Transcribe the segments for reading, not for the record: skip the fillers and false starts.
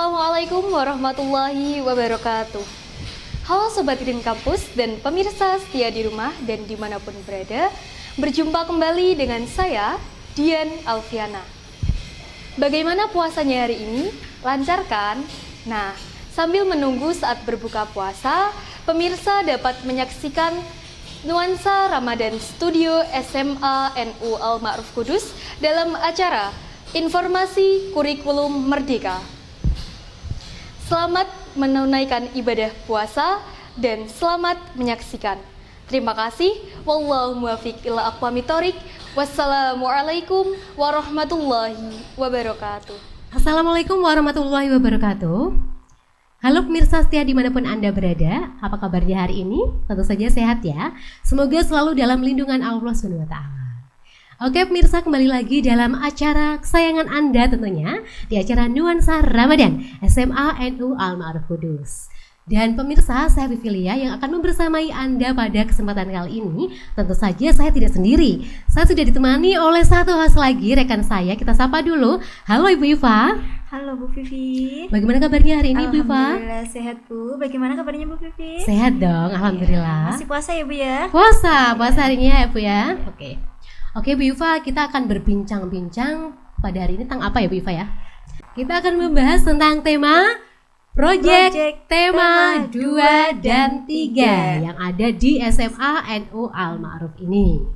Assalamualaikum warahmatullahi wabarakatuh. Halo Sobat Hidden Kampus dan pemirsa setia di rumah dan dimanapun berada. Berjumpa kembali dengan saya, Dian Alfiana. Bagaimana puasanya hari ini? Lancar kan? Nah, sambil menunggu saat berbuka puasa, pemirsa dapat menyaksikan nuansa Ramadan Studio SMA NU Al-Ma'ruf Kudus dalam acara Informasi Kurikulum Merdeka. Selamat menunaikan ibadah puasa dan selamat menyaksikan. Terima kasih. Wallahu muwaffiq ila aqwamit thoriq. Wassalamualaikum warahmatullahi wabarakatuh. Assalamualaikum warahmatullahi wabarakatuh. Halo pemirsa setia dimanapun Anda berada, apa kabarnya hari ini? Tentu saja sehat ya. Semoga selalu dalam lindungan Allah SWT. Oke pemirsa, kembali lagi dalam acara kesayangan Anda tentunya, di acara Nuansa Ramadan SMA NU Al-Ma'ruf Kudus. Dan pemirsa, saya Vivilia yang akan membersamai Anda pada kesempatan kali ini. Tentu saja saya tidak sendiri, saya sudah ditemani oleh satu host lagi, rekan saya. Kita sapa dulu. Halo Ibu Iva. Halo Bu Vivi. Bagaimana kabarnya hari ini Bu Iva? Alhamdulillah sehat Bu. Bagaimana kabarnya Bu Vivi? Sehat dong, alhamdulillah. Masih puasa ya Bu ya? Puasa harinya ya Bu ya. Oke Bu Iva, kita akan berbincang-bincang pada hari ini tentang apa ya Bu Iva ya? Kita akan membahas tentang tema Project tema 2 dan 3 yang ada di SMA NU Al-Ma'ruf ini.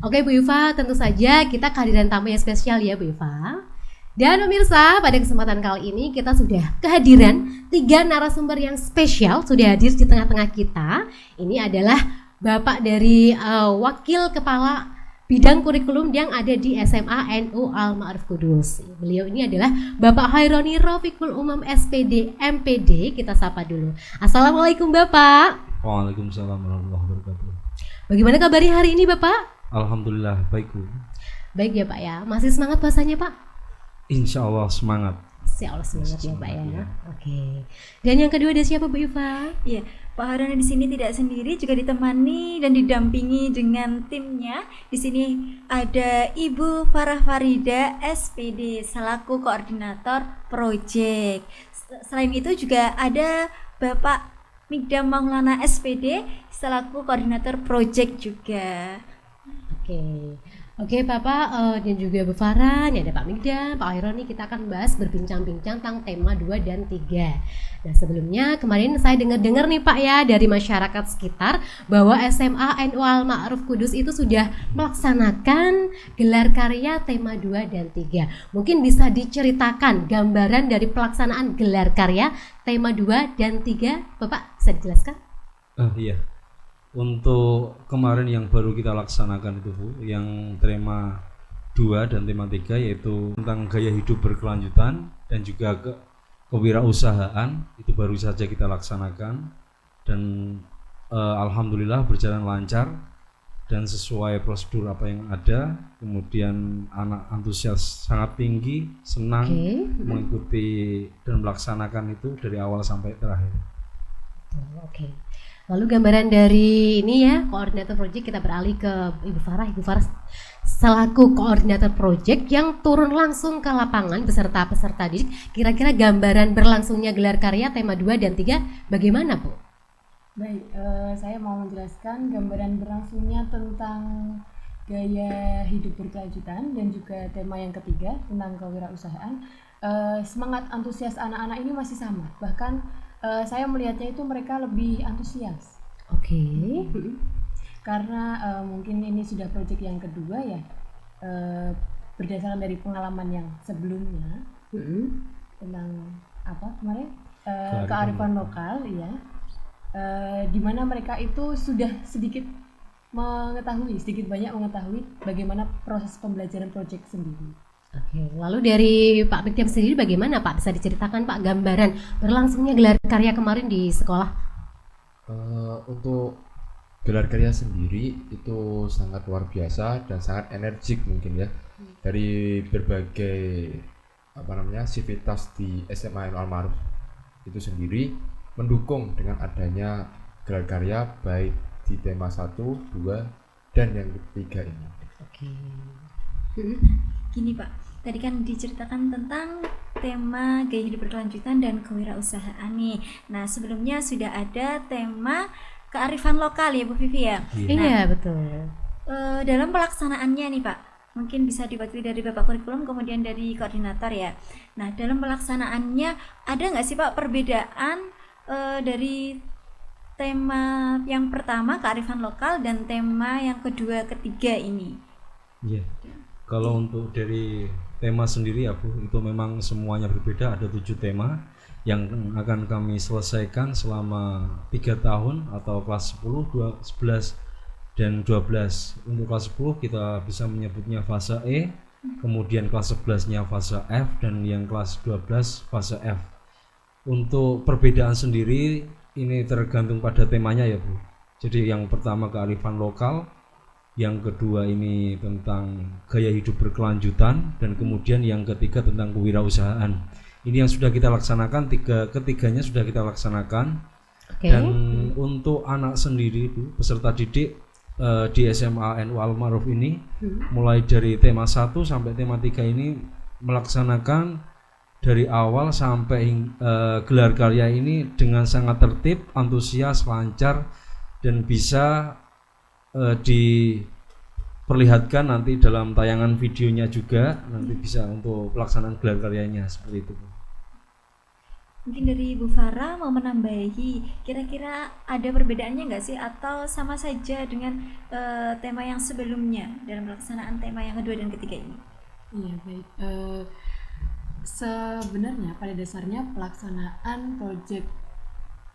Oke Bu Iva, tentu saja kita kehadiran tamu yang spesial ya Bu Iva. Dan pemirsa, pada kesempatan kali ini kita sudah kehadiran 3 narasumber yang spesial sudah hadir di tengah-tengah kita. Ini adalah Bapak dari Wakil Kepala Bidang Kurikulum yang ada di SMA NU Al-Ma'ruf Kudus. Beliau ini adalah Bapak Haironi Rafiqul Umam SPD MPD. Kita sapa dulu. Assalamualaikum Bapak. Waalaikumsalam warahmatullahi wabarakatuh. Bagaimana kabarnya hari ini Bapak? Alhamdulillah baik Bu. Baik ya Pak ya. Masih semangat puasanya Pak? Insya Allah semangat. Insya Allah semangat ya Pak ya. Oke. Dan yang kedua ada siapa Bu Iva? Iya, Pak Harana di sini tidak sendiri, juga ditemani dan didampingi dengan timnya. Di sini ada Ibu Farah Farida SPD selaku koordinator proyek. Selain itu juga ada Bapak Mikdam Maulana SPD selaku koordinator proyek juga. Oke Bapak dan juga Bu Farah, ini ada Pak Mikdam, Pak Haironi. Kita akan bahas berbincang-bincang tentang tema 2 dan 3. Nah sebelumnya kemarin saya dengar nih Pak ya dari masyarakat sekitar bahwa SMA NU Al-Ma'ruf Kudus itu sudah melaksanakan gelar karya tema 2 dan 3. Mungkin bisa diceritakan gambaran dari pelaksanaan gelar karya tema 2 dan 3 Bapak bisa dijelaskan? Iya. Untuk kemarin yang baru kita laksanakan itu Bu, yang tema 2 dan tema 3 yaitu tentang gaya hidup berkelanjutan dan juga kewirausahaan, itu baru saja kita laksanakan dan alhamdulillah berjalan lancar dan sesuai prosedur apa yang ada. Kemudian anak antusias sangat tinggi, senang mengikuti dan melaksanakan itu dari awal sampai terakhir. Lalu gambaran dari ini ya, koordinator proyek, kita beralih ke Ibu Farah. Ibu Farah selaku koordinator proyek yang turun langsung ke lapangan beserta peserta didik, kira-kira gambaran berlangsungnya gelar karya tema 2 dan 3 bagaimana Bu? Baik, saya mau menjelaskan gambaran berlangsungnya tentang gaya hidup berkelanjutan dan juga tema yang ketiga tentang kewirausahaan. Semangat antusias anak-anak ini masih sama, bahkan saya melihatnya itu mereka lebih antusias. Karena mungkin ini sudah proyek yang kedua ya, berdasarkan dari pengalaman yang sebelumnya tentang apa kemarin kearifan lokal ya, di mana mereka itu sudah sedikit banyak mengetahui bagaimana proses pembelajaran proyek sendiri. Lalu dari Pak Mikdam sendiri bagaimana Pak? Bisa diceritakan Pak gambaran berlangsungnya gelar karya kemarin di sekolah? Untuk gelar karya sendiri itu sangat luar biasa dan sangat energik mungkin ya. Dari berbagai sivitas di SMA Al-Ma'ruf itu sendiri mendukung dengan adanya gelar karya baik di tema 1, 2 dan yang ketiga ini. Gini Pak, tadi kan diceritakan tentang tema gaya hidup berkelanjutan dan kewirausahaan nih. Nah, sebelumnya sudah ada tema kearifan lokal ya Bu Vivi ya. Iya, betul. Dalam pelaksanaannya nih Pak, mungkin bisa diwakili dari Bapak Kurikulum kemudian dari koordinator ya. Nah, dalam pelaksanaannya ada nggak sih Pak perbedaan dari tema yang pertama kearifan lokal dan tema yang kedua ketiga ini? Iya. Kalau untuk dari tema sendiri ya Bu, itu memang semuanya berbeda. Ada 7 tema yang akan kami selesaikan selama 3 tahun atau kelas 10, 11 dan 12. Untuk kelas 10 kita bisa menyebutnya fase E, kemudian kelas 11-nya fase F, dan yang kelas 12 fase F. Untuk perbedaan sendiri ini tergantung pada temanya ya Bu. Jadi yang pertama kearifan lokal, yang kedua ini tentang gaya hidup berkelanjutan, dan kemudian yang ketiga tentang kewirausahaan. Ini yang sudah kita laksanakan, ketiganya sudah kita laksanakan. Oke. Dan untuk anak sendiri Bu, peserta didik di SMA NU Al-Ma'ruf ini mulai dari tema 1 sampai tema 3 ini melaksanakan dari awal sampai gelar karya ini dengan sangat tertib, antusias, lancar, dan bisa diperlihatkan nanti dalam tayangan videonya juga, nanti bisa untuk pelaksanaan gelar karyanya seperti itu. Mungkin dari Bu Farah mau menambahi, kira-kira ada perbedaannya nggak sih atau sama saja dengan tema yang sebelumnya dalam pelaksanaan tema yang kedua dan ketiga ini? Iya, baik. Sebenarnya pada dasarnya pelaksanaan proyek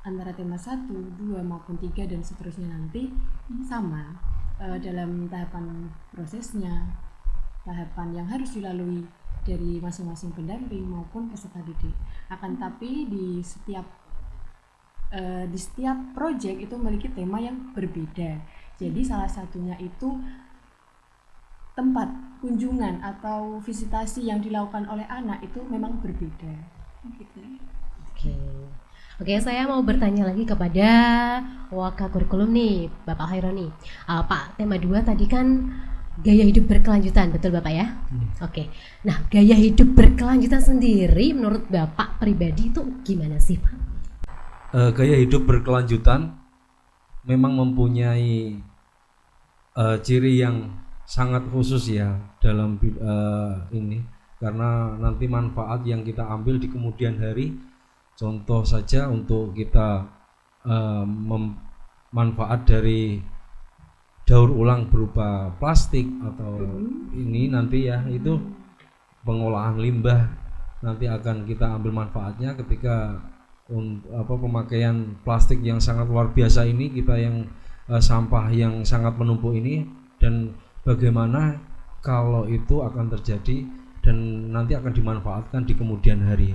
antara tema 1, 2 maupun 3 dan seterusnya nanti sama dalam tahapan prosesnya, tahapan yang harus dilalui dari masing-masing pendamping maupun peserta didik. Akan tapi di setiap proyek itu memiliki tema yang berbeda. Jadi salah satunya itu tempat kunjungan atau visitasi yang dilakukan oleh anak itu memang berbeda. Gitu. Oke, saya mau bertanya lagi kepada Waka Kurikulum nih, Bapak Haironi. Pak, tema 2 tadi kan gaya hidup berkelanjutan, betul Bapak ya? Oke. Nah, gaya hidup berkelanjutan sendiri menurut Bapak pribadi itu gimana sih, Pak? Gaya hidup berkelanjutan memang mempunyai ciri yang sangat khusus ya dalam ini, karena nanti manfaat yang kita ambil di kemudian hari, contoh saja untuk kita manfaat dari daur ulang berupa plastik atau ini nanti ya, itu pengolahan limbah nanti akan kita ambil manfaatnya ketika pemakaian plastik yang sangat luar biasa ini, kita yang sampah yang sangat menumpuk ini, dan bagaimana kalau itu akan terjadi dan nanti akan dimanfaatkan di kemudian hari.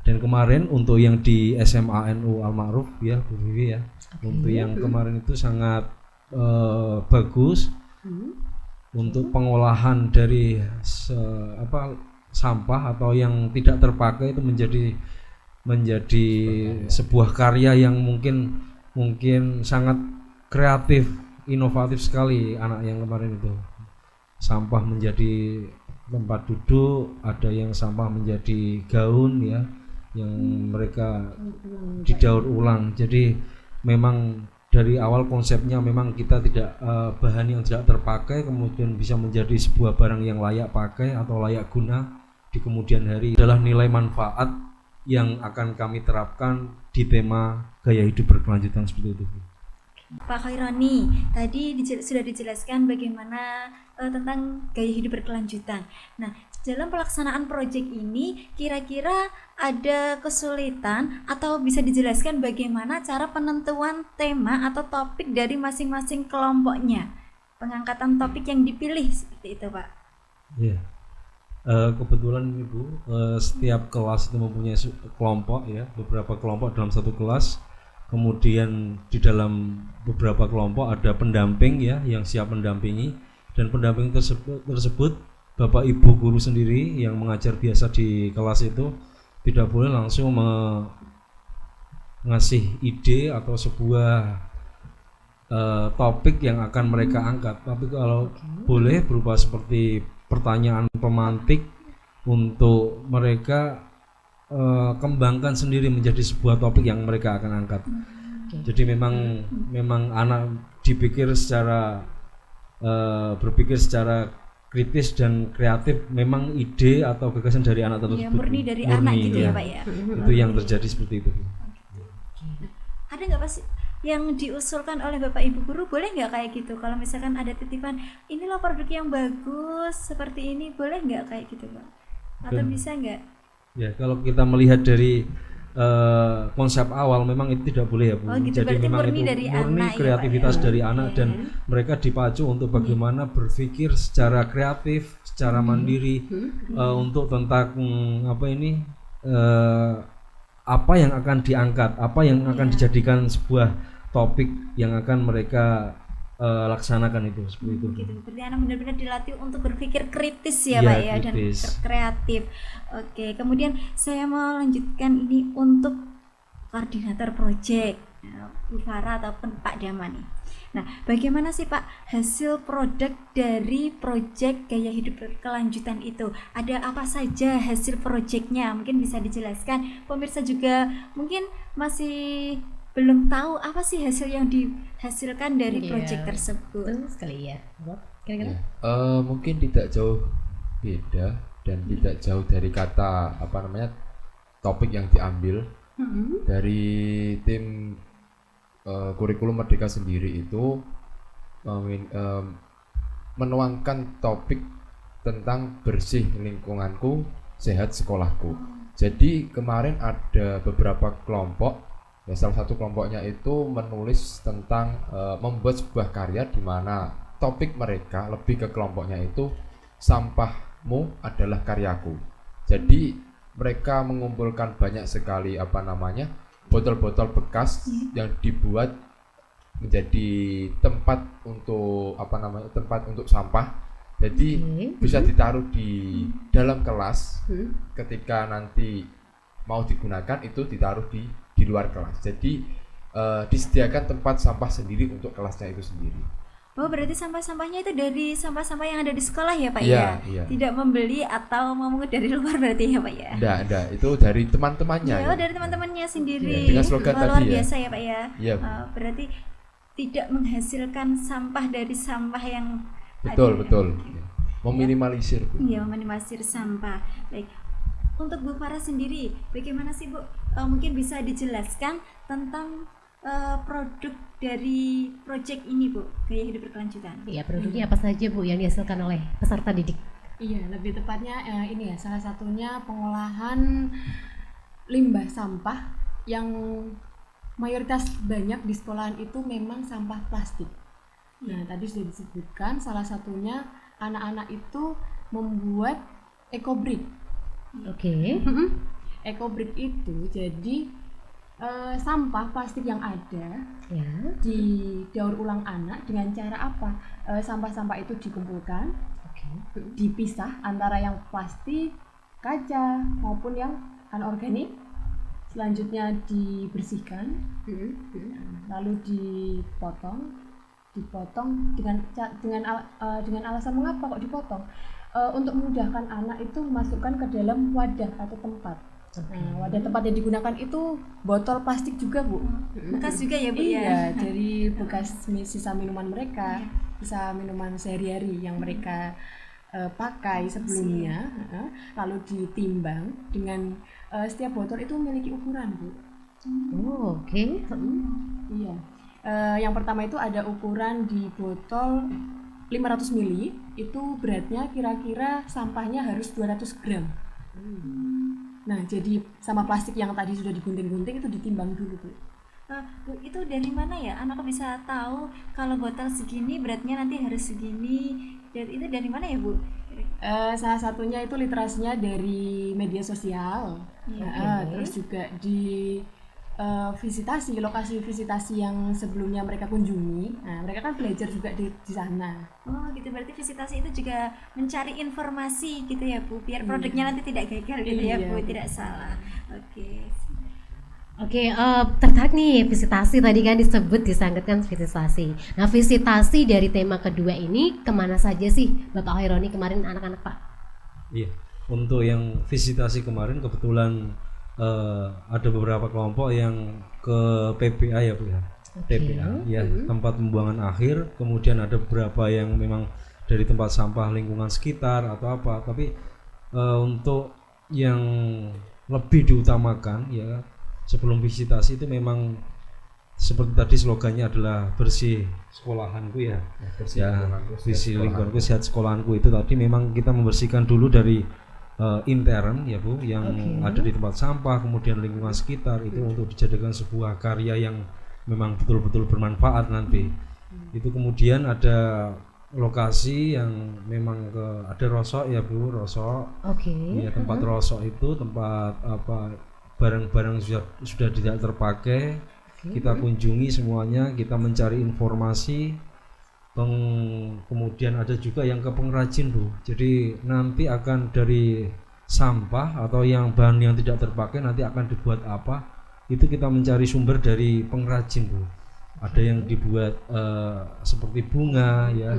Dan kemarin untuk yang di SMA NU Al-Ma'ruf ya Bu Vivi ya, untuk yang kemarin itu sangat bagus untuk pengolahan dari sampah atau yang tidak terpakai itu menjadi sebuah karya yang mungkin sangat kreatif, inovatif sekali anak yang kemarin itu. Sampah menjadi tempat duduk, ada yang sampah menjadi gaun ya, yang mereka didaur ulang. Jadi memang dari awal konsepnya memang kita tidak bahan yang tidak terpakai kemudian bisa menjadi sebuah barang yang layak pakai atau layak guna di kemudian hari, adalah nilai manfaat yang akan kami terapkan di tema gaya hidup berkelanjutan seperti itu. Pak Khaironi, tadi sudah dijelaskan bagaimana tentang gaya hidup berkelanjutan. Nah, dalam pelaksanaan proyek ini kira-kira ada kesulitan atau bisa dijelaskan bagaimana cara penentuan tema atau topik dari masing-masing kelompoknya? Pengangkatan topik yang dipilih seperti itu, Pak. Iya. Kebetulan Ibu, setiap kelas itu mempunyai kelompok ya, beberapa kelompok dalam satu kelas. Kemudian di dalam beberapa kelompok ada pendamping ya yang siap mendampingi, dan pendamping tersebut Bapak Ibu guru sendiri yang mengajar biasa di kelas itu tidak boleh langsung ngasih ide atau sebuah topik yang akan mereka angkat, tapi kalau boleh berupa seperti pertanyaan pemantik untuk mereka kembangkan sendiri menjadi sebuah topik yang mereka akan angkat. Jadi memang anak dipikir secara berpikir secara kritis dan kreatif, memang ide atau gagasan dari anak tersebut. Ya, murni dari anak gitu ya Pak ya. Itu yang terjadi seperti itu. Ada nggak Pak sih yang diusulkan oleh Bapak Ibu guru, boleh nggak kayak gitu? Kalau misalkan ada titipan, ini loh produk yang bagus seperti ini, boleh nggak kayak gitu Pak? Atau bisa nggak? Ya, kalau kita melihat dari konsep awal memang itu tidak boleh ya Bu. Oh, gitu. Jadi Berarti memang murni itu dari murni anak ya, kreativitas Pak, ya? dari anak, dan mereka dipacu untuk bagaimana berpikir secara kreatif, secara mandiri untuk tentang apa yang akan diangkat, apa yang akan dijadikan sebuah topik yang akan mereka laksanakan itu seperti itu. Gitu. Berarti anak benar-benar dilatih untuk berpikir kritis ya Iya, Pak ya, dan kritis. kreatif. Oke, kemudian saya mau lanjutkan ini untuk koordinator proyek Bu Farah ataupun Pak Dama nih. Nah, bagaimana sih Pak hasil produk dari proyek gaya hidup berkelanjutan itu? Ada apa saja hasil proyeknya? Mungkin bisa dijelaskan. Pemirsa juga mungkin masih belum tahu apa sih hasil yang dihasilkan dari Iya, proyek tersebut. Betul sekali ya. Kira-kira? Ya, mungkin tidak jauh beda dan tidak jauh dari kata topik yang diambil dari tim kurikulum Merdeka sendiri itu menuangkan topik tentang bersih lingkunganku, sehat sekolahku. Jadi kemarin ada beberapa kelompok, ya salah satu kelompoknya itu menulis tentang membuat sebuah karya di mana topik mereka lebih ke kelompoknya itu sampahmu adalah karyaku. Jadi mereka mengumpulkan banyak sekali botol-botol bekas yang dibuat menjadi tempat untuk sampah. Jadi bisa ditaruh di dalam kelas, ketika nanti mau digunakan itu ditaruh di luar kelas. Jadi disediakan tempat sampah sendiri untuk kelasnya itu sendiri. Oh, berarti sampah-sampahnya itu dari sampah-sampah yang ada di sekolah ya Pak Iya, ya? iya. Tidak membeli atau memungut dari luar berarti ya Pak ya? Enggak, itu dari teman-temannya. Ya, dari teman-temannya sendiri. Ya, dengan slogan Luar tadi ya. biasa ya Pak ya. Iya, Bu. Berarti tidak menghasilkan sampah dari sampah yang Betul. ada. Meminimalisir, Bu. Iya, meminimalisir sampah. Baik. Untuk Bu Farah sendiri, bagaimana sih Bu? Mungkin bisa dijelaskan tentang produk dari proyek ini Bu, gaya hidup berkelanjutan. Iya, produknya apa saja Bu yang dihasilkan oleh peserta didik? Iya, lebih tepatnya ini ya, salah satunya pengolahan limbah sampah yang mayoritas banyak di sekolahan itu memang sampah plastik. Nah, tadi sudah disebutkan salah satunya anak-anak itu membuat ecobrick. Oke. Ecobrick itu jadi sampah plastik yang ada Ya. didaur ulang anak dengan cara apa? Sampah-sampah itu dikumpulkan, dipisah antara yang plastik, kaca maupun yang anorganik. Selanjutnya dibersihkan, lalu dipotong dengan alasan mengapa kok dipotong? Untuk memudahkan anak itu memasukkan ke dalam wadah atau tempat. Nah, wadah tempat yang digunakan itu botol plastik juga Bu. Bekas juga ya Bu ya? Iya, dari bekas sisa minuman mereka, sisa minuman sehari-hari yang mereka pakai sebelumnya, lalu ditimbang dengan setiap botol itu memiliki ukuran Bu. Oh, oke. Iya. Yang pertama itu ada ukuran di botol 500 ml, itu beratnya kira-kira sampahnya harus 200 gram. Nah, jadi sampah plastik yang tadi sudah digunting-gunting itu ditimbang dulu Bu. Bu, itu dari mana ya? Anak bisa tahu kalau botol segini beratnya nanti harus segini. Dan itu dari mana ya Bu? Salah satunya itu literasinya dari media sosial. Terus juga di lokasi visitasi yang sebelumnya mereka kunjungi. Nah, mereka kan belajar juga di sana. Oh gitu, berarti visitasi itu juga mencari informasi gitu ya Bu, biar produknya nanti tidak gagal gitu ya Bu, tidak salah. Oke, tertarik nih visitasi tadi kan disangkutkan visitasi. Nah, visitasi dari tema kedua ini kemana saja sih Bapak Haironi kemarin anak-anak Pak? Iya, untuk yang visitasi kemarin kebetulan ada beberapa kelompok yang ke PBA ya Bu ya. TPA ya, tempat pembuangan akhir, kemudian ada beberapa yang memang dari tempat sampah lingkungan sekitar atau apa, tapi untuk yang lebih diutamakan ya sebelum visitasi itu memang seperti tadi slogannya adalah bersih sekolahanku ya, bersih lingkunganku, sehat sekolahanku. Itu tadi memang kita membersihkan dulu dari intern ya Bu, yang ada di tempat sampah, kemudian lingkungan sekitar itu untuk dijadikan sebuah karya yang memang betul-betul bermanfaat nanti. Itu kemudian ada lokasi yang memang ada rosok ya Bu, rosok. Ya, tempat rosok itu tempat apa barang-barang sudah tidak terpakai. Kita kunjungi semuanya, kita mencari informasi. Kemudian ada juga yang ke pengrajin Bu. Jadi nanti akan dari sampah atau yang bahan yang tidak terpakai nanti akan dibuat apa? Itu kita mencari sumber dari pengrajin Bu. Ada yang dibuat seperti bunga ya,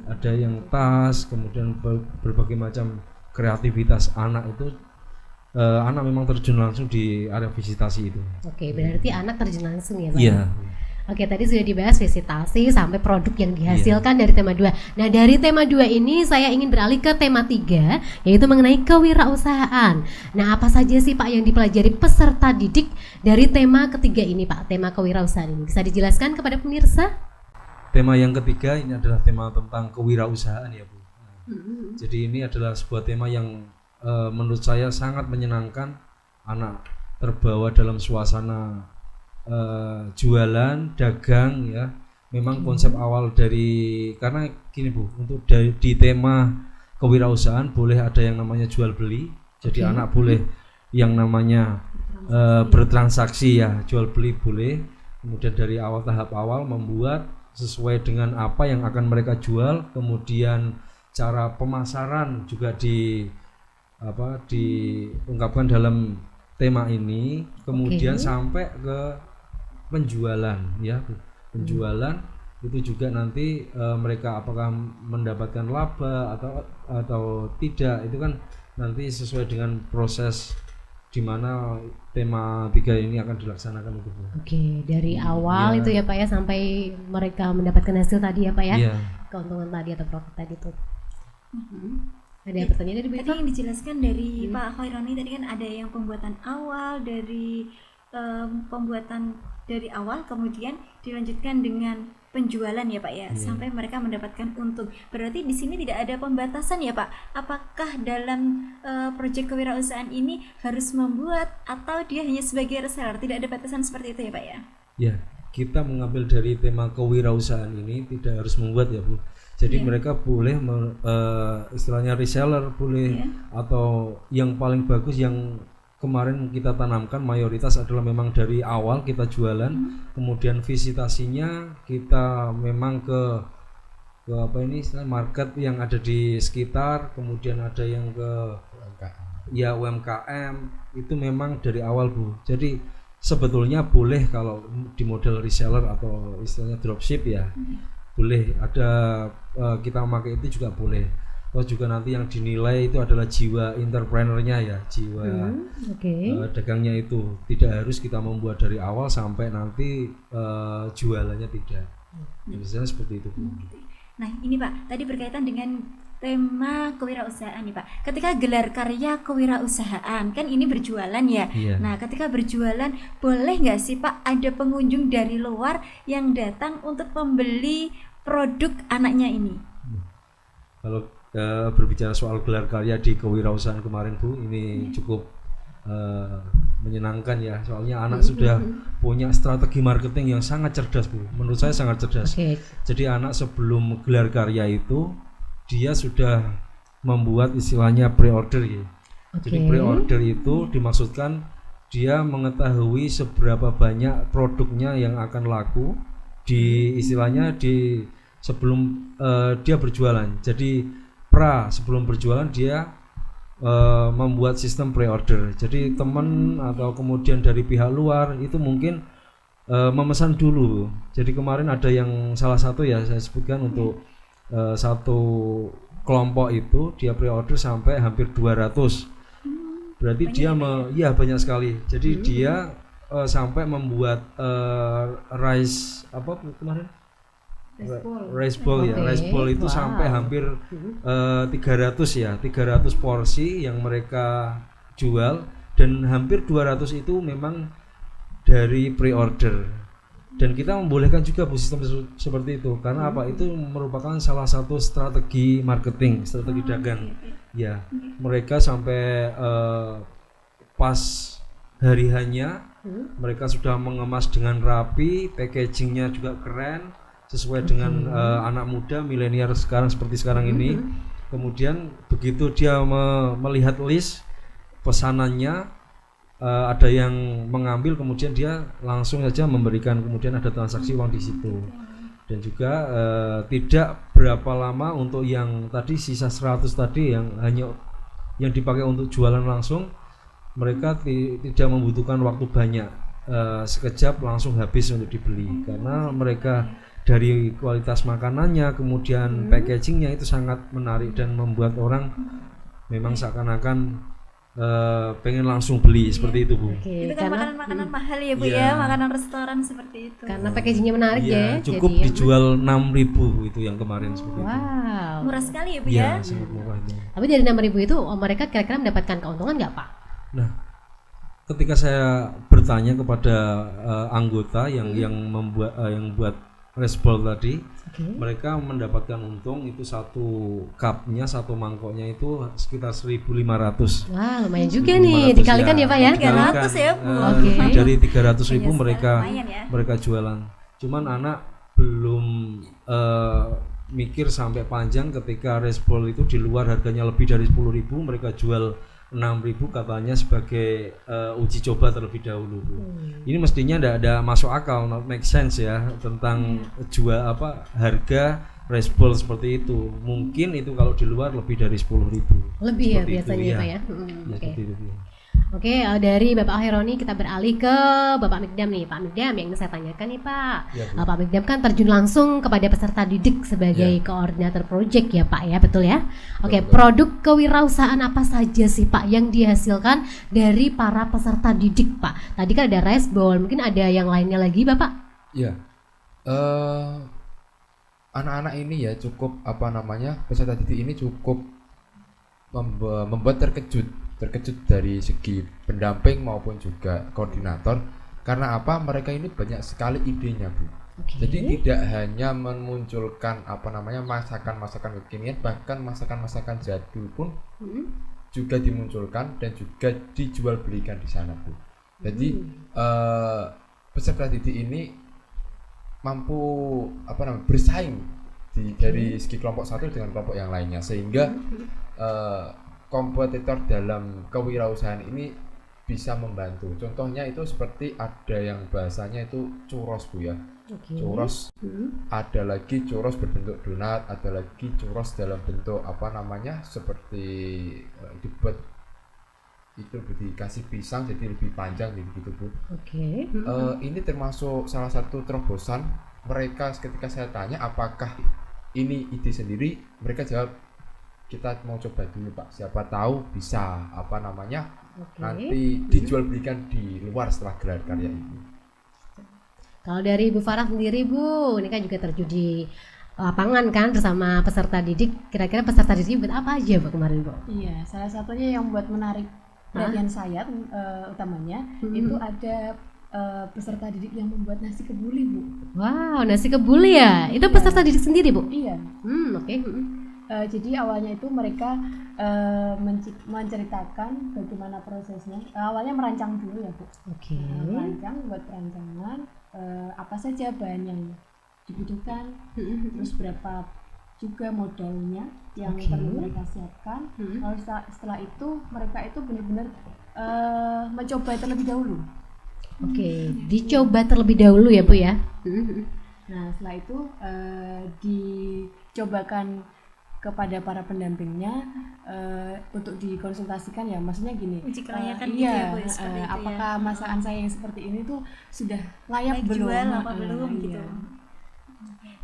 ada yang tas, kemudian berbagai macam kreativitas anak itu. Anak memang terjun langsung di area visitasi itu. Berarti anak terjun langsung ya Pak? Iya. Tadi sudah dibahas visitasi sampai produk yang dihasilkan dari tema 2. Nah, dari tema 2 ini saya ingin beralih ke tema 3, yaitu mengenai kewirausahaan. Nah, apa saja sih Pak yang dipelajari peserta didik dari tema ketiga ini Pak, tema kewirausahaan ini? Bisa dijelaskan kepada pemirsa? Tema yang ketiga ini adalah tema tentang kewirausahaan ya Bu. Jadi ini adalah sebuah tema yang menurut saya sangat menyenangkan. Anak terbawa dalam suasana jualan, dagang ya. Memang konsep awal dari, karena gini Bu, untuk di tema kewirausahaan boleh ada yang namanya jual beli. Jadi anak boleh yang namanya bertransaksi ya, jual beli boleh. Kemudian dari awal, tahap awal membuat sesuai dengan apa yang akan mereka jual. Kemudian cara pemasaran juga diungkapkan dalam tema ini. Kemudian sampai ke penjualan ya, penjualan itu juga nanti mereka apakah mendapatkan laba atau tidak, itu kan nanti sesuai dengan proses di mana tema 3 ini akan dilaksanakan itu. Dari awal itu ya Pak ya sampai mereka mendapatkan hasil tadi ya Pak ya. Keuntungan tadi atau profit tadi itu. Ada pertanyaan dari tadi yang dijelaskan dari Pak Khaironi tadi kan ada yang pembuatan awal dari awal kemudian dilanjutkan dengan penjualan ya Pak ya, sampai mereka mendapatkan untung. Berarti di sini tidak ada pembatasan ya Pak. Apakah dalam proyek kewirausahaan ini harus membuat atau dia hanya sebagai reseller? Tidak ada batasan seperti itu ya Pak ya? Ya, kita mengambil dari tema kewirausahaan ini tidak harus membuat ya Bu. Jadi mereka boleh istilahnya reseller boleh, atau yang paling bagus yang kemarin kita tanamkan mayoritas adalah memang dari awal kita jualan, kemudian visitasinya kita memang ke apa ini istilah market yang ada di sekitar, kemudian ada yang ke UMKM itu memang dari awal Bu. Jadi sebetulnya boleh kalau di model reseller atau istilahnya dropship ya, boleh ada kita memakai itu juga boleh. Terus juga nanti yang dinilai itu adalah jiwa entrepreneurnya ya, jiwa dagangnya itu. Tidak harus kita membuat dari awal sampai nanti jualannya tidak. Biasanya seperti itu Bu. Nah ini Pak, tadi berkaitan dengan tema kewirausahaan nih Pak. Ketika gelar karya kewirausahaan kan ini berjualan ya. Nah ketika berjualan boleh nggak sih Pak ada pengunjung dari luar yang datang untuk membeli produk anaknya ini? Kalau berbicara soal gelar karya di kewirausahaan kemarin Bu, ini cukup menyenangkan ya, soalnya anak sudah punya strategi marketing yang sangat cerdas Bu, menurut saya sangat cerdas. Jadi anak sebelum gelar karya itu dia sudah membuat istilahnya pre-order ya. Jadi pre-order itu dimaksudkan dia mengetahui seberapa banyak produknya yang akan laku di istilahnya di sebelum dia berjualan. Jadi sebelum berjualan dia membuat sistem pre-order. Jadi teman atau kemudian dari pihak luar itu mungkin memesan dulu. Jadi kemarin ada yang salah satu ya saya sebutkan untuk satu kelompok itu dia pre-order sampai hampir 200 Berarti Banyak dia ya, banyak sekali. Jadi dia sampai membuat rice apa kemarin? Rice ball ya. Oke. Rice ball itu Wow. sampai hampir 300 porsi yang mereka jual, dan hampir 200 itu memang dari pre-order. Dan kita membolehkan juga sistem seperti itu karena apa? Itu merupakan salah satu strategi marketing, strategi dagang. Ya, mereka sampai pas hari hanya mereka sudah mengemas dengan rapi, packagingnya juga keren, sesuai dengan anak muda milenial sekarang seperti sekarang ini. Kemudian begitu dia melihat list pesanannya, ada yang mengambil, kemudian dia langsung saja memberikan, kemudian ada transaksi uang di situ. Dan juga tidak berapa lama untuk yang tadi sisa 100 tadi yang hanya yang dipakai untuk jualan langsung, mereka tidak membutuhkan waktu banyak, sekejap langsung habis untuk dibeli karena mereka dari kualitas makanannya, kemudian packagingnya itu sangat menarik dan membuat orang memang seakan-akan pengen langsung beli seperti itu, Bu. Oke, Itu kan karena makanan-makanan mahal ya Bu Iya. ya, makanan restoran seperti itu. karena packagingnya menarik ya. Cukup jadi dijual 6.000 itu yang kemarin seperti itu. Wow. Murah sekali ya Bu Iya, ya. sangat murah itu. Tapi dari 6.000 itu mereka kira-kira mendapatkan keuntungan nggak Pak? Nah, ketika saya bertanya kepada anggota yang membuat yang buat rice ball tadi, mereka mendapatkan untung itu satu cupnya, satu mangkoknya itu sekitar 1.500. Wah, lumayan juga nih, dikalikan ya Pak ya. 300 ya, Bu. Oke. Dari 300.000 mereka lumayan ya. mereka jualan. Cuman anak belum mikir sampai panjang ketika rice ball itu di luar harganya lebih dari 10.000, mereka jual 6.000 katanya sebagai uji coba terlebih dahulu, Bu. Ini mestinya tidak ada masuk akal, not make sense ya tentang jual harga rice ball seperti itu. Mungkin itu kalau di luar lebih dari 10.000. Lebih ya Seperti itu, biasanya iya. Pak ya. Ya, Oke. seperti itu, Bu. Oke, dari Bapak Haironi kita beralih ke Bapak Mikdam nih. Pak Mikdam, yang ingin saya tanyakan nih Pak. Ya, Bu. Pak Mikdam kan terjun langsung kepada peserta didik sebagai koordinator project ya Pak ya, betul ya? Oke, produk kewirausahaan apa saja sih Pak yang dihasilkan dari para peserta didik Pak? Tadi kan ada rice bowl, mungkin ada yang lainnya lagi Bapak? Ya, anak-anak ini ya cukup peserta didik ini cukup membuat terkejut dari segi pendamping maupun juga koordinator. Karena apa? Mereka ini banyak sekali idenya, Bu. Jadi tidak hanya memunculkan masakan-masakan kekinian, bahkan masakan-masakan jadul pun juga dimunculkan dan juga dijual belikan di sana, Bu. Jadi peserta didik ini mampu bersaing dari segi kelompok satu dengan kelompok yang lainnya, sehingga kompetitor dalam kewirausahaan ini bisa membantu. Contohnya itu seperti ada yang bahasanya itu churros, Bu ya. Churros, ada lagi churros berbentuk donat, ada lagi churros dalam bentuk seperti dibuat itu dikasih pisang jadi lebih panjang gitu, Bu. Oke. Ini termasuk salah satu terobosan mereka. Ketika saya tanya apakah ini ide sendiri, mereka jawab kita mau coba dulu Pak, siapa tahu bisa nanti dijual belikan di luar setelah gelar karya ini. Kalau dari Ibu Farah sendiri Bu, ini kan juga terjun di lapangan kan bersama peserta didik. Kira-kira peserta didik buat apa aja Bu kemarin Bu? Iya, salah satunya yang buat menarik perhatian saya utamanya itu ada peserta didik yang membuat nasi kebuli, Bu. Wow, nasi kebuli ya? Itu peserta didik sendiri Bu? Iya. Oke. Jadi awalnya itu mereka menceritakan bagaimana prosesnya. Awalnya merancang dulu ya, Bu. Oke. Buat perancangan apa saja bahan yang dibutuhkan, terus berapa juga modalnya yang perlu mereka siapkan. Lalu setelah itu mereka itu benar-benar mencoba terlebih dahulu. Oke, dicoba terlebih dahulu ya Bu ya. Nah setelah itu dicobakan kepada para pendampingnya untuk dikonsultasikan ya, maksudnya gini, Uji kelayakan gitu ya, Bu, seperti itu ya. apakah masakan saya yang seperti ini tuh sudah layak Jual belum? apa belum gitu.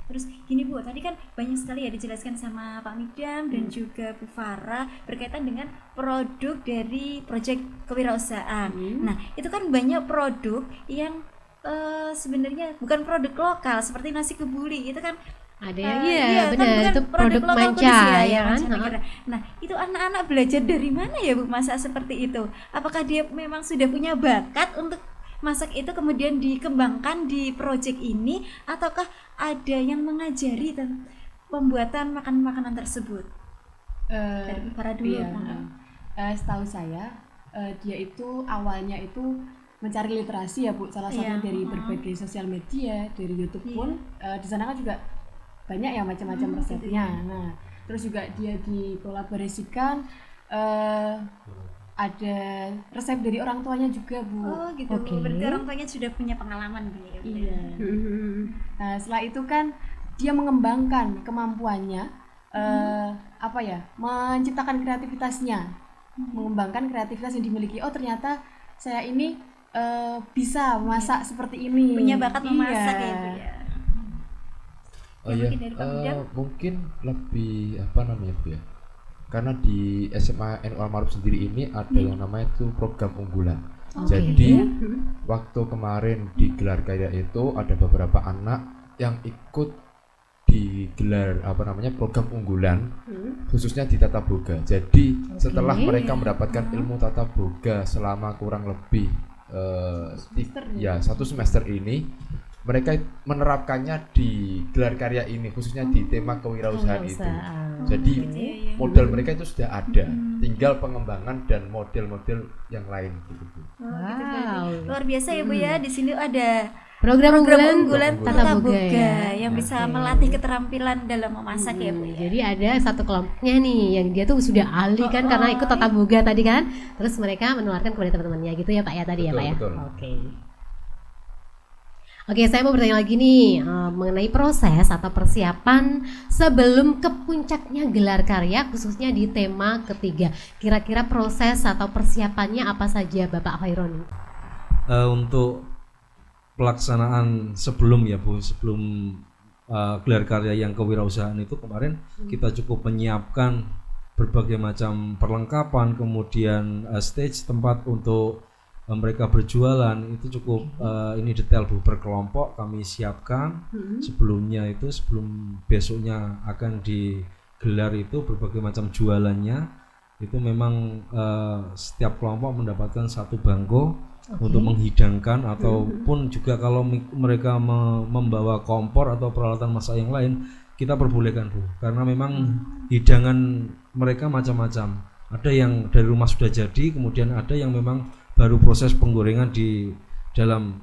Terus gini Bu, tadi kan banyak sekali ya dijelaskan sama Pak Midam dan juga Bu Farah berkaitan dengan produk dari proyek kewirausahaan. Nah, itu kan banyak produk yang sebenarnya bukan produk lokal seperti nasi kebuli itu kan Ada yang kan benar bukan itu produk lokal manca kudus ya kan. manca negara. Nah, itu anak-anak belajar dari mana ya Bu masak seperti itu? Apakah dia memang sudah punya bakat untuk masak itu kemudian dikembangkan di proyek ini ataukah ada yang mengajari tentang pembuatan makanan-makanan tersebut? Dari Bu Farah dulu. Iya. Setahu saya dia itu awalnya itu mencari literasi ya Bu, salah satunya Iya, dari berbagai sosial media, dari YouTube pun di sana kan juga banyak ya macam-macam resepnya. Nah, terus juga dia dikolaborasikan ada resep dari orang tuanya juga Bu. Oh gitu. Oke. Berarti orang tuanya sudah punya pengalaman Bu ya. Iya. Nah, setelah itu kan dia mengembangkan kemampuannya apa ya, menciptakan kreativitasnya, mengembangkan kreativitas yang dimiliki. Oh ternyata saya ini bisa masak seperti ini. Punya bakat memasak Iya. ya Bu ya. Oh iya, mungkin dari Pak Midam? mungkin lebih apa namanya Bu ya? Karena di SMA NU Almarhum sendiri ini ada yang namanya itu program unggulan. Jadi waktu kemarin di gelar karya itu ada beberapa anak yang ikut digelar apa namanya program unggulan khususnya di tata boga. Jadi setelah mereka mendapatkan ilmu tata boga selama kurang lebih satu semester ini, mereka menerapkannya di gelar karya ini khususnya di tema kewirausahaan itu. Jadi modal mereka itu sudah ada, tinggal pengembangan dan model-model yang lain gitu. Oh, gitu berarti. Luar biasa ya Bu ya. Di sini ada Program unggulan Tata Tata Boga Boga ya. yang bisa melatih keterampilan dalam memasak ya Bu ya. Jadi ada satu kelompoknya nih yang dia tuh sudah ahli kan karena ikut tata boga tadi kan. Terus mereka menularkan kepada teman-temannya gitu ya Pak ya tadi ya Pak ya. Betul. Oke, saya mau bertanya lagi nih mengenai proses atau persiapan sebelum ke puncaknya gelar karya khususnya di tema ketiga. Kira-kira proses atau persiapannya apa saja Bapak Khaironi? Untuk pelaksanaan sebelum ya Bu, sebelum gelar karya yang kewirausahaan itu kemarin kita cukup menyiapkan berbagai macam perlengkapan, kemudian stage tempat untuk mereka berjualan itu cukup ini detail Bu, berkelompok kami siapkan sebelumnya itu sebelum besoknya akan digelar itu berbagai macam jualannya itu memang setiap kelompok mendapatkan satu bangko untuk menghidangkan ataupun juga kalau mereka membawa kompor atau peralatan masak yang lain kita perbolehkan Bu, karena memang hidangan mereka macam-macam, ada yang dari rumah sudah jadi, kemudian ada yang memang baru proses penggorengan di dalam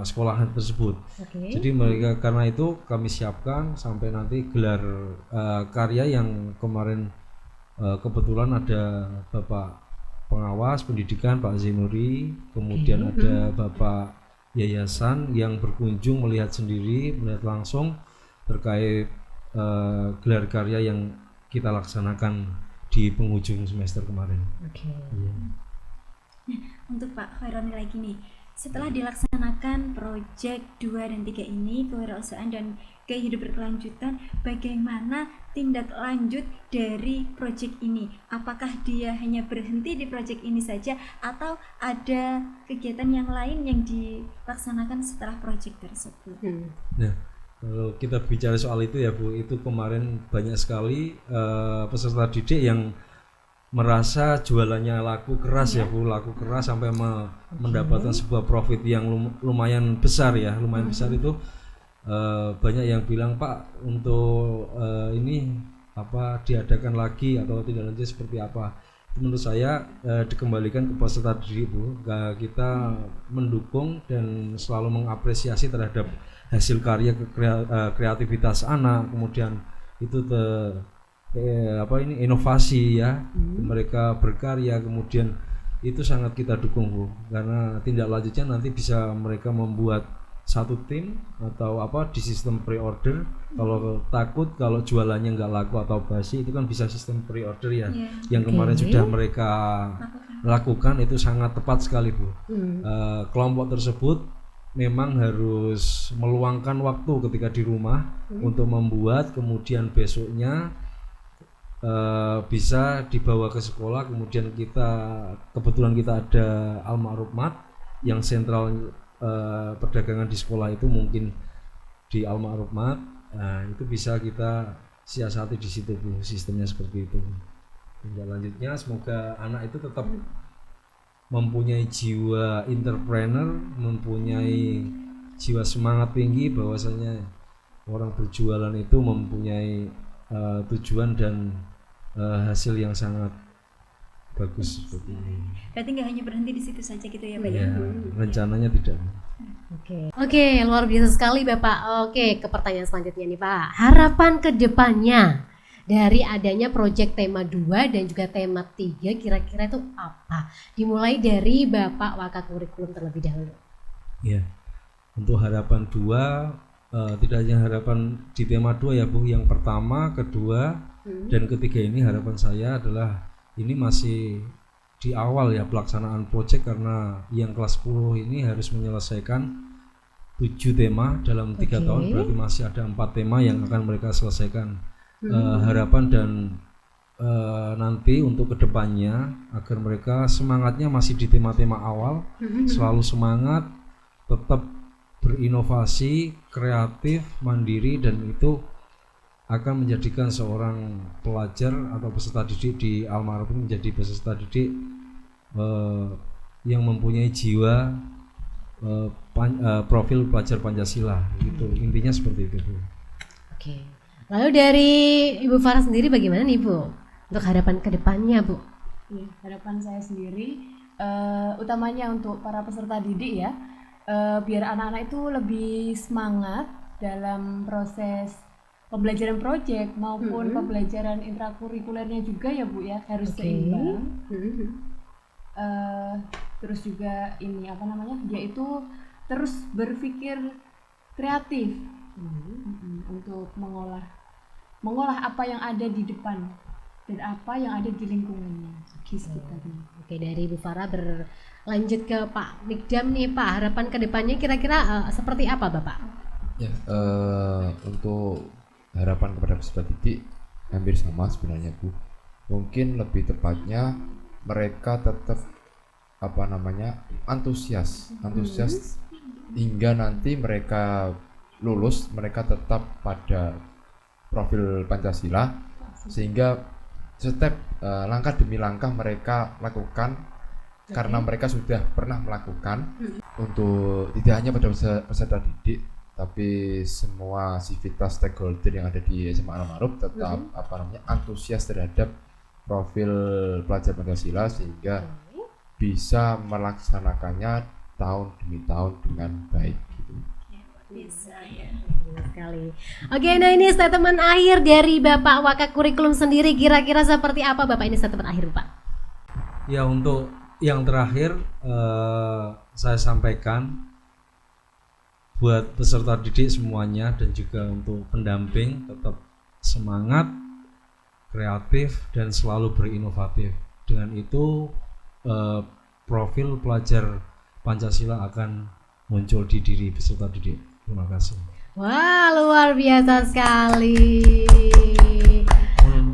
sekolahan tersebut. Jadi mereka karena itu kami siapkan sampai nanti gelar karya yang kemarin kebetulan ada Bapak pengawas pendidikan Pak Zenuri, kemudian ada Bapak yayasan yang berkunjung melihat sendiri, melihat langsung terkait gelar karya yang kita laksanakan di penghujung semester kemarin. Untuk Pak Khaironi lagi nih, setelah dilaksanakan proyek 2 dan 3 ini kewirausahaan dan gaya hidup berkelanjutan, bagaimana tindak lanjut dari proyek ini? Apakah dia hanya berhenti di proyek ini saja atau ada kegiatan yang lain yang dilaksanakan setelah proyek tersebut? Nah, kalau kita bicara soal itu ya Bu, itu kemarin banyak sekali peserta didik yang merasa jualannya laku keras ya Bu, laku keras sampai mendapatkan sebuah profit yang lumayan besar ya, lumayan besar itu banyak yang bilang Pak untuk ini apa diadakan lagi atau tidak lanjut seperti apa. Menurut saya dikembalikan ke peserta didik Bu, kita mendukung dan selalu mengapresiasi terhadap hasil karya kreativitas anak, kemudian itu inovasi ya, mereka berkarya, kemudian itu sangat kita dukung Bu, karena tindak lanjutnya nanti bisa mereka membuat satu tim atau apa di sistem pre-order. Kalau takut kalau jualannya nggak laku atau basi itu kan bisa sistem pre-order ya, yang kemarin sudah mereka lakukan itu sangat tepat sekali Bu. Kelompok tersebut memang harus meluangkan waktu ketika di rumah untuk membuat, kemudian besoknya bisa dibawa ke sekolah. Kemudian kebetulan kita ada Al-Ma'ruf-Mat yang sentral perdagangan di sekolah itu mungkin di Al-Ma'ruf-Mat. Nah, itu bisa kita siasati di situ Bu, sistemnya seperti itu. Hingga lanjutnya semoga anak itu tetap mempunyai jiwa entrepreneur, mempunyai jiwa semangat tinggi, bahwasanya orang berjualan itu mempunyai tujuan dan hasil yang sangat bagus seperti ini. Berarti nggak hanya berhenti di situ saja gitu ya Pak ya? Ya, rencananya tidak. Oke, luar biasa sekali Bapak. Oke, ke pertanyaan selanjutnya nih Pak. Harapan ke depannya dari adanya proyek tema 2 dan juga tema 3 kira-kira itu apa? Dimulai dari Bapak Wakakurikulum terlebih dahulu. Ya, untuk harapan 2 tidak hanya harapan di tema 2 ya Bu. Yang pertama, kedua, dan ketiga ini harapan saya adalah ini masih di awal ya pelaksanaan proyek, karena yang kelas 10 ini harus menyelesaikan 7 tema dalam 3 tahun, berarti masih ada 4 tema yang akan mereka selesaikan. Harapan dan nanti untuk kedepannya agar mereka semangatnya masih di tema-tema awal, selalu semangat, tetap berinovasi, kreatif, mandiri, dan itu akan menjadikan seorang pelajar atau peserta didik di Al-Ma'ruf menjadi peserta didik yang mempunyai jiwa profil pelajar Pancasila gitu. Intinya seperti itu Bu. Oke. Lalu dari Ibu Farah sendiri bagaimana nih Bu? Untuk harapan ke depannya Bu? Ya, harapan saya sendiri utamanya untuk para peserta didik ya, biar anak-anak itu lebih semangat dalam proses pembelajaran proyek maupun pembelajaran intrakurikulernya juga ya Bu ya, harus seimbang. Terus juga ini yaitu terus berpikir kreatif untuk mengolah apa yang ada di depan dan apa yang ada di lingkungannya di sekitarnya. Oke, dari Ibu Farah berlanjut ke Pak Mikdam nih Pak, harapan ke depannya kira-kira seperti apa Bapak? Ya, untuk harapan kepada peserta didik hampir sama sebenarnya Bu. Mungkin lebih tepatnya mereka tetap antusias hingga nanti mereka lulus, mereka tetap pada profil Pancasila, sehingga setiap langkah demi langkah mereka lakukan karena mereka sudah pernah melakukan. Untuk tidak hanya pada peserta didik tapi semua sivitas stakeholder yang ada di SMA Al-Ma'ruf tetap antusias terhadap profil pelajar Pancasila, sehingga bisa melaksanakannya tahun demi tahun dengan baik gitu. Bisa ya. Sekali. Oke, nah ini statement akhir dari Bapak Wakakurikulum sendiri, kira-kira seperti apa Bapak ini statement akhir Pak? Ya, untuk yang terakhir saya sampaikan buat peserta didik semuanya dan juga untuk pendamping, tetap semangat, kreatif, dan selalu berinovatif. Dengan itu profil pelajar Pancasila akan muncul di diri peserta didik. Terima kasih. Wah, luar biasa sekali.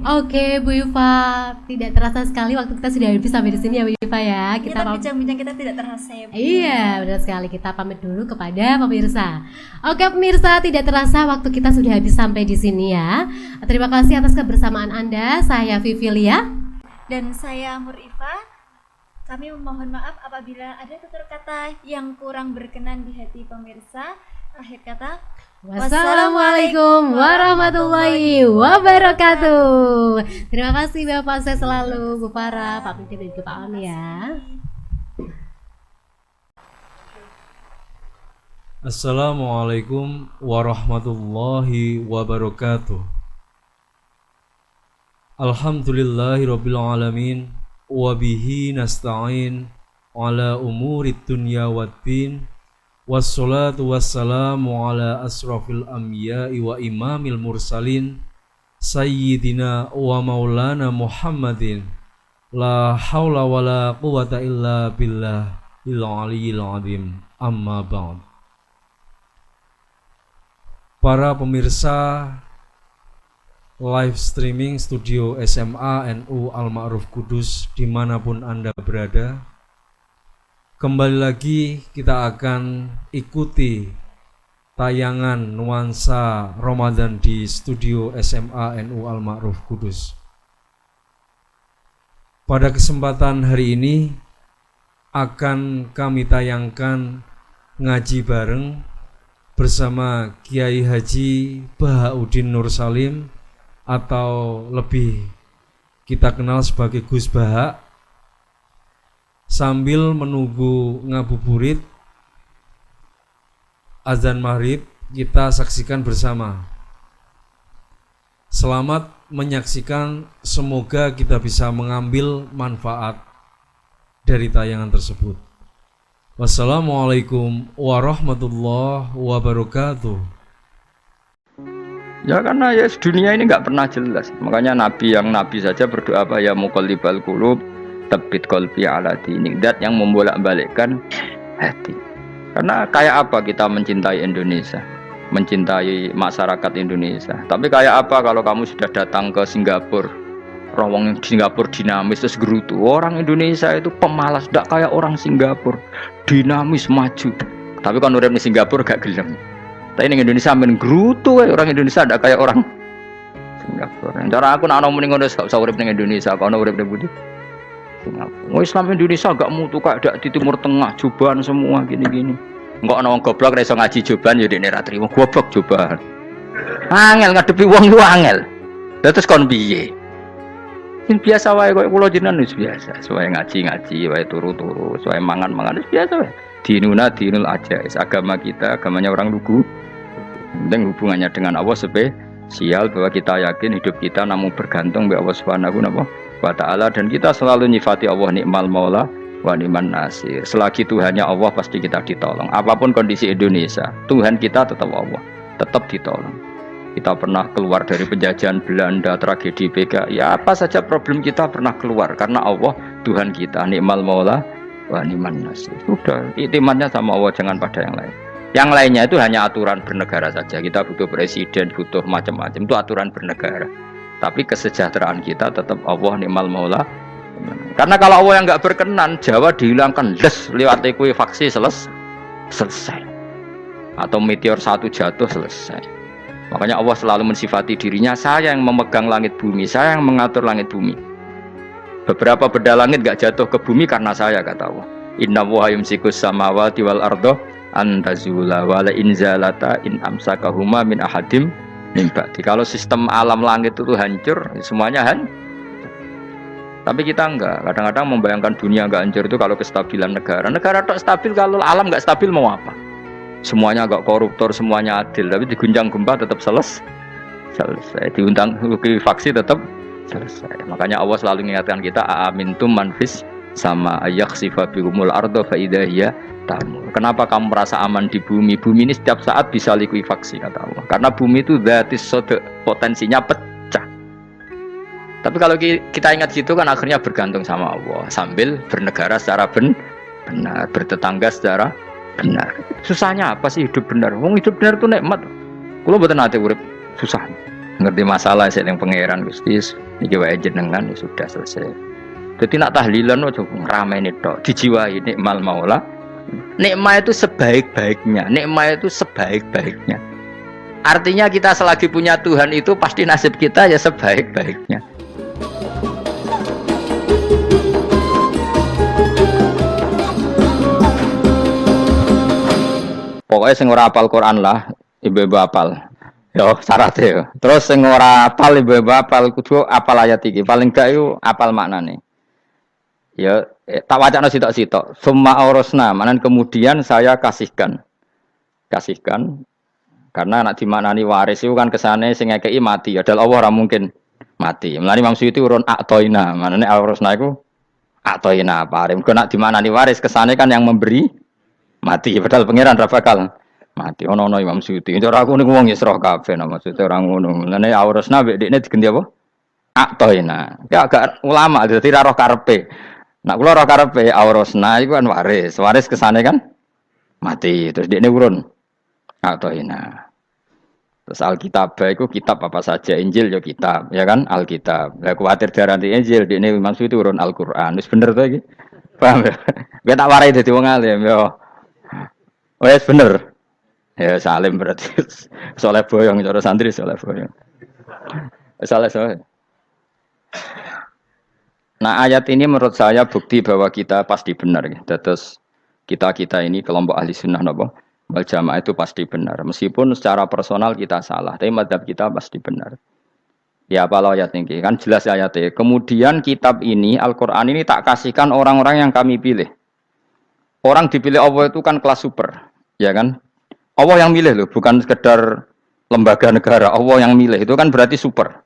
Oke, Bu Yufa, tidak terasa sekali waktu kita sudah habis sampai di sini ya Bu Yufa ya. Kita bincang-bincang kita tidak terasa ya Bu. Iya, benar sekali. Kita pamit dulu kepada pemirsa. Oke, pemirsa, tidak terasa waktu kita sudah habis sampai di sini ya. Terima kasih atas kebersamaan Anda. Saya Vivilia dan saya Murifa. Kami memohon maaf apabila ada tutur kata yang kurang berkenan di hati pemirsa. Akhir kata, wassalamualaikum warahmatullahi wabarakatuh. Terima kasih Bapak, saya selalu Bu Farah, Pak Mikdam dan juga Pak Oni ya. Assalamualaikum warahmatullahi wabarakatuh. Alhamdulillahirabbil alamin wa bihi nasta'in ala umurid dunya waddin. Wassalatu wassalamu ala asrafil anbiya'i wa imamil mursalin Sayyidina wa maulana Muhammadin. La hawla wa la quwata illa billah il aliyyil azim. Amma ba'd. para pemirsa live streaming studio SMA NU Al-Ma'ruf Kudus dimanapun Anda berada. Kembali lagi kita akan ikuti tayangan nuansa Ramadan di studio SMA NU Al-Ma'ruf Kudus. Pada kesempatan hari ini akan kami tayangkan ngaji bareng bersama Kiai Haji Bahauddin Nur Salim atau lebih kita kenal sebagai Gus Baha. Sambil menunggu ngabuburit azan maghrib, kita saksikan bersama. Selamat menyaksikan, semoga kita bisa mengambil manfaat dari tayangan tersebut. Wassalamualaikum warahmatullahi wabarakatuh. Ya karena ya dunia ini nggak pernah jelas. Makanya Nabi saja berdoa apa ya muqallibal qulub tsabbit qalbi ala dinik, zat yang membolak-balikkan hati. Karena kayak apa kita mencintai Indonesia, mencintai masyarakat Indonesia. Tapi kayak apa kalau kamu sudah datang ke Singapura, orang Singapura dinamis terus gerutu. Orang Indonesia itu pemalas, tidak kayak orang Singapura, dinamis maju. Tapi kan urip di Singapura gak gelem. Tapi di Indonesia men gerutu, orang Indonesia tidak kayak orang Singapura. Cara aku nak ngomong ngono gak usah urip ning Indonesia, kono urip ning Budi. Singapura. Islam Indonesia gak mutu kayak dak di Timur Tengah, cobaan semua gini-gini. Enggak ana wong goblok ra iso ngaji cobaan ya dekne ra trimo goblok cobaan. Angel ngadepi wong ku angel. Lah terus kon piye? Sing biasa wae koyo kula jenengan wis biasa. Suwe ngaji-ngaji, wae turu-turu, suwe mangan-mangan wis biasa wae. Dinul ajais. Agama kita, agamanya orang lugu. Penting hubungannya dengan Allah spesial, bahwa kita yakin hidup kita namun bergantung kepada Allah Subhanahu wa ta'ala, dan kita selalu nyifati Allah nikmal maula wa ni'man nasir. Selagi Tuhannya Allah pasti kita ditolong. Apapun kondisi Indonesia, Tuhan kita tetap Allah, tetap ditolong. Kita pernah keluar dari penjajahan Belanda, tragedi PKI, ya apa saja problem kita pernah keluar karena Allah Tuhan kita, nikmal maula wa ni'man nasir. Sudah, iktimatnya sama Allah, jangan pada yang lain. Yang lainnya itu hanya aturan bernegara saja. Kita butuh presiden, butuh macam-macam, itu aturan bernegara. Tapi kesejahteraan kita tetap Allah nikmal maula. Karena kalau Allah yang nggak berkenan, Jawa dihilangkan les lewat ekuifaksi selesai. Atau meteor satu jatuh selesai. Makanya Allah selalu mensifati dirinya, saya yang memegang langit bumi, saya yang mengatur langit bumi. Beberapa benda langit nggak jatuh ke bumi karena saya, kata Allah. Inna wa yumsikus samawati wal ardo antazula wala inzalata in amsakahuma min ahadim min ba'di. Kalau sistem alam langit itu hancur, semuanya tapi kita enggak. Kadang-kadang membayangkan dunia enggak hancur itu kalau kestabilan negara. Negara tak stabil, kalau alam enggak stabil mau apa? Semuanya enggak koruptor, semuanya adil, tapi diguncang gempa tetap selesai. Diundang faksi tetap selesai. Makanya Allah selalu mengingatkan kita, aamintum manfis sama yakhsifa bihumul ardo fa idza hiya tamur. Kenapa kamu merasa aman di bumi? Bumi ini setiap saat bisa likuifaksi, kata Allah. Karena bumi itu dzatis sodok, potensinya pecah. Tapi kalau kita ingat situ kan akhirnya bergantung sama Allah, sambil bernegara secara benar, bertetangga secara benar. Susahnya apa sih hidup benar? Wong hidup benar itu nikmat. Kulo mboten nate urip susah. Ngerti masalah sing pangeran Gusti, niki wae jenengan ya sudah selesai. Jadi nak tahlilan ojo ngrameni tok, dijiwai nikmal maula. Nikmat itu sebaik-baiknya, nikmat itu sebaik-baiknya. Artinya kita selagi punya Tuhan itu pasti nasib kita ya sebaik-baiknya. Pokoknya sing ora hafal Quran lah, ibu-ibu hafal. Yo syaratnya. Terus sing ora hafal ibu-ibu hafal kudu hafal ayat iki. Paling gak yo hafal maknane. Ya tak wacana sitok-sitok. Summa aurasna, manan kemudian saya kasihkan. Karena anak dimaknani waris itu kan kesane sing ngekeki mati. Padahal Allah ora mungkin mati. Mulane Imam Suyuti urun atoina, maknane aurasna iku atoina paring. Kok nak dimaknani waris kesane kan yang memberi mati. Padahal pangeran ra bakal mati. Ono Imam Suyuti. Cara aku niku wong Isra kabeh maksudnya ora ngono. Mulane aurasna mek dekne diganti apa? Atoina. Ya agak ulama dadi ra roh karepe. Nak kula ora karepe aurasna iku kan waris. Waris kesane kan mati. Terus dekne urun atoina. Terus Alkitab itu kitab apa saja, Injil ya kitab, ya kan Alkitab. Lah kuwatir diarani Injil, dene maksud itu urun Al-Qur'an. Wis bener to iki? Paham ya? Gue tak warai dadi wong alim yo. Wis bener. Ya salim berarti. Soleh boyong cara santri soleh boyong. Soleh. Nah ayat ini menurut saya bukti bahwa kita pasti benar. Terus kita ini kelompok ahli sunnah nopo wal jamaah itu pasti benar. Meskipun secara personal kita salah, tapi mazhab kita pasti benar. Ya apa ayat ini kan jelas ayatnya. Kemudian kitab ini Al-Quran ini tak kasihkan orang-orang yang kami pilih. Orang dipilih Allah itu kan kelas super, ya kan? Allah yang milih loh, bukan sekedar lembaga negara. Allah yang milih itu kan berarti super.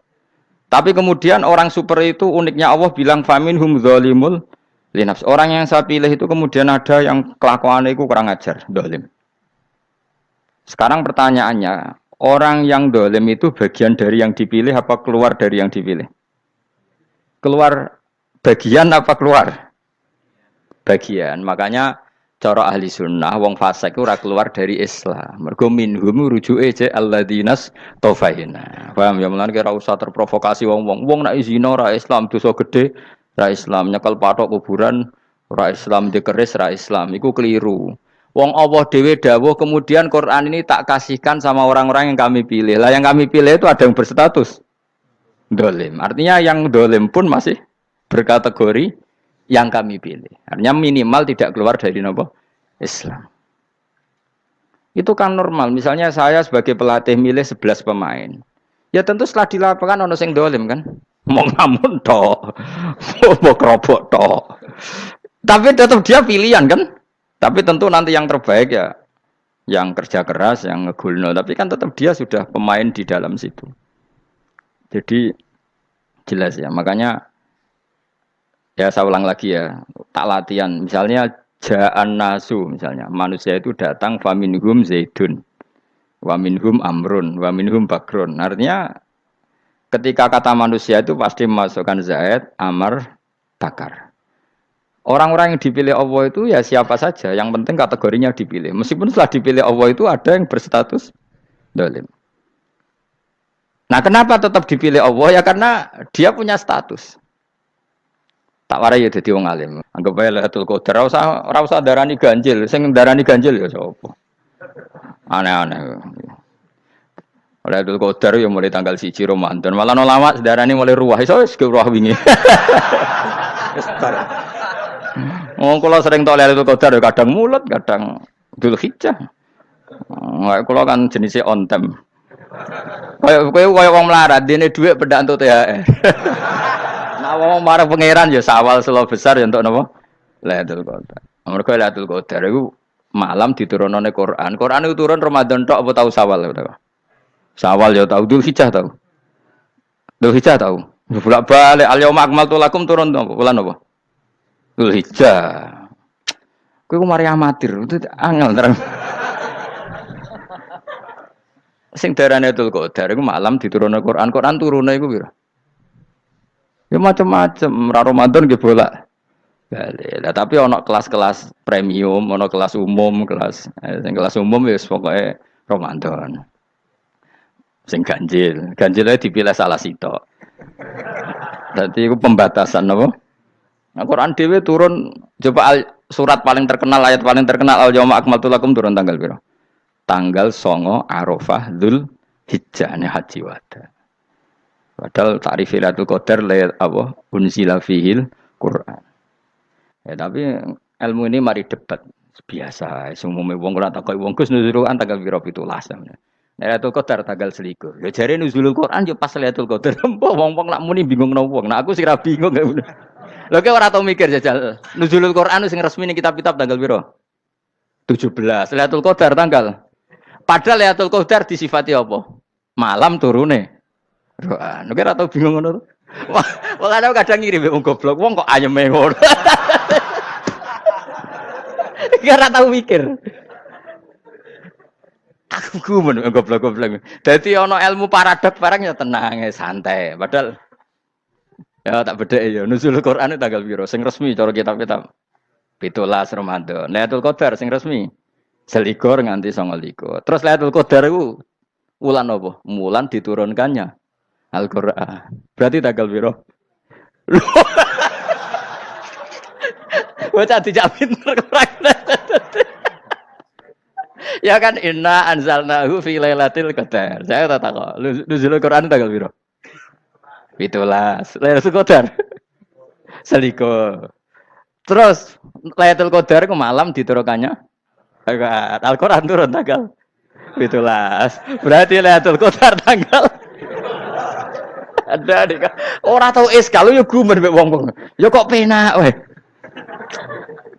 Tapi kemudian orang super itu uniknya Allah bilang faminhum zalimul linafs. Orang yang saya pilih itu kemudian ada yang kelakuannya itu kurang ajar, zalim. Sekarang pertanyaannya, orang yang zalim itu bagian dari yang dipilih apa keluar dari yang dipilih? Keluar bagian apa keluar? Bagian. Makanya cara ahli sunnah wong fasik ora keluar dari Islam. Mergo minhum rujuke je alladinas tofaina. Paham ya mulane ora usah terprovokasi wong-wong. Wong nek zina ora Islam, dosa gede ora Islam, nyekel patok kuburan ora Islam, dikeris ora Islam. Iku keliru. Wong Allah dhewe dawuh kemudian Quran ini tak kasihkan sama orang-orang yang kami pilih. Lah yang kami pilih itu ada yang berstatus dolim. Artinya yang dolim pun masih berkategori yang kami pilih. Artinya minimal tidak keluar dari nopo Islam. Itu kan normal. Misalnya saya sebagai pelatih milih 11 pemain. Ya tentu setelah di lapangan ono sing dolim kan. Mau ngamun tok. Mau kerobok tok. Tapi tetap dia pilihan kan. Tapi tentu nanti yang terbaik ya yang kerja keras, yang ngegulno. Tapi kan tetap dia sudah pemain di dalam situ. Jadi jelas ya. Makanya ya saya ulang lagi ya, tak latihan. Misalnya ja'an nasu, misalnya manusia itu datang faminhum zaidun, wa minhum amrun, wa minhum bakrun. Artinya ketika kata manusia itu pasti memasukkan Zaid, Amr, Bakar. Orang-orang yang dipilih Allah itu ya siapa saja, yang penting kategorinya dipilih. Meskipun setelah dipilih Allah itu ada yang berstatus dolim. Nah kenapa tetap dipilih Allah? Ya karena dia punya status. Tak warai ya dadi wong alim. Anggap bae Lailatul Qadar ora usah darani ganjil, sing darani ganjil ya sapa. Aneh-aneh. Lailatul Qadar ya mulai tanggal 1 Ramadan. Malah ulama darani mulai ruwah iso wis ruwah wingi. Kula sering tok Lailatul Qadar ya kadang mulut, kadang Dzulhijjah. Kula kan jenisnya on time. Kowe wong melarat dene dhuwit pendak entuk THR. Nah, wong marang pangeran ya sawal selo besar ya entuk napa? Lailatul Qadar. Mergo Lailatul Qadar iku malam diturunane Quran. Quran itu turun Ramadan tok apa tau Sawal ta? Sawal ya tau, Dzulhijjah tau. Dzulhijjah tau. Bolak-balik al-yauma akmaltu lakum turun apa? Bulan apa? Dzulhijjah. Kowe ku mari amatir, itu angel terang. Sing darane Lailatul Qadar iku malam diturunane Quran. Quran turune iku pira? Ya macam-macam, Ramadan nggih bolak. Lah tapi ono kelas-kelas premium, ono kelas umum, sing kelas umum wis pokoke Ramadan. Sing ganjil dipilih salah sitok. Dadi iku pembatasan apa? Nah, Quran dhewe turun coba surat paling terkenal, ayat paling terkenal al-yauma akmaltu lakum turun tanggal pira? Tanggal 9 Arafah Dzulhijjah haji wada. Padahal ta'rif Lailatul Qadar apa unzila fihil Quran. Ya tapi ilmu ini mari debat biasa. Umumnya wong ora takoki wong Gus nuzul Quran tanggal piro 17. Lailatul Qadar tanggal 21. Ya jare nuzulul Quran yo pas Lailatul Qadar. Wong-wong nak muni bingung nang wong. Nah aku sing ra bingung. Lho kowe ora tau mikir jajal. Nuzulul Quran sing resmi ning kitab-kitab tanggal piro? 17. Lailatul Qadar tanggal. Padahal Lailatul Qadar disifati apa? Malam turune. Roan, nek ora tau bingung ngono. Wong kadang ngirim wong goblok, wong kok ayeme ngono. Ora tau mikir. Aku men goblok-goblok. Dadi ana ilmu paradok barang ya tenang, santai. Padahal ya tak bedhek ya nuzul Quran tanggal piro sing resmi cara kitab-kitab. 17 Ramadan. Lailatul Qadar sing resmi 21 nganti 29. Terus Lailatul Qadar iku Wulan apa? Wulan diturunkannya Al-Qur'an. Berarti tanggal piro? Bocah dijak pinter kurang. Ya kan inna anzalnahu fi lailatul qadar. Saya tak tahu. Nuzul Quran tanggal piro? 17. Lailatul Qadar. Selikur. Terus Lailatul Qadar ke malam diturunkannya Al-Qur'an turun tanggal 17. Berarti Lailatul Qadar tanggal ada nih. Ora tau kalau yo gumen mbek wong-wong. Yo kok penak wae.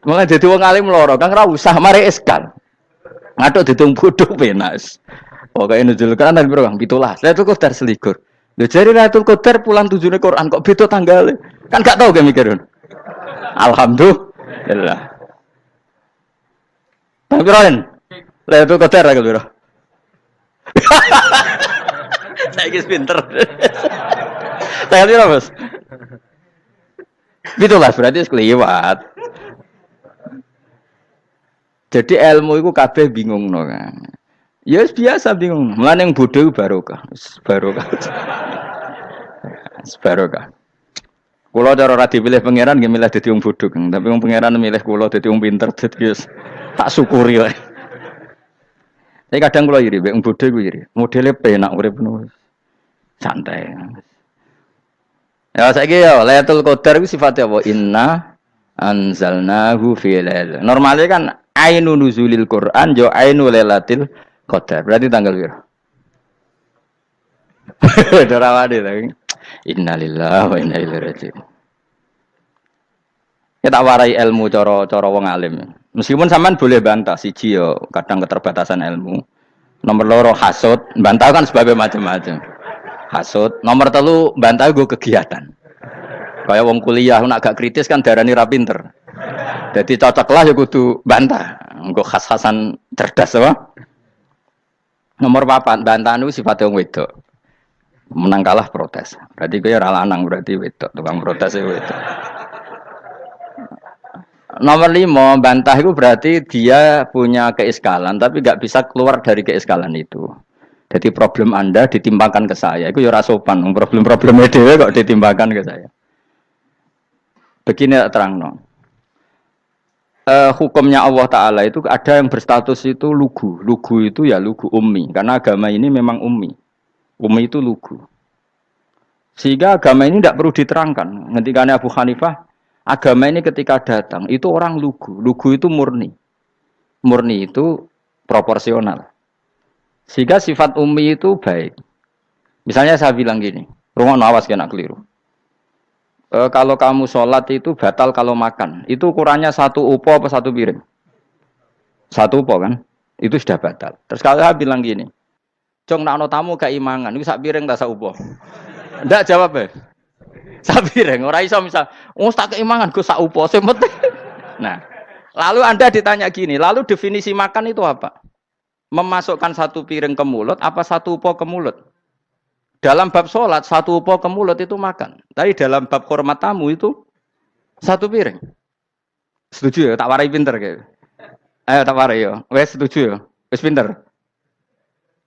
Mulai dadi wong alim loro, Kang ora usah mari eskal. Ngaduk ditung bodho penak. Pokoke nuzul Quran nang piro Kang? 17. Lailatul Qadar selikur. Lho jare Lailatul Qadar pulang tujune Quran kok beda tanggale. Kan gak tau ge mikir. Alhamdulillah. Tapi Ron, Lailatul Qadar tanggal piro? Saiki pinter. Tanggal piro, Bos? 17 berarti sekliwat. Jadi ilmu itu kabeh bingung no kan. Ya biasa bingung. Mulane yang bodoh barokah. Barokah. Barokah. Kula cara ora dipilih pangeran nggih milih dadi wong bodoh, tapi wong pangeran milih kula dadi wong pinter dadi tak syukuri wae. Tapi kadang kula iri mbek wong bodoh iku iri. Modele penak urip ngono. Santai. Ya saiki ya Lailatul Qadar iku sifate apa? Inna anzalnahu fi lail. Normale kan ainu nuzulil Quran yo ainu lailatul qadar. Berarti tanggal piro? Dorawade lagi. Innalillahi wa inna ilaihi raji'un. Kita warai ilmu cara wong alim. Meskipun sampean boleh bantah siji yo kadang keterbatasan ilmu. Nomor loro hasud, bantah kan sebabnya macam-macam. Hasud, nomor 3 bantah go kegiatan. Kayak wong kuliah nak gak kritis kan darani ra pinter. Jadi cocoklah ya kudu bantah. Engko khas-khasan cerdas apa? Nomor 4 bantahan itu sifatnya wong wedok. Menang kalah protes. Berarti kowe ora lanang berarti wedok, tukang protes wedok. Nomor 5 bantah itu berarti dia punya keiskalan tapi gak bisa keluar dari keiskalan itu. Jadi problem Anda ditimbangkan ke saya, itu ya ora sopan. Problem-problemnya dhewe kok ditimbangkan ke saya. Begini terangno. Hukumnya Allah Ta'ala itu ada yang berstatus itu lugu. Lugu itu ya lugu ummi. Karena agama ini memang ummi. Ummi itu lugu. Sehingga agama ini tidak perlu diterangkan. Ngendikane Abu Hanifah, agama ini ketika datang, itu orang lugu. Lugu itu murni. Murni itu proporsional. Sehingga sifat ummi itu baik. Misalnya saya bilang gini, rungono awas kena keliru. Kalau kamu sholat itu batal kalau makan. Itu ukurannya 1 upo apa 1 piring? 1 upo kan? Itu sudah batal. Terus kalau saya bilang gini, Jong nak ono tamu gak imangan, itu sak piring tak sak upo. Ndak jawab ya. Sak piring, ora iso misal, tak keimangan gue sak upo sing penting. Nah, lalu Anda ditanya gini, lalu definisi makan itu apa? Memasukkan 1 piring ke mulut apa 1 upo ke mulut? Dalam bab sholat 1 upo ke mulut itu makan. Tapi dalam bab hormat tamu itu 1 piring. Setuju ya? Tak warai pinter kayak. Ayo tak warai ya. Wes setuju ya? Wes pinter.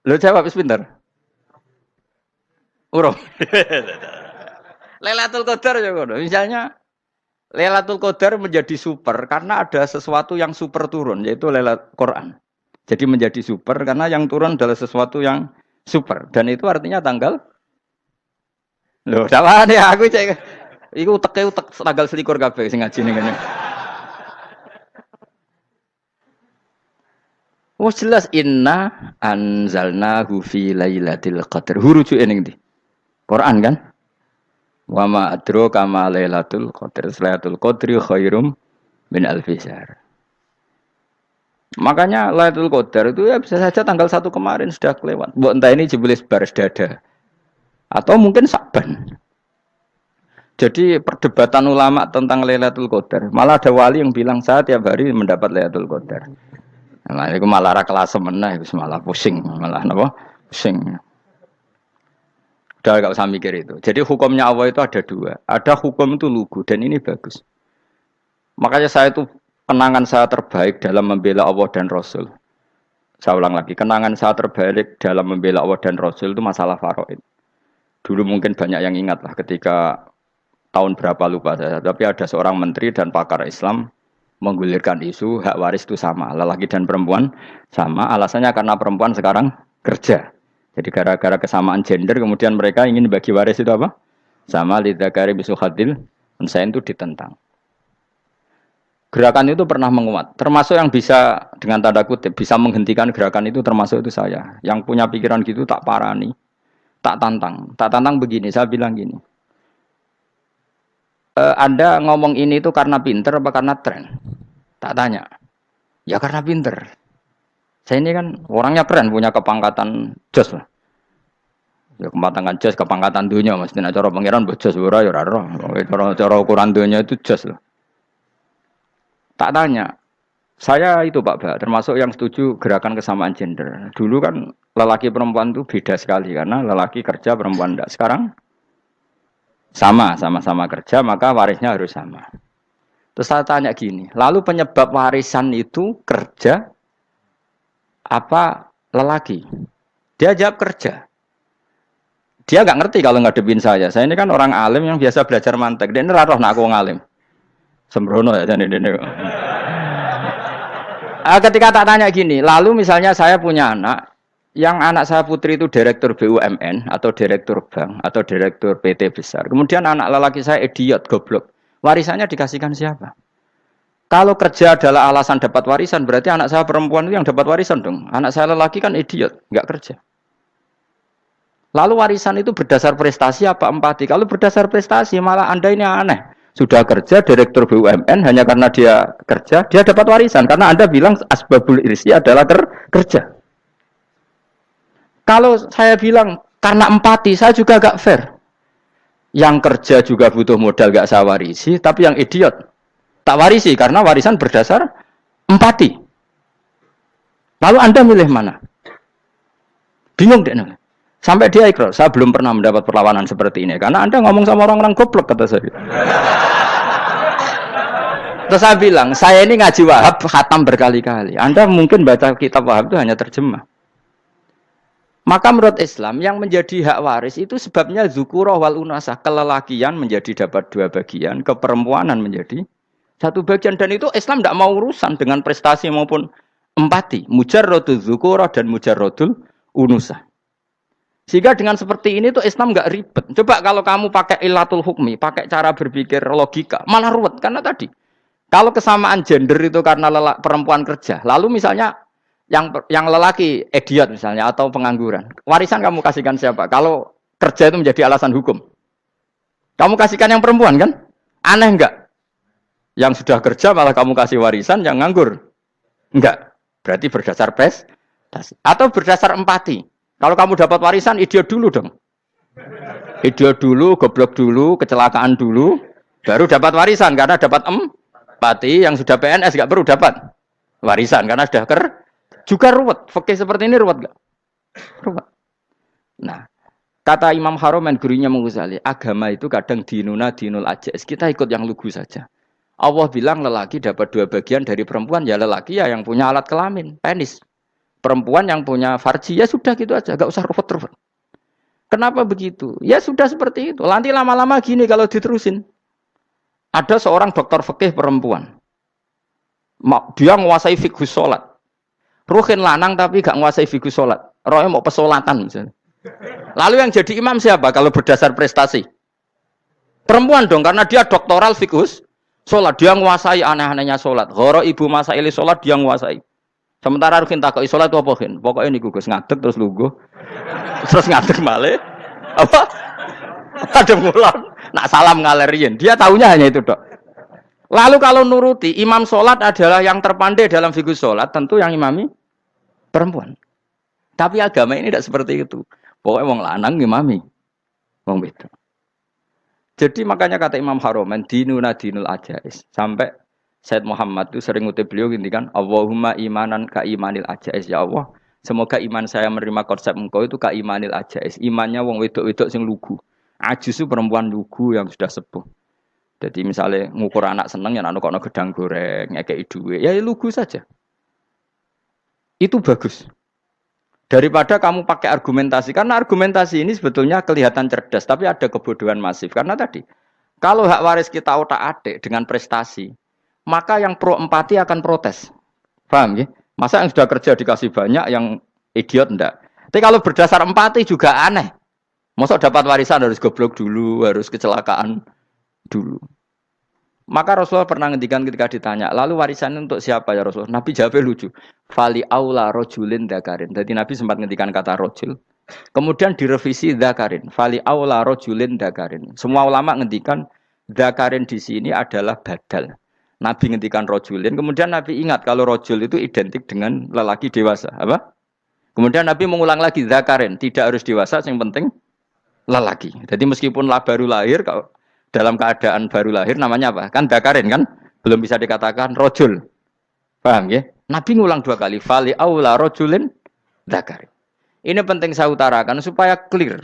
Lo jawab wes pinter. Urung. Lailatul Qadar ya ngono. Misalnya Lailatul Qadar menjadi super karena ada sesuatu yang super turun yaitu Lailatul Quran. Jadi menjadi super karena yang turun adalah sesuatu yang super dan itu artinya tanggal. Loh, salah nih aku cek. Iku utek tanggal 21 kabeh sing ngaji ning kene. Oh jelas inna anzalnahu fi lailatul qadar. Hurujuke ning ndi? Quran kan? Wa ma adraka ma lailatul qadar. Lailatul qadri khairum min alfi syahr. Makanya Lailatul Qadar itu ya bisa saja tanggal 1 kemarin sudah kelewat. Mbok entah ini jebelis baris dada. Atau mungkin Saban. Jadi perdebatan ulama tentang Lailatul Qadar. Malah ada wali yang bilang saya tiap hari mendapat Lailatul Qadar. Nah, itu malah ra kelas meneh, malah pusing, malah napa? Pusing. Udah gak usah mikir itu. Jadi hukumnya Allah itu ada 2. Ada hukum itu lugu dan ini bagus. Makanya saya itu kenangan saya terbaik dalam membela Allah dan Rasul. Saya ulang lagi, kenangan saya terbalik dalam membela Allah dan Rasul itu masalah faraid. Dulu mungkin banyak yang ingat lah ketika tahun berapa lupa saya, tapi ada seorang menteri dan pakar Islam menggulirkan isu hak waris itu sama, lelaki dan perempuan sama, alasannya karena perempuan sekarang kerja. Jadi gara-gara kesamaan gender kemudian mereka ingin bagi waris itu apa? Sama lidzakari bisul hadil unsayain itu ditentang. Gerakan itu pernah menguat, termasuk yang bisa dengan tanda kutip bisa menghentikan gerakan itu termasuk itu saya. Yang punya pikiran gitu tak parani, tak tantang begini, saya bilang gini. Anda ngomong ini itu karena pinter apa karena tren? Tak tanya. Ya karena pinter. Saya ini kan orangnya keren, punya kepangkatan jos lah. Ya kepangkatan jos, kepangkatan dunia, mestinya cara pangeran bojos ora ya ora. Cara ukuran dunia itu jos lah. Tak tanya, saya itu Pak Ba, termasuk yang setuju gerakan kesamaan gender. Dulu kan lelaki perempuan itu beda sekali karena lelaki kerja perempuan tidak. Sekarang sama-sama kerja maka warisnya harus sama. Terus saya tanya gini, lalu penyebab warisan itu kerja apa lelaki? Dia jawab kerja. Dia nggak ngerti kalau ngadepin saya. Saya ini kan orang alim yang biasa belajar mantek. Dia ini roh nak aku ngalim. Sembrono ya jadi ini. Ketika tak tanya gini, lalu misalnya saya punya anak, yang anak saya putri itu direktur BUMN atau direktur bank atau direktur PT besar. Kemudian anak lelaki saya idiot, goblok. Warisannya dikasihkan siapa? Kalau kerja adalah alasan dapat warisan, berarti anak saya perempuan itu yang dapat warisan dong. Anak saya lelaki kan idiot, nggak kerja. Lalu warisan itu berdasar prestasi apa empati? Kalau berdasar prestasi malah Anda ini aneh. Sudah kerja direktur BUMN hanya karena dia kerja, dia dapat warisan. Karena Anda bilang asbabul irsi adalah kerja. Kalau saya bilang karena empati, saya juga gak fair. Yang kerja juga butuh modal gak saya warisi, tapi yang idiot tak warisi karena warisan berdasar empati. Lalu Anda milih mana? Bingung deh. Sampai dia ikrar, saya belum pernah mendapat perlawanan seperti ini. Karena Anda ngomong sama orang-orang goblok, kata saya. Terus saya bilang, saya ini ngaji Wahab, khatam berkali-kali. Anda mungkin baca kitab Wahab itu hanya terjemah. Maka menurut Islam, yang menjadi hak waris itu sebabnya zukurah wal unasah. Kelelakian menjadi dapat 2 bagian, keperempuanan menjadi 1 bagian. Dan itu Islam tidak mau urusan dengan prestasi maupun empati. Mujarrodul zukurah dan mujarrodul unusah. Sehingga dengan seperti ini tuh Islam nggak ribet. Coba kalau kamu pakai ilatul hukmi, pakai cara berpikir logika, malah ruwet. Karena tadi, kalau kesamaan gender itu karena perempuan kerja, lalu misalnya yang lelaki idiot misalnya atau pengangguran, warisan kamu kasihkan siapa? Kalau kerja itu menjadi alasan hukum, kamu kasihkan yang perempuan kan? Aneh nggak? Yang sudah kerja malah kamu kasih warisan, yang nganggur enggak? Berarti berdasar prestasi atau berdasar empati. Kalau kamu dapat warisan, idiot dulu dong. Idiot dulu, goblok dulu, kecelakaan dulu, baru dapat warisan karena dapat empati. Yang sudah PNS nggak perlu dapat warisan karena sudah juga ruwet. Fikih seperti ini ruwet nggak? Ruwet. Nah, kata Imam Haromen gurunya Ghazali, agama itu kadang dinuna dinul ajais. Kita ikut yang lugu saja. Allah bilang lelaki dapat 2 bagian dari perempuan, ya lelaki ya yang punya alat kelamin, penis. Perempuan yang punya farji, ya sudah gitu aja, gak usah ruwet-ruwet. Kenapa begitu? Ya sudah seperti itu. Nanti lama-lama gini kalau diterusin. Ada seorang dokter fikih perempuan. Dia menguasai fikih sholat. Ruhin lanang tapi gak menguasai fikih sholat. Rohnya mau pesolatan misalnya. Lalu yang jadi imam siapa kalau berdasar prestasi? Perempuan dong, karena dia doktoral fikih sholat. Dia menguasai aneh-anehnya sholat. Ghoro ibu masaili sholat dia menguasai. Sementara Rukin takoki sholat apa Rukin? Pokoknya ini gugus ngadeg terus lugu. Terus ngadeg malih. Apa? Ada ngulon. Nak salam ngalerin. Dia tahunya hanya itu dok. Lalu kalau nuruti imam sholat adalah yang terpandai dalam fikih sholat, tentu yang imami perempuan. Tapi agama ini tidak seperti itu. Pokoknya wong lanang imami. Wong beda. Jadi makanya kata Imam Haromen dinuna dinul ajais. Sampai Said Muhammad itu sering ngutip beliau gini kan, Allahumma imanan ka imanil ajais, ya Allah. Semoga iman saya menerima konsep engkau itu ka imanil ajais. Imannya wong wedok-wedok sing lugu. Ajis itu perempuan lugu yang sudah sepuh. Jadi misalnya ngukur anak seneng ya anak kono gedang goreng, ngekei duwe, ya lugu saja. Itu bagus. Daripada kamu pakai argumentasi, karena argumentasi ini sebetulnya kelihatan cerdas, tapi ada kebodohan masif. Karena tadi, kalau hak waris kita otak-atik dengan prestasi, maka yang pro empati akan protes. Paham ya? Masa yang sudah kerja dikasih banyak, yang idiot enggak? Tapi kalau berdasar empati juga aneh. Masa dapat warisan harus goblok dulu, harus kecelakaan dulu. Maka Rasulullah pernah ngendikan ketika ditanya, lalu warisan untuk siapa ya Rasulullah? Nabi jawabnya lucu. Fali aula rojulin dakarin. Jadi Nabi sempat ngendikan kata rojul. Kemudian direvisi dakarin. Fali aula rojulin dakarin. Semua ulama ngendikan dakarin di sini adalah badal. Nabi ngendikan rojulin. Kemudian Nabi ingat kalau rojul itu identik dengan lelaki dewasa. Apa? Kemudian Nabi mengulang lagi dakarin. Tidak harus dewasa, yang penting lelaki. Jadi meskipun baru lahir, kalau dalam keadaan baru lahir namanya apa? Kan dakarin kan? Belum bisa dikatakan rojul. Paham ya? Nabi ngulang 2 kali. Fali aula rojulin dakarin. Ini penting saya utarakan supaya clear.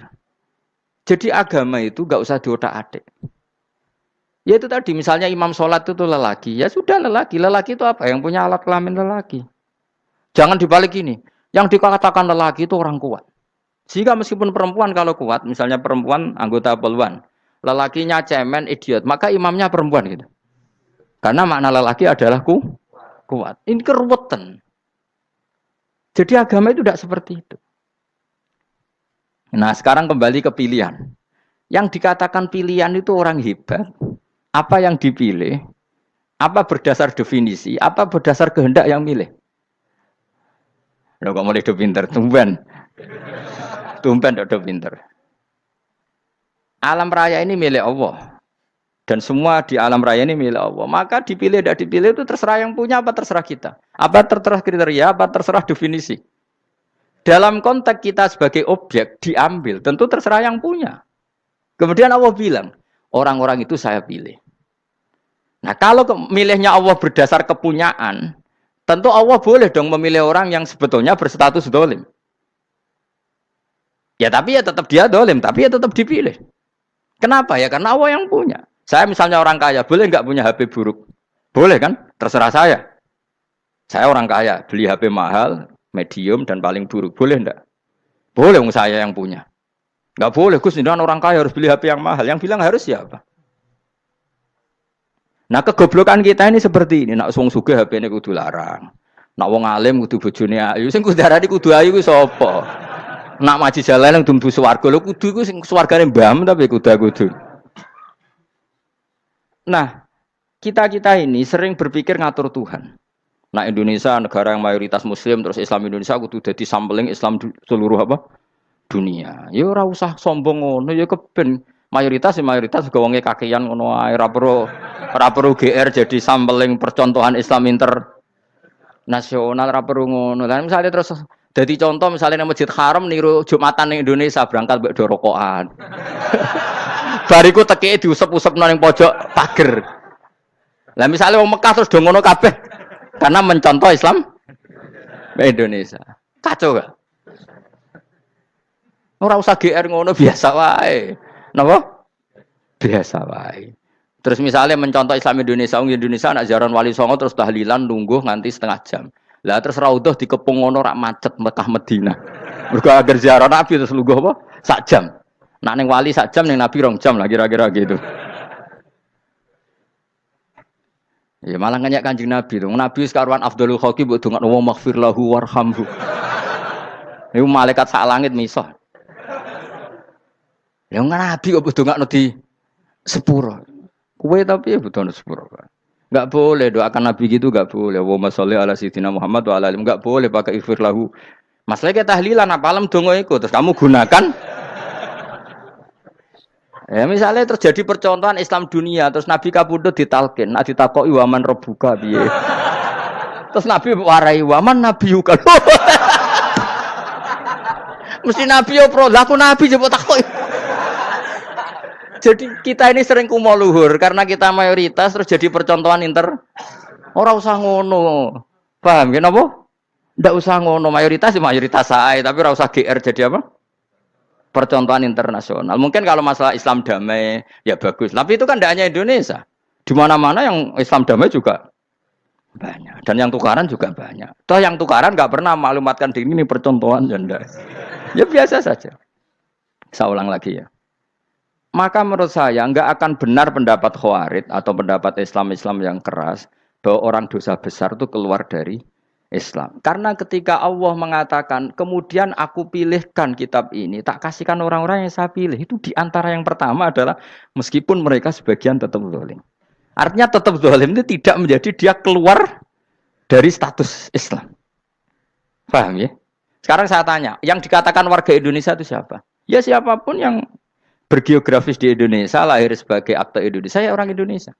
Jadi agama itu gak usah diotak-atik. Ya itu tadi misalnya imam sholat itu lelaki. Ya sudah lelaki. Lelaki itu apa? Yang punya alat kelamin lelaki. Jangan dibalik ini. Yang dikatakan lelaki itu orang kuat. Sehingga meskipun perempuan kalau kuat, misalnya perempuan anggota poluan. Lelakinya cemen, idiot, maka imamnya perempuan gitu. Karena makna lelaki adalah kuat. Ini keruwetan. Jadi agama itu tidak seperti itu. Nah sekarang kembali ke pilihan. Yang dikatakan pilihan itu orang hebat. Apa yang dipilih? Apa berdasar definisi? Apa berdasar kehendak yang milih? Loh kok mulai do pinter? Tumben do pinter. Alam raya ini milik Allah. Dan semua di alam raya ini milik Allah. Maka dipilih tidak dipilih itu terserah yang punya apa terserah kita. Apa terserah kriteria, apa terserah definisi. Dalam konteks kita sebagai objek diambil, tentu terserah yang punya. Kemudian Allah bilang, orang-orang itu saya pilih. Nah kalau milihnya Allah berdasar kepunyaan, tentu Allah boleh dong memilih orang yang sebetulnya berstatus dolim. Ya tapi ya tetap dia dolim, tapi ya tetap dipilih. Kenapa ya? Karena Allah yang punya. Saya misalnya orang kaya, boleh nggak punya HP buruk? Boleh kan? Terserah saya. Saya orang kaya, beli HP mahal, medium, dan paling buruk. Boleh enggak? Boleh, saya yang punya. Nggak boleh, Gus, ini orang kaya harus beli HP yang mahal. Yang bilang harus siapa? Nah, kegoblokan kita ini seperti ini. Nak wong sugih HP ini kudu larang. Nak wong alim kudu bojone ayu. Sing kudu darani kudu ayu ku sapa? Nak maji jalan yang dumbu swarga lho kudu iku sing swargane mbam tapi kudu. Nah, kita ini sering berpikir ngatur Tuhan. Nah, Indonesia negara yang mayoritas muslim terus Islam Indonesia kudu dadi sampling Islam seluruh apa? Dunia. Ya ora usah sombong ngono ya keben mayoritas juga wonge kakean ngono ae ora perlu GR jadi sampling percontohan Islam internasional ora perlu ngono. Lah misalnya terus dadi contoh misalnya nang Masjid Haram niru Jumatan ning Indonesia berangkat mbek do rokokan. Bariku tekike diusep-usepno ning pojok pager. Lah misalnya wong Mekah terus do ngono kabeh karena mencontoh Islam Indonesia. Kacau gak? Ora usah GR ngono biasa wae. Napa? Biasa wae. Terus misalnya mencontoh Islam Indonesia, Indonesia nak ziarah Wali Songo terus tahlilan nunggu nganti setengah jam. Lah terus raudhah dikepung ngono rak macet Mekah Madinah. Mergo agar ziarah Nabi terus lungguh apa? Sak jam. Nak ning wali sak jam ning Nabi 2 jam lah kira-kira gitu. Ya malah nganyak Kanjeng Nabi to. Nabi sekaruan afdhalul khalqi mbok dongakno wa maghfir lahu warhamhu. Niku malaikat sak langit misah. Ya Nabi kok dongakno di sepuro. Kowe tapi ya butuh sepuro. Enggak boleh doakan Nabi gitu enggak boleh. Wa sholli ala sayyidina Muhammad wa ala alihi enggak boleh pakai ighfir lahu. Masalah kita tahlilan apa alam donga iku terus kamu gunakan. Ya misalnya terjadi percontohan Islam dunia terus Nabi kapundhut ditalkin, nak ditakoki waman rebuka piye. Terus Nabi warai waman nabiyuka. Mesti Nabi yo pro, lah aku Nabi coba takoki. Jadi kita ini sering kumo luhur karena kita mayoritas terus jadi percontohan Ora usah ngono. Paham ya napa? Ndak usah ngono, mayoritas sae, tapi ora usah GR jadi apa? Percontohan internasional. Mungkin kalau masalah Islam damai ya bagus. Tapi itu kan tidak hanya Indonesia. Di mana-mana yang Islam damai juga banyak. Dan yang tukaran juga banyak. Toh yang tukaran nggak pernah maklumatkan diri ini percontohan janda. Ya biasa saja. Saya ulang lagi ya. Maka menurut saya nggak akan benar pendapat Khawarij atau pendapat Islam yang keras bahwa orang dosa besar itu keluar dari Islam. Karena ketika Allah mengatakan, kemudian aku pilihkan kitab ini, tak kasihkan orang-orang yang saya pilih. Itu diantara yang pertama adalah meskipun mereka sebagian tetap zalim. Artinya tetap zalim itu tidak menjadi dia keluar dari status Islam. Paham ya? Sekarang saya tanya, yang dikatakan warga Indonesia itu siapa? Ya siapapun yang bergeografis di Indonesia, lahir sebagai akte Indonesia, ya orang Indonesia.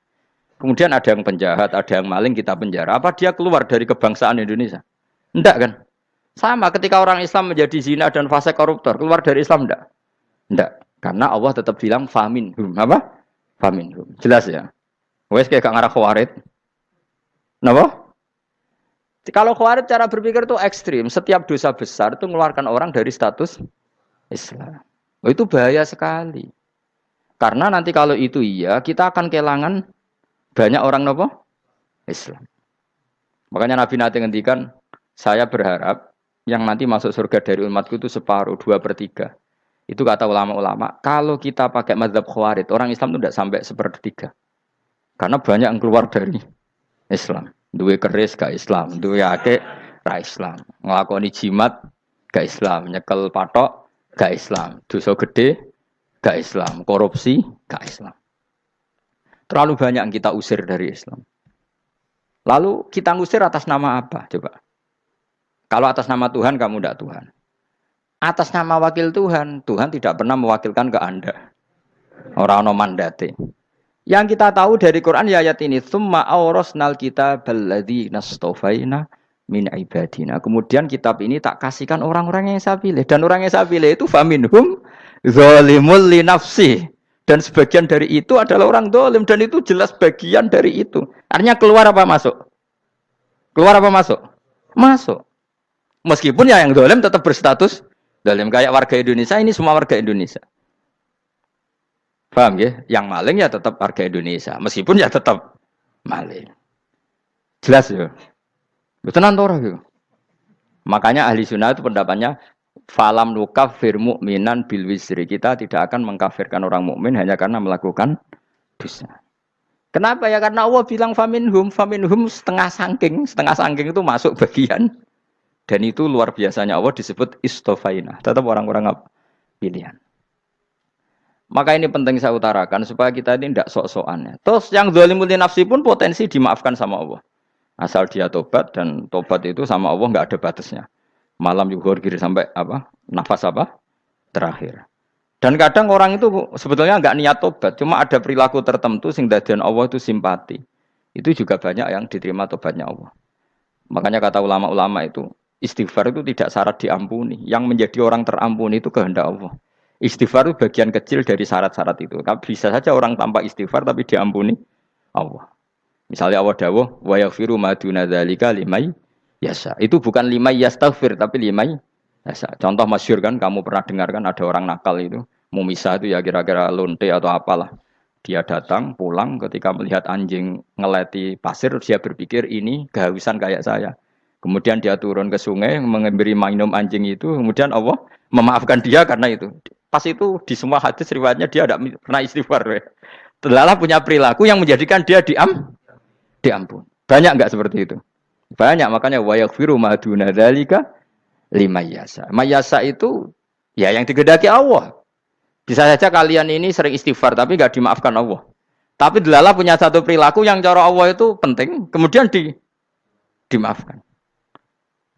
Kemudian ada yang penjahat, ada yang maling, kita penjara. Apa dia keluar dari kebangsaan Indonesia? Enggak kan? Sama ketika orang Islam menjadi zina dan fase koruptor, keluar dari Islam enggak? Enggak. Karena Allah tetap bilang faminhum. Apa? Faminhum. Jelas ya? Wes kayak gak ngarah Khawarij. Kenapa? Kalau Khawarij cara berpikir itu ekstrim. Setiap dosa besar itu mengeluarkan orang dari status Islam. Oh, itu bahaya sekali. Karena nanti kalau itu iya, kita akan kehilangan banyak orang nopo Islam. Makanya Nabi nanti ngendikan, saya berharap yang nanti masuk surga dari umatku itu separuh, 2/3. Itu kata ulama-ulama. Kalau kita pakai mazhab Khawarij, orang Islam itu tidak sampai 1/3. Karena banyak yang keluar dari Islam. Duwe keris gak Islam, duwe akeh ra Islam. Nglakoni jimat gak Islam, nyekel patok gak Islam, dosa gede gak Islam, korupsi gak Islam. Terlalu banyak yang kita usir dari Islam. Lalu kita ngusir atas nama apa? Coba. Kalau atas nama Tuhan, kamu tidak Tuhan. Atas nama wakil Tuhan, Tuhan tidak pernah mewakilkan ke Anda. Orang-orang mandate. Yang kita tahu dari Quran ya ayat ini, tsumma awrasnal kitabal ladzina astafaina min ibadina. Kemudian kitab ini tak kasihkan orang-orang yang saya pilih. Dan orang yang saya pilih itu faminhum zalimul li nafsi. Dan sebagian dari itu adalah orang zalim. Dan itu jelas bagian dari itu. Artinya keluar apa masuk? Keluar apa masuk? Masuk. Meskipun ya yang zalim tetap berstatus zalim. Kayak warga Indonesia, ini semua warga Indonesia. Paham ya? Yang maling ya tetap warga Indonesia. Meskipun ya tetap maling. Jelas ya? Betul gitu. Makanya ahli sunnah itu pendapatnya falam nukafir mu'minan bil wisri. Kita tidak akan mengkafirkan orang mukmin hanya karena melakukan dosa. Kenapa ya? Karena Allah bilang faminhum setengah sangking itu masuk bagian. Dan itu luar biasanya Allah disebut istofaina. Tetap orang-orang pilihan. Maka ini penting saya utarakan supaya kita ini tidak sok-sokan. Terus yang zalimul li nafsi pun potensi dimaafkan sama Allah. Asal dia tobat, dan tobat itu sama Allah nggak ada batasnya. Malam yuhur kiri sampai apa? Nafas apa? Terakhir. Dan kadang orang itu sebetulnya nggak niat tobat, cuma ada perilaku tertentu sehingga dadian Allah itu simpati. Itu juga banyak yang diterima tobatnya Allah. Makanya kata ulama-ulama itu, istighfar itu tidak syarat diampuni. Yang menjadi orang terampuni itu kehendak Allah. Istighfar itu bagian kecil dari syarat-syarat itu. Bisa saja orang tanpa istighfar tapi diampuni Allah. Misalnya Allah dawuh wa yaghfiru ma duna dzalika limay yasha. Itu bukan limay yastaghfir tapi limay yasha. Contoh masyhur kan, kamu pernah dengar kan ada orang nakal itu, mau misah itu ya kira-kira lonte atau apalah. Dia datang pulang ketika melihat anjing ngeleti pasir, dia berpikir ini kehausan kayak saya. Kemudian dia turun ke sungai memberi minum anjing itu, kemudian Allah memaafkan dia karena itu. Pas itu di semua hadis riwayatnya dia tidak pernah istighfar. Telah punya perilaku yang menjadikan dia diampun. Banyak enggak seperti itu? Banyak, makanya wa yaghfiru ma duna dzalika liman yasha. Mayasa itu ya yang digedaki Allah. Bisa saja kalian ini sering istighfar tapi enggak dimaafkan Allah. Tapi delalah punya satu perilaku yang cara Allah itu penting, kemudian dimaafkan.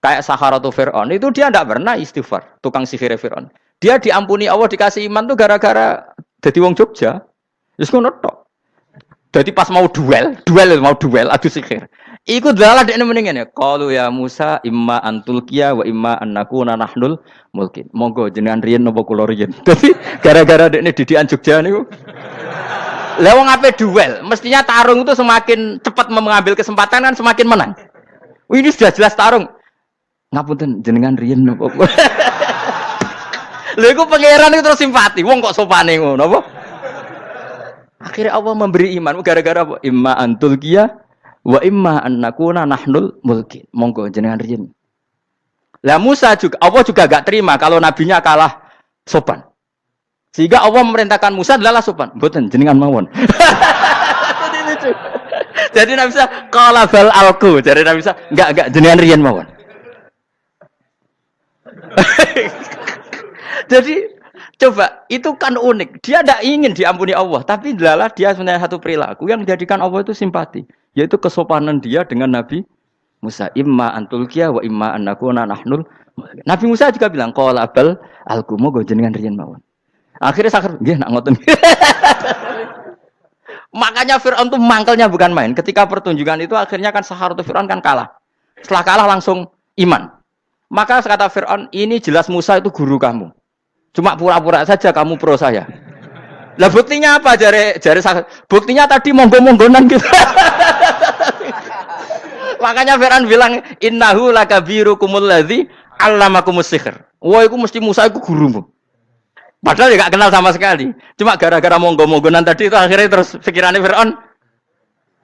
Kayak Saharatu Fir'aun, itu dia tidak pernah istighfar, tukang sihir Fir'aun. Dia diampuni Allah, dikasih iman tuh gara-gara jadi wong Jogja. Terus ngono tok. Jadi pas mau duel adu sihir. Iku dalalah dekne mendingan ya. Qalu ya Musa imma antulqiya wa imma annakuna nahnul mulkin. Monggo jenengan riyen napa kula riyen. Dadi gara-gara dekne didikan Jogja niku. Lah wong ape duel, mestinya tarung itu semakin cepat mengambil kesempatan kan semakin menang. Ini sudah jelas tarung. Ngapunten jenengan riyen napa. Lha iku pangeran itu terus simpati. Wong kok sopane ngono apa? Akhirnya Allah memberi iman gara-gara apa? Imma antul qiyah wa imma an nakuna nahnul mulkin. Monggo jenengan riyen. Lah Musa juga Allah juga gak terima kalau nabinya kalah sopan. Sehingga Allah memerintahkan Musa adalah sopan. Mboten jenengan mawon. Jadi Nabi Musa qala bal alqu. Jadi Nabi Musa enggak jenengan riyen mawon. Jadi coba itu kan unik. Dia tidak ingin diampuni Allah, tapi adalah dia sebenarnya satu perilaku yang menjadikan Allah itu simpati, yaitu kesopanan dia dengan Nabi Musa. Imma antulkiya wa imma an nakuna nahnul. Nabi Musa juga bilang qala bal alqu moga jenengan riyen mawon. Akhirnya sakar nggih nak ngoten. Makanya Firaun tuh mangkelnya bukan main. Ketika pertunjukan itu akhirnya kan Saharatu Firaun kan kalah. Setelah kalah langsung iman. Maka kata Firaun, ini jelas Musa itu guru kamu. Cuma pura-pura saja kamu pro saya. Lah buktinya apa? Jare buktinya tadi monggo-monggonan gitu. Makanya Firaun bilang innahu lakabirukumul ladzi 'allamakumus sihr. Wah, iku mesti Musa iku gurumu. Padahal ya gak kenal sama sekali. Cuma gara-gara monggo-monggonan tadi itu akhirnya terus pikirannya Firaun.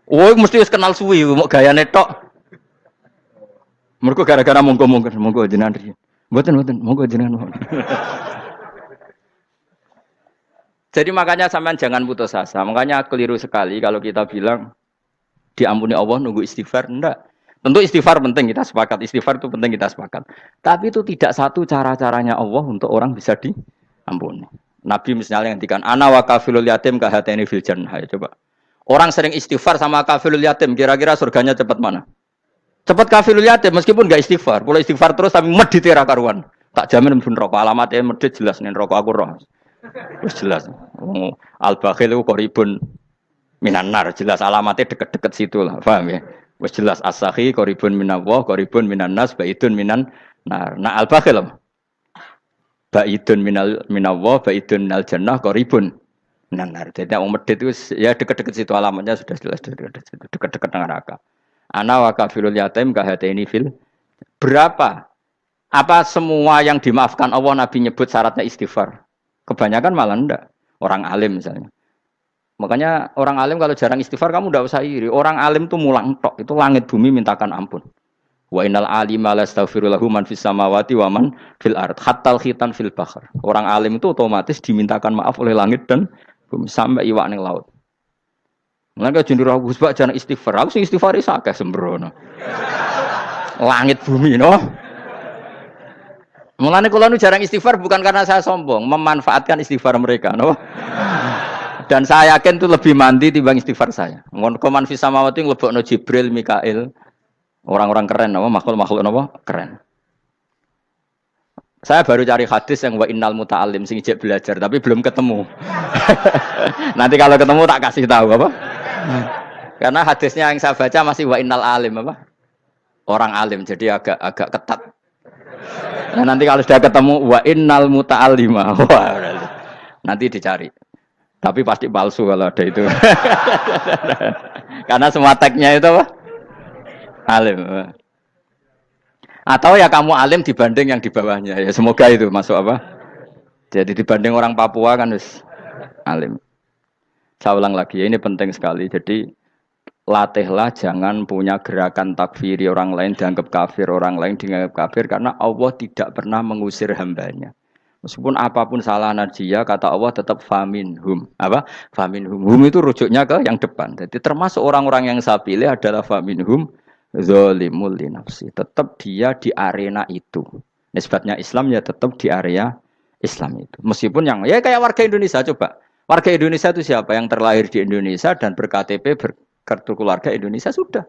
Wah, mesti wis kenal suwi mau gayane tok. Mergo gara-gara monggo jenengan riyen. Mboten monggo jenengan. Jadi makanya sampean jangan putus asa. Makanya keliru sekali kalau kita bilang diampuni Allah nunggu istighfar. Enggak. Tentu istighfar penting, kita sepakat. Istighfar itu penting, kita sepakat. Tapi itu tidak satu cara-caranya Allah untuk orang bisa diampuni. Nabi misalnya ngendikan ana wa kafilul yatim kahateni fil jannah. Coba. Orang sering istighfar sama kafilul yatim, kira-kira surganya cepat mana? Cepat kafilul yatim meskipun enggak istighfar. Kalau istighfar terus tapi medit ra karuan. Tak jamin pun rokok alamatnya medit jelas nih rokok aku roh. Wis jelas. Al-bakhil itu qoribun minan nar, jelas alamatnya deket-deket situ lah, paham ya? Wis jelas as-sakhi qoribun minallah, qoribun minan nas, baidun minan nar. Nah al-bakhil apa? Baidun minallah, baidun minal jannah, qoribun minan nar. Jadi wong medit itu ya deket-deket situ alamatnya sudah jelas deket-deket neraka. Ana wa kafilul yatim kahateni fil. Berapa? Apa semua yang dimaafkan Allah Nabi nyebut syaratnya istighfar? Kebanyakan malah enggak. Orang alim misalnya. Makanya orang alim kalau jarang istighfar kamu enggak usah iri. Orang alim tuh mulang tok, itu langit bumi mintakan ampun. Wa innal alima lastaghfiru lahu man fis samawati wa man fil ard hatta khitan fil bahr. Orang alim itu otomatis dimintakan maaf oleh langit dan bumi sampai iwak ning laut. Mulane jenenge Gus Bak jarang istighfar. Aku sing istighfar is akeh sembrono. Langit bumi no. Mulane kula nu jarang istighfar bukan karena saya sombong, memanfaatkan istighfar mereka, no? Dan saya yakin itu lebih mandi timbang istighfar saya. Ngon koman fis samawati nglebokno Jibril, Mikail. Orang-orang keren apa makhluk-makhluk apa keren. Saya baru cari hadis yang wa innal muta'allim sing ijek belajar tapi belum ketemu. Nanti kalau ketemu tak kasih tahu apa? Karena hadisnya yang saya baca masih wa innal alim apa? Orang alim jadi agak ketat. Nah, nanti kalau sudah ketemu wa innal muta'allima. Wah, nanti dicari. Tapi pasti palsu kalau ada itu. Karena semua tagnya itu apa? Alim. Atau ya kamu alim dibanding yang di bawahnya. Ya semoga itu masuk apa? Jadi dibanding orang Papua kan harus alim. Saya ulang lagi, ini penting sekali. Jadi latihlah jangan punya gerakan takfiri orang lain dianggap kafir, orang lain dianggap kafir karena Allah tidak pernah mengusir hambanya. Meskipun apapun salah dia, kata Allah tetap faminhum. Apa? Faminhum. Hum itu rujuknya ke yang depan. Jadi termasuk orang-orang yang saya pilih adalah faminhum zalimul li nafsi. Tetap dia di arena itu. Nisbatnya Islam ya tetap di area Islam itu. Meskipun yang ya kayak warga Indonesia coba. Warga Indonesia itu siapa? Yang terlahir di Indonesia dan ber-KTP kartu keluarga Indonesia sudah.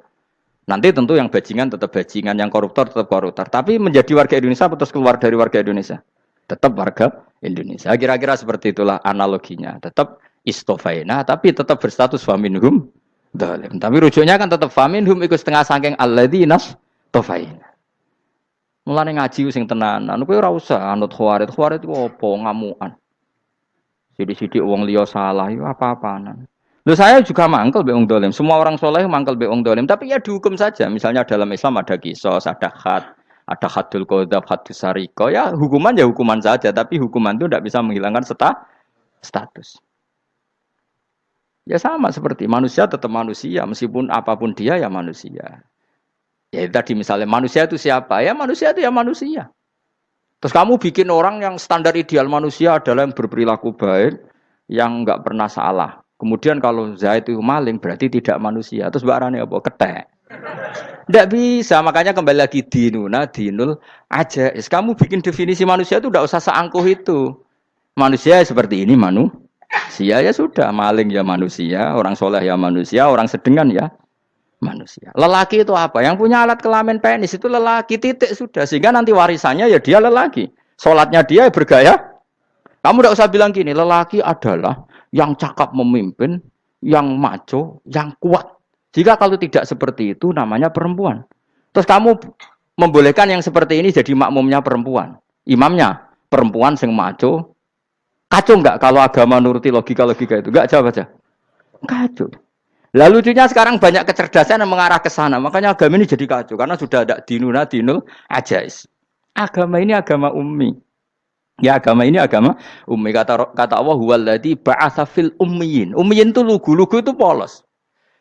Nanti tentu yang bajingan tetap bajingan, yang koruptor tetap koruptor. Tapi menjadi warga Indonesia terus keluar dari warga Indonesia. Tetap warga Indonesia. Kira-kira seperti itulah analoginya. Tetap istofaina tapi tetap berstatus faminhum dalim. Tapi rujuknya kan tetap faminhum ikut setengah saking alladzinas tofaina. Mulane ngaji sing tenanan kowe ora usah anut khawarit. Khawarit ku opo ngamukan. Sidik-sidik wong liya salah itu apa-apaan. Loh saya juga mangkel be wong dolim. Semua orang soleh mangkel be wong dolim. Tapi ya dihukum saja. Misalnya dalam Islam ada kisos, ada ada hadul qadzaf, hadus sariko. Ya hukuman ya hukuman saja. Tapi hukuman itu tidak bisa menghilangkan status. Ya sama seperti manusia tetap manusia, meskipun apapun dia ya manusia. Ya itu tadi misalnya manusia itu siapa? Ya manusia itu ya manusia. Terus kamu bikin orang yang standar ideal manusia adalah yang berperilaku baik, yang nggak pernah salah. Kemudian kalau Zaid itu maling berarti tidak manusia. Terus barangnya apa? Ketek. Tidak bisa, makanya kembali lagi dinul aja. Kamu bikin definisi manusia itu tidak usah seangkuh itu. Manusia seperti ini manusia ya sudah, maling ya manusia, orang soleh ya manusia, orang sedengan ya manusia. Lelaki itu apa? Yang punya alat kelamin penis itu lelaki, titik sudah. Sehingga nanti warisannya ya dia lelaki. Sholatnya dia ya bergaya. Kamu tidak usah bilang gini, lelaki adalah yang cakap memimpin, yang maco, yang kuat. Jika kalau tidak seperti itu namanya perempuan. Terus kamu membolehkan yang seperti ini jadi makmumnya perempuan. Imamnya perempuan sing maco. Kacau enggak kalau agama nuruti logika-logika itu? Enggak, jawab aja. Kacau. Lalu lucunya sekarang banyak kecerdasan yang mengarah ke sana. Makanya agama ini jadi kacau. Karena sudah ada dinul ajais. Agama ini agama ummi. Ya agama ini agama ummi. Kata Allah, huwaladzi ba'atsa fil ummiyin. Ummiyin itu lugu itu polos.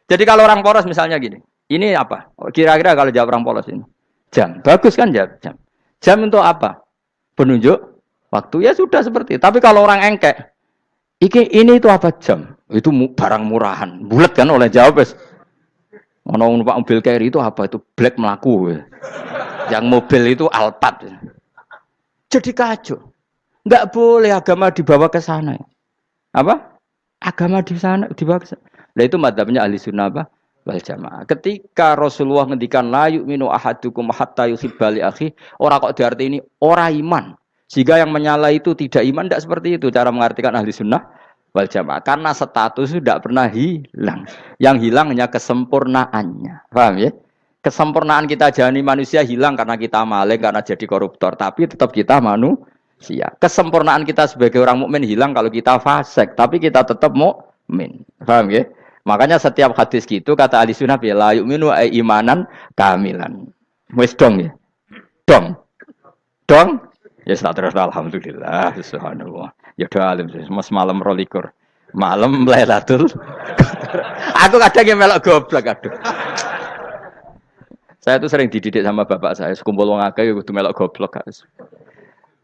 Jadi kalau orang polos misalnya gini. Ini apa? Kira-kira kalau jawab orang polos ini. Jam. Bagus kan jam? Jam untuk apa? Penunjuk waktu, ya sudah seperti itu. Tapi kalau orang engkek, ini itu apa jam? Itu barang murahan. Bulat kan oleh jawab. Orang numpak mobil carry itu apa? Itu black melaku. Yang mobil itu Alphard. Jadi kacau. Enggak boleh agama dibawa ke sana. Apa? Agama di sana dibawa ke sana. Nah itu madzhabnya ahli sunnah apa? Wal jamaah. Ketika Rasulullah ngendikan la yu'minu ahadukum hatta yuhibba li akhi, ora kok diarti ini ora iman. Jika yang menyala itu tidak iman, tidak seperti itu cara mengartikan ahli sunnah wal jamaah. Karena status itu tidak pernah hilang. Yang hilang hanya kesempurnaannya. Paham ya? Kesempurnaan kita jadi manusia hilang karena kita maling, karena jadi koruptor. Tapi tetap kita manusia. Kesempurnaan kita sebagai orang mukmin hilang kalau kita fasik. Tapi kita tetap mukmin. Paham ya? Makanya setiap hadis gitu kata ahli sunnah ya la yu'minu imanan kamilan. Wis dong ya? Dong. Ya terus alhamdulillah subhanallah. Ya doa alim semalam rolikur. Malam Lailatul Aku kadang yang melok goblok aduh. Saya tuh sering dididik sama bapak saya, sekumpul wong akeh ya kudu melok goblok guys.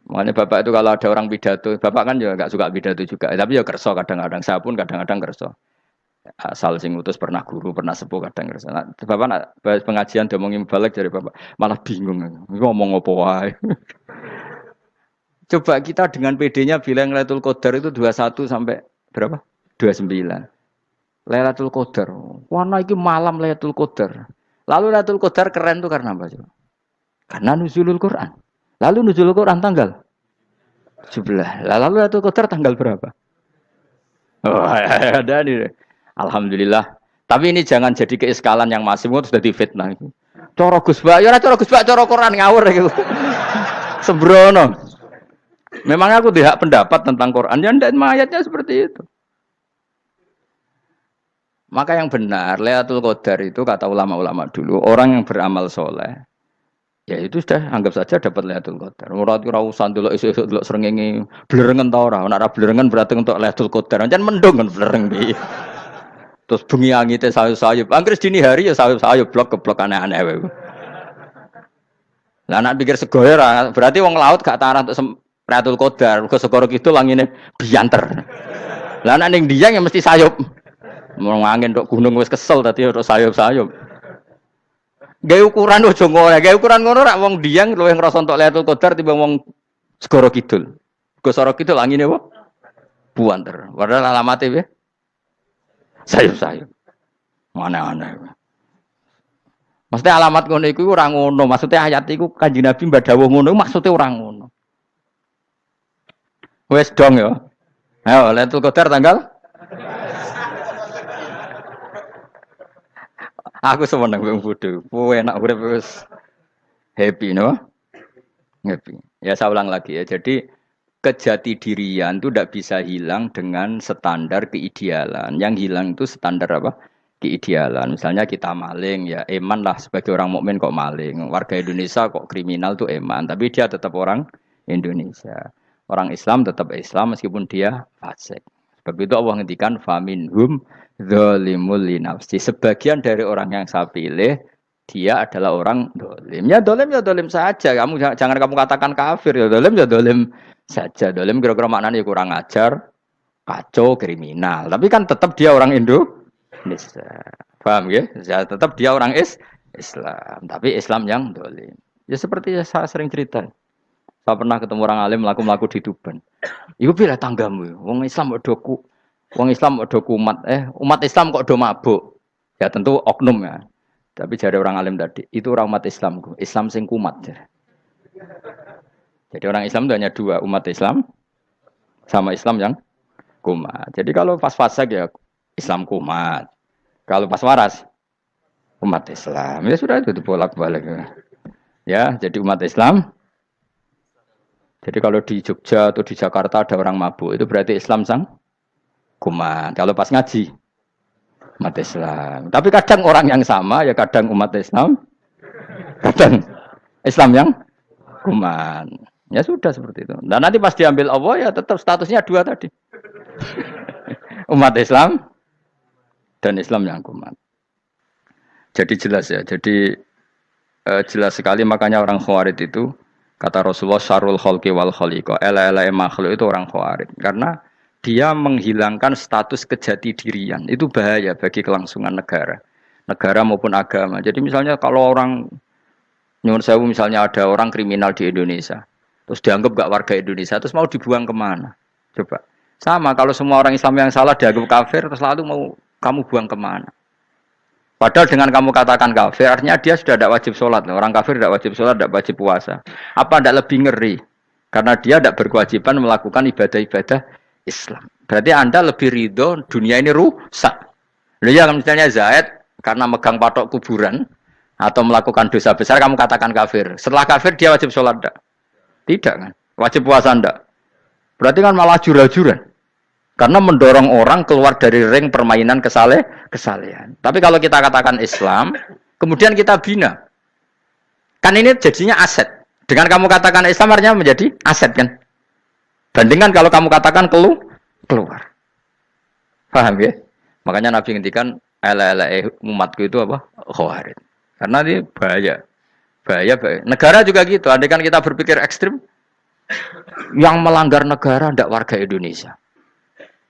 Makanya bapak itu kalau ada orang pidato, bapak kan juga enggak suka pidato juga, tapi ya kerso kadang-kadang, saya pun kadang-kadang kerso. Asal sing utus pernah guru, pernah sepuh kadang kerso. Nah, bapak nak pengajian ngomongin balik dari bapak, malah bingung ngomong apa wae. Coba kita dengan PD-nya bilang Lailatul Qadar itu 21 sampai berapa? 29. Lailatul Qadar. Warna iki malam Lailatul Qadar. Lalu Lailatul Qadar keren tuh karena apa coba? Karena nuzulul Quran. Lalu nuzulul Quran tanggal 17. Lalu Lailatul Qadar tanggal berapa? Oh, ada nih. Alhamdulillah. Tapi ini jangan jadi keiskalan yang masif itu sudah difitnah. Coro Gus Bak, ya ora coro Gus Bak, coro Quran ngawur gitu. Sembrono. Memang aku tidak pendapat tentang Quran, ya ndak ayatnya seperti itu. Maka yang benar, Lailatul Qadar itu kata ulama-ulama dulu, orang yang beramal soleh, ya itu sudah anggap saja dapat Lailatul Qadar. Ora usah ndelok esuk-esuk ndelok srengenge blerengen ta ora. Nek ora blerengen berarti untuk Lailatul Qadar. Jan mendung kan blereng piye. Terus bengi angite sayup-sayup. Anggere dini hari ya sayup-sayup blok-blok aneh-aneh wae. Lah nek pikir segoyo ora, berarti wong laut gak tarah untuk Lailatul Qadar, ke segoro kidul langine bianter. Lah nek ning Dieng ya mesti sayup. Mau angin tok gunung wis kesel tadi tok sayup-sayup. Gawe ukuran ojo ngono, gawe ukuran ngono rak wong Dieng luwih ngrasa entuk Lailatul Qadar timbang wong segoro kidul. Ke segoro kidul angine apa? Buanter. Padahal alamate piye? Sayup-sayup. Aneh-aneh. Maksudnya alamat ngono iku ora ngono, maksudnya ayat iku Kanjeng Nabi mbadhawuh ngono maksudnya ora ngono. Wes dong ya. Ayo Lailatul Qadar tanggal. Aku seneng wong bodho. Kowe enak urip wis happy no? Happy. Ya saya ulang lagi ya. Jadi kejati dirian itu tidak bisa hilang dengan standar keidealan. Yang hilang itu standar apa? Keidealan. Misalnya kita maling ya eman lah sebagai orang mukmin kok maling. Warga Indonesia kok kriminal tuh eman, tapi dia tetap orang Indonesia. Orang Islam tetap Islam meskipun dia fasik. Sebab itu Allah ngendikan faminhum Zalimul li nafsi. Sebagian dari orang yang saya pilih dia adalah orang dolim. Ya dolim saja. Kamu jangan kamu katakan kafir. Ya dolim saja. Dolim kira-kira maknanya kurang ajar, kacau, kriminal. Tapi kan tetap dia orang Indonesia. Paham ya? Ya tetap dia orang Islam. Tapi Islam yang dolim. Ya seperti saya sering cerita. Saya pernah ketemu orang alim melaku di Tuban. Iku pilih tanggamu. Wong Islam kok kumat. Umat Islam kok do mabuk. Ya tentu oknum ya. Tapi jadi orang alim tadi, itu orang umat Islam. Islam sing kumat. Jadi orang Islam itu hanya dua, umat Islam sama Islam yang kumat. Jadi kalau pas fase ya Islam kumat. Kalau pas waras umat Islam. Ya sudah itu bolak-balik. Ya, jadi umat Islam. Jadi kalau di Jogja atau di Jakarta ada orang mabuk, itu berarti Islam sang kumat. Kalau pas ngaji umat Islam. Tapi kadang orang yang sama, ya kadang umat Islam, kadang Islam yang kuman. Ya sudah seperti itu. Dan nanti pas diambil Allah, ya tetap statusnya dua tadi. Umat Islam dan Islam yang kuman. Jadi jelas ya. Jadi jelas sekali makanya orang Khawarij itu, kata Rasulullah, syarrul khalqi wal khaliqa. Ela-ela makhluk itu orang Khawarij. Karena dia menghilangkan status kejati dirian. Itu bahaya bagi kelangsungan negara maupun agama. Jadi misalnya kalau orang nyuwun sewu, misalnya ada orang kriminal di Indonesia, terus dianggap gak warga Indonesia, terus mau dibuang kemana? Coba. Sama kalau semua orang Islam yang salah dianggap kafir, terus lalu mau kamu buang kemana? Padahal dengan kamu katakan kafir, artinya dia sudah tidak wajib sholat. Orang kafir tidak wajib sholat, tidak wajib puasa. Apa tidak lebih ngeri? Karena dia tidak berkewajiban melakukan ibadah-ibadah Islam. Berarti Anda lebih ridho dunia ini rusak. Ya misalnya Zaid karena megang patok kuburan atau melakukan dosa besar kamu katakan kafir. Setelah kafir dia wajib sholat enggak? Tidak kan? Wajib puasa enggak? Berarti kan malah jura-juran. Karena mendorong orang keluar dari ring permainan kesalehan. Tapi kalau kita katakan Islam, kemudian kita bina. Kan ini jadinya aset. Dengan kamu katakan Islam artinya menjadi aset kan? Bandingkan kalau kamu katakan keluar. Paham ya? Makanya Nabi ngendikan umatku itu apa? Khawarij. Karena ini bahaya. Bahaya. Negara juga gitu. Andai kan kita berpikir ekstrim, yang melanggar negara tidak warga Indonesia.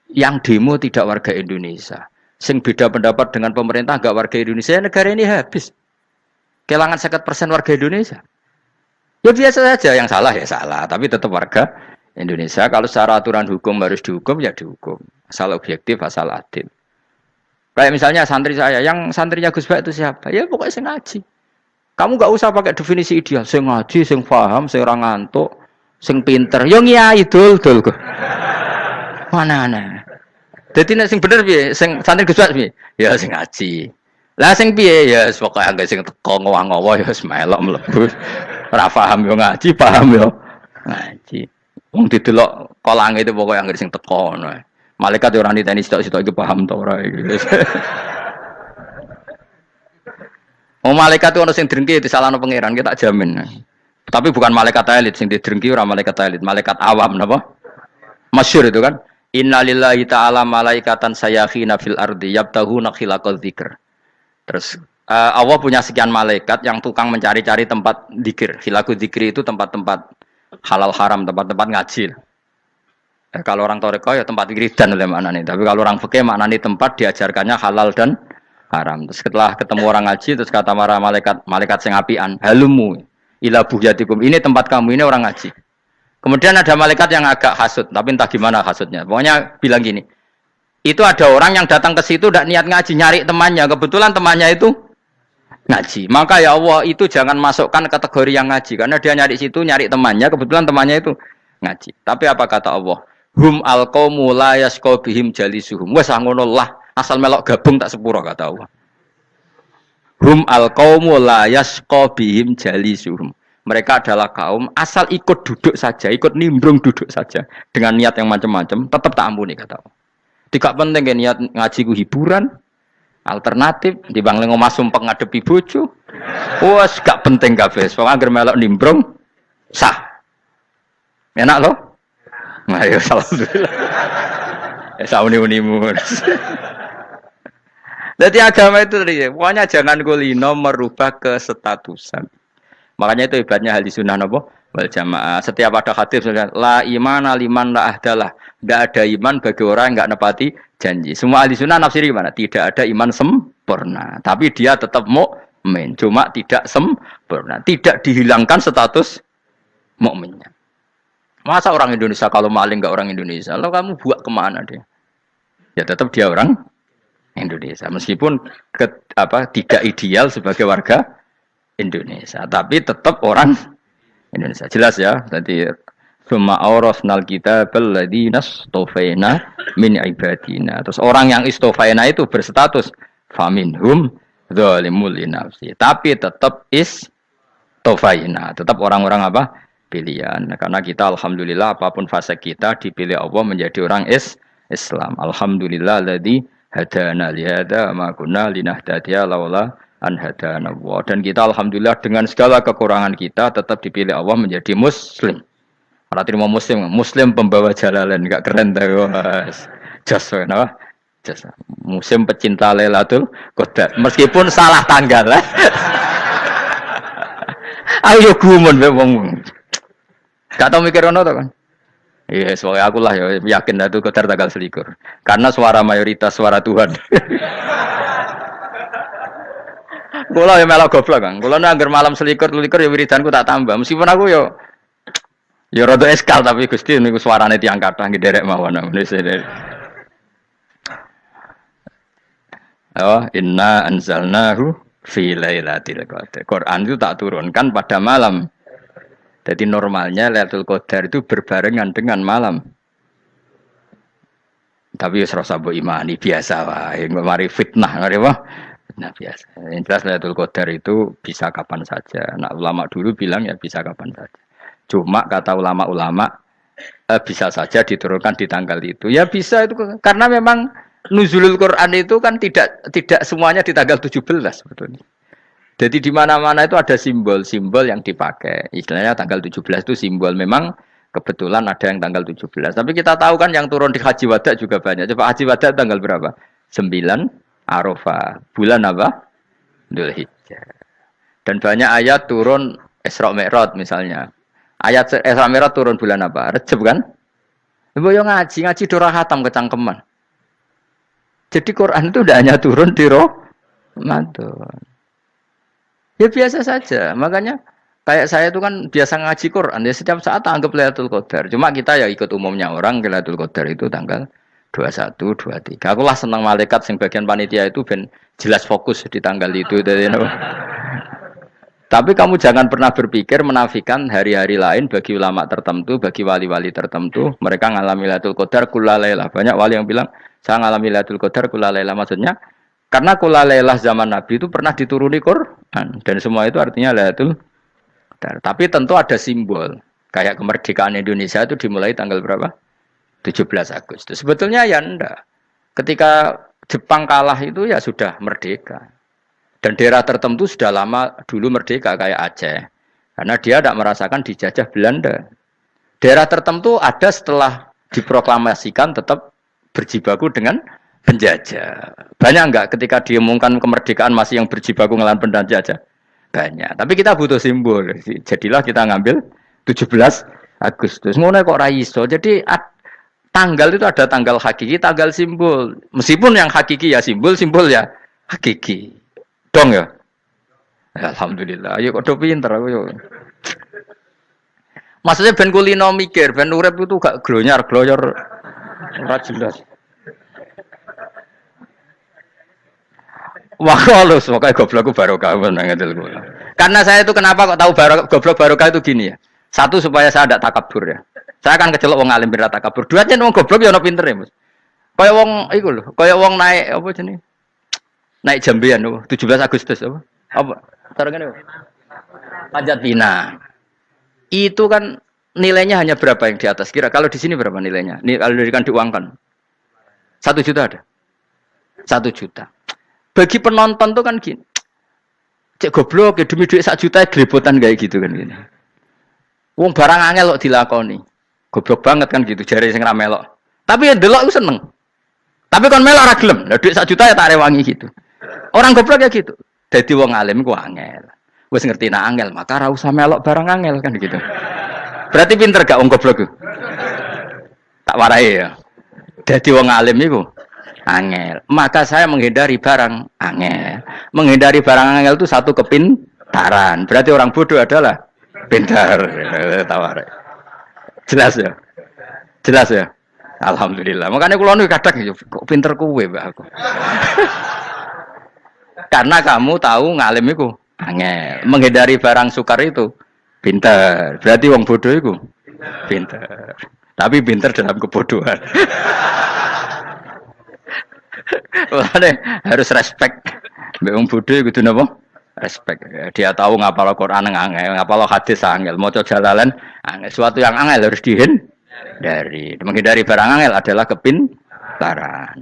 Yang demo tidak warga Indonesia. Sing beda pendapat dengan pemerintah enggak warga Indonesia, negara ini habis. Kehilangan 50% warga Indonesia. Ya biasa saja, yang salah ya salah, tapi tetap warga Indonesia. Kalau secara aturan hukum harus dihukum, ya dihukum. Asal objektif, asal adil. Kayak misalnya santri saya, yang santrinya Gus Bak itu siapa? Ya pokoknya sing ngaji. Kamu gak usah pakai definisi ideal. Sing ngaji, sing paham, sing ora ngantuk, sing pinter. Yo ngiyai dul. Mana. Jadi nek sing bener piye? Sing santri Gus Bak piye? Ya sing ngaji. Lah sing piye? Ya pokoke anggere sing teko ngowah-ngowah ya melok mlebu. Ora paham yo ngaji, paham yo ngaji. Wong didelok kolange itu pokoknya anggere sing teko ngono. Malaikat yo ora niteni sitok-sitok iki paham ta ora iki. Malaikat itu ono sing drengki disalahno pangeran, kita jamin. Tapi bukan malaikat elit sing didrengki, ora malaikat elit, malaikat awam napa? Masyhur itu kan. Innalillahi ta'ala malaikatan sayakhina fil ardi yabtahuna khilaqal dzikr. Terus Allah punya sekian malaikat yang tukang mencari-cari tempat dzikir. Khilaqul dzikri itu tempat-tempat halal haram, tempat-tempat ngaji. Kalau orang toreko ya tempat wiridan oleh maknanya. Tapi kalau orang fikih maknanya tempat diajarkannya halal dan haram. Terus setelah ketemu orang ngaji, terus kata para malaikat sing apian, halumu ila buhyatikum. Ini tempat kamu, ini orang ngaji. Kemudian ada malaikat yang agak hasud, tapi entah gimana hasudnya. Pokoknya bilang gini, itu ada orang yang datang ke situ tidak niat ngaji, nyari temannya. Kebetulan temannya itu ngaji. Maka ya Allah itu jangan masukkan kategori yang ngaji, karena dia nyari situ nyari temannya. Kebetulan temannya itu ngaji. Tapi apa kata Allah? Hum alqaumu la yasqa bihim jalisuhum. Wes ngono lah, asal melok gabung tak sepuro kata Allah. Hum alqaumu la yasqa bihim jalisuhum. Mereka adalah kaum asal ikut duduk saja, ikut nimbrung duduk saja dengan niat yang macam-macam, tetap tak ampuni kata Allah. Tidak penting kan niat ngaji ku hiburan, alternatif dibanding ngomong sumpah ngadepi bojo. Wes gak penting kabeh. Wong anggere melok nimbrung sah. Enak loh? Nah, ya alhamdulillah. Ya sauni-unimu. Jadi agama itu tadi, pokoknya jangan kulino merubah kestatusan. Makanya itu hebatnya ahli sunnah nopo wal jamaah. Setiap ada hadis la imana liman la ahdalah. Tidak ada iman bagi orang yang nggak nepati janji. Semua ahli sunnah nafsiri gimana? Tidak ada iman sempurna. Tapi dia tetap mukmin. Cuma tidak sempurna. Tidak dihilangkan status mukminnya. Masa orang Indonesia kalau maling nggak orang Indonesia? Lalu kamu buat kemana dia? Ya tetap dia orang Indonesia. Meskipun tidak ideal sebagai warga Indonesia, tapi tetap orang Indonesia. Jelas ya. Tadi summa awrasnal kitabal ladzina istofaina min ibadina. Terus orang yang istofaina itu berstatus faminhum zalimul linafsi. Tapi tetap istofaina, tetap orang-orang apa? Pilihan. Karena kita alhamdulillah apapun fase kita dipilih Allah menjadi orang Islam. Alhamdulillah alladzi hadana li hada ma kunna linahtadiya laula an hadana Allah. Dan kita alhamdulillah dengan segala kekurangan kita tetap dipilih Allah menjadi muslim. Ora terima muslim pembawa jalalan, enggak keren ta, Mas. Jas napa? Jas. Muslim pecinta Lailatul Qadar. Meskipun salah tanggal. Ayo gumun wae wong. Gak tau mikir ono to kan? Iya, soalnya aku lah ya yakin Lailatul Qadar tanggal 21. Karena suara mayoritas suara Tuhan. Kula ya melok goblok kan. Kula nangger malam 21 ya wiridanku tak tambah. Meskipun aku ya rada eskal tapi Gusti niku suarane tiyang kathah nggih derek mawon. Oh, inna anzalnahu fi lailatul qadar. Quran itu tak turunkan pada malam. Jadi normalnya Lailatul Qadar itu berbarengan dengan malam. Tapi wis rasa mbok imani biasa wae. Mari fitnah ngene apa? Nah biasa. Yang jelas Lailatul Qadar itu bisa kapan saja. Nah ulama dulu bilang ya bisa kapan saja. Cuma kata ulama-ulama bisa saja diturunkan di tanggal itu. Ya bisa itu karena memang nuzulul Quran itu kan tidak semuanya di tanggal 17 sebetulnya. Jadi di mana-mana itu ada simbol-simbol yang dipakai. Istilahnya tanggal 17 itu simbol memang kebetulan ada yang tanggal 17. Tapi kita tahu kan yang turun di Haji Wada juga banyak. Coba Haji Wada tanggal berapa? 9 Arafah. Bulan apa? Dzulhijjah. Dan banyak ayat turun Isra Mi'raj misalnya. Ayat Isra Mi'raj turun bulan apa? Rejab kan? Ibu yang ngaji dora khatam kecangkeman. Jadi Quran itu tidak hanya turun di Ramadan. Ya biasa saja. Makanya kayak saya itu kan biasa ngaji Quran. Ya setiap saat anggap Lailatul Qadar. Cuma kita ya ikut umumnya orang Lailatul Qadar itu tanggal 21, 23. Aku lah senang malaikat sing bagian panitia itu ben jelas fokus di tanggal itu. Tapi kamu jangan pernah berpikir menafikan hari-hari lain bagi ulama tertentu, bagi wali-wali tertentu. Mereka ngalami Lailatul Qadar kullailah. Banyak wali yang bilang saya ngalami Lailatul Qadar kullailah. Maksudnya karena kullailah zaman Nabi itu pernah dituruni Quran dan semua itu artinya Lailatul Qadar. Tapi tentu ada simbol. Kayak kemerdekaan Indonesia itu dimulai tanggal berapa? 17 Agustus. Sebetulnya ya enggak. Ketika Jepang kalah itu ya sudah merdeka. Dan daerah tertentu sudah lama dulu merdeka kayak Aceh. Karena dia tidak merasakan dijajah Belanda. Daerah tertentu ada setelah diproklamasikan tetap berjibaku dengan penjajah. Banyak enggak ketika diumumkan kemerdekaan masih yang berjibaku ngelawan penjajah? Banyak. Tapi kita butuh simbol. Jadilah kita ngambil 17 Agustus. Ngono kok ra iso. Jadi tanggal itu ada tanggal hakiki, tanggal simbol. Meskipun yang hakiki ya simbol ya hakiki. Dong ya. Alhamdulillah. Ayo kok do pinter aku yo. Maksudnya ben kulino mikir, ben urip itu gak glonyar-glonyor ora jelas. Wah, halus, makanya goblokku barokah menangatil gue. Karena saya itu kenapa kok tahu goblok barokah itu gini ya. Satu supaya saya tidak takabur ya. Saya akan kecelok wong alim berat takabur. Dua aja wong goblok ya ono pinter ya, Mas. Kaya wong iku lho, kaya wong naik apa jenenge? Naik jambean lho, 17 Agustus apa? Apa? Tarengane. Panjat Pinang. Itu kan nilainya hanya berapa yang di atas kira? Kalau di sini berapa nilainya? Ini kalau diuangkan. 1 juta ada. 1 juta. Bagi penonton tuh kan gini. Cek goblok ya demi duit 1 juta glebotan kayak gitu kan gini. Wong barang angel kok dilakoni. Goblok banget kan gitu jare sing ra melok. Tapi ya delok ku seneng. Tapi kon melok ra gelem. Lah duit 1 juta ya tak rewangi gitu. Orang goblok ya gitu. Dadi wong alim ku angel. Wis ngerti nak angel, maka ora usah melok barang angel kan gitu. Berarti pinter gak wong goblok ku? Tak warai ya. Dadi wong alim iku angel. Maka saya menghindari barang angel. Menghindari barang angel itu satu kepintaran. Berarti orang bodoh adalah pintar. Tawarai. Jelas ya? Jelas ya? Alhamdulillah. Makanya kula nu kadang kok pinter kuwe Mbak aku. Karena kamu tahu ngalim iku angel. Menghindari barang sukar itu pintar. Berarti wong bodoh iku pintar. Tapi pintar dalam kebodohan. Harus respect. Mbak wong bodoh kudu napa? Respect. Dia tahu ngapal Quran angel, ngapal hadis angel, maca jalalan angel. Suatu yang angel harus dihindari. Menghindari barang angel adalah kepintaran.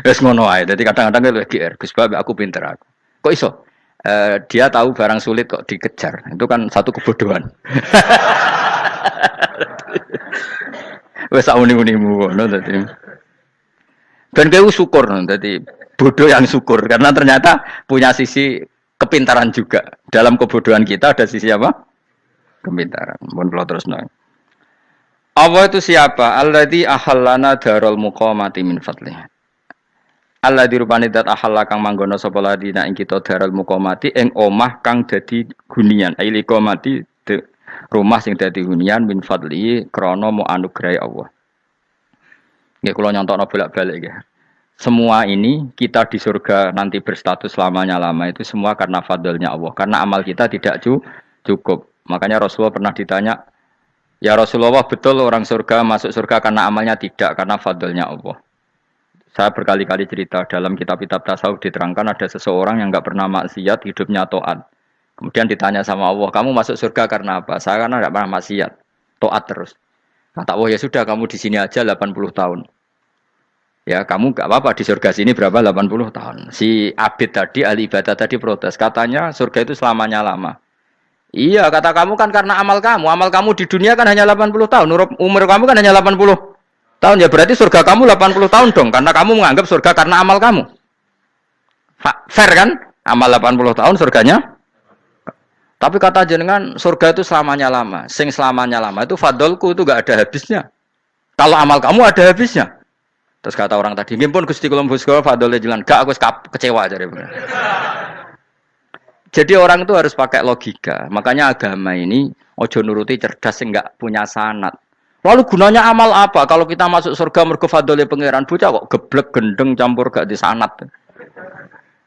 Wes ngono ae. Dadi kadang-kadang lagi GR, Gus Bab aku pinter aku. Kok iso? Dia tahu barang sulit kok dikejar. Itu kan satu kebodohan. Wes sak uni-unimu ngono dadi. Ben kowe syukur dadi bodoh yang syukur karena ternyata punya sisi kepintaran juga. Dalam kebodohan kita ada sisi apa? Kepintaran. Mun kula terusno. Allah itu siapa? Alladzi ahallana darul muqamati min fadlih. Alladzi rupane dat ahalla kang manggono sapa ladina ing kita darul muqamati ing omah kang dadi hunian. Ai liqamati rumah sing dadi hunian min fadli krana mu anugrahe Allah. Nggih kula nyontokno bolak-balik nggih. Semua ini kita di surga nanti berstatus lamanya-lama itu semua karena fadlnya Allah. Karena amal kita tidak cukup. Makanya Rasulullah pernah ditanya, ya Rasulullah betul orang surga masuk surga karena amalnya tidak, karena fadlnya Allah. Saya berkali-kali cerita dalam kitab-kitab tasawuf diterangkan ada seseorang yang enggak pernah maksiat, hidupnya taat. Kemudian ditanya sama Allah, kamu masuk surga karena apa? Saya karena enggak pernah maksiat, taat terus. Kata Allah, ya sudah kamu di sini aja 80 tahun. Ya kamu enggak apa-apa di surga sini berapa 80 tahun. Si Abid tadi, ahli ibadah tadi protes, katanya surga itu selamanya lama. Iya, kata kamu kan karena amal kamu di dunia kan hanya 80 tahun, umur kamu kan hanya 80 tahun, ya berarti surga kamu 80 tahun dong, karena kamu menganggap surga karena amal kamu. Fair kan? Amal 80 tahun surganya. Tapi kata jenengan surga itu selamanya lama. Sing selamanya lama itu fadolku itu gak ada habisnya. Kalau amal kamu ada habisnya. Terus kata orang tadi, ngimpun Gusti kula mbuska fadole jalan. Gak aku kecewa jare. Jadi orang itu harus pakai logika. Makanya agama ini ojo nuruti cerdas sing gak punya sanad. Lalu gunanya amal apa? Kalau kita masuk surga mergo fadole pangeran, bocah kok geblek gendeng campur gak di sanad.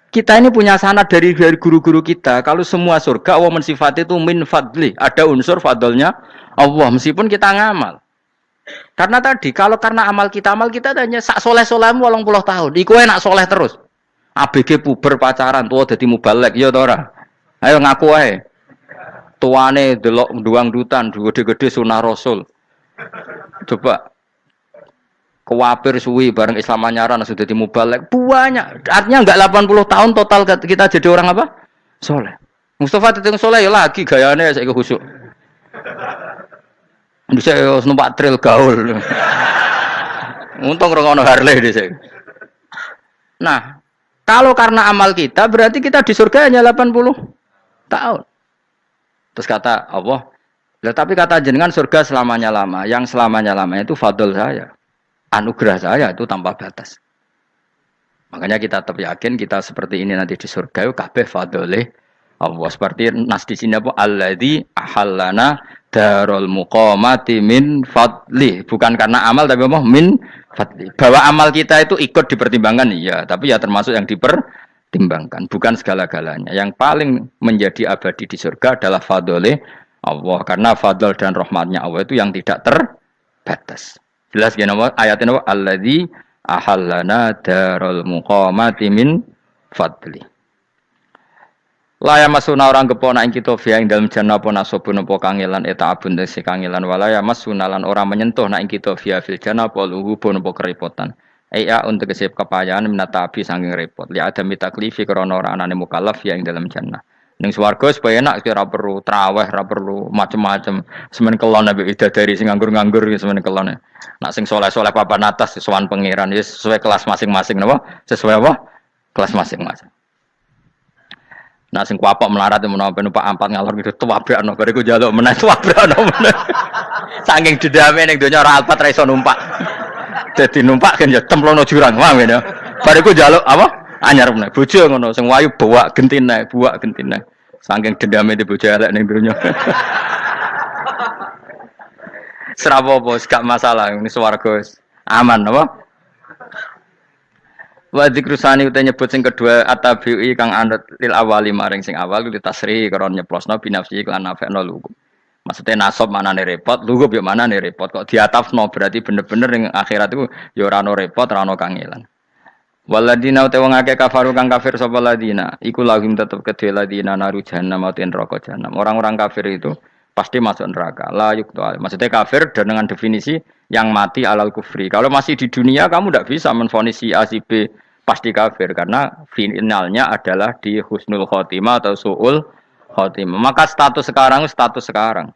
Kita ini punya sanad dari guru-guru kita. Kalau semua surga Allah mensifati itu min fadli, ada unsur fadlnya Allah meskipun kita ngamal. Karena tadi kalau karena amal kita hanya sak soleh-solehmu 80 tahun. Iku enak soleh terus. ABG puber pacaran tua dadi mubalek ya ta ora? Ayo ngaku ae. Tuane delok duang dutan gede-gede sunah Rasul. Coba kewapir suwi bareng Islam anyaran sudah dadi mubalek banyak. Artinya enggak 80 tahun total kita jadi orang apa? Soleh. Mustafa teteng soleh ya lagi gayane saiki khusyuk. Bisa numpak trail gaul. Untung rengono Harley dhisik. Nah, kalau karena amal kita berarti kita di surga hanya 80 tahun. Terus kata Allah, "Lah tapi kata jenengan surga selamanya lama. Yang selamanya lama itu fadl saya. Anugerah saya itu tanpa batas." Makanya kita tetap yakin kita seperti ini nanti di surga kabeh fadlih Allah. Seperti nas di sini apa? Alladzi ahallana darul muqamati min fadli. Bukan karena amal tapi apa? Min fadli. Bahwa amal kita itu ikut dipertimbangkan iya, tapi ya termasuk yang dipertimbangkan, bukan segala-galanya. Yang paling menjadi abadi di surga adalah fadlih Allah, karena fadl dan rahmatnya Allah itu yang tidak terbatas. Jelas gini ayatnya apa? Alladzi ahallana darul muqamati min fadli. Laya masuna orang kepona ing kita via ing dalem jannah apa nasabun apa kangelan eta abun desi kangelan walaya masuna lan orang menyentuh nak ing kita via fil jannah apa luhubun apa kerepotan. Aya untuk kesep kepayaan minata abi saking repot. Li adami taklifi krana ora anane mukallaf via ing dalem jannah. Ning swarga supaya enak ora perlu traweh, ora perlu macem-macem. Semen kelon ambek widadari sing nganggur-nganggur semen kelon. Nak sing soleh-soleh papan atas sowan pangeran ya sesuai kelas masing-masing napa? Sesuai apa? Kelas masing-masing. Nah sing kuapok melarat menawa numpak ampat ngalor gitu tuwabrakno bariku njaluk meneh tuwabrakno meneh. Saking dendame ning donya ora alpat ra iso numpak. Dadi numpak kan ya templono jurang wae ya. Bariku njaluk apa? Anyar meneh bojo ngono sing wayu buak gentine. Saking dendame di bojo elek ning donya. Serapopo gak masalah ini swarga aman apa? Wa dzikrusani uta nyebut sing kedua atabi'i kang anut lil awali maring sing awal kuwi tasri karo nyeplosno binafsi lan nafekno lugu. Maksudnya nasab manane repot, lugu yo manane repot kok diatafno berarti bener-bener ning akhirat iku yo ora ono repot, ora ono kangelan. Waladina uta wong akeh kafaru kang kafir sapa ladina iku lahum tetep kedhe ladina naru jahannam ten neraka jahannam. Orang-orang kafir itu pasti masuk neraka. La yuqtal. Maksudnya kafir dan dengan definisi yang mati alal kufri. Kalau masih di dunia kamu tidak bisa menvonis si A si B pasti kafir karena finalnya adalah di husnul khotimah atau suul khotimah. Maka status sekarang.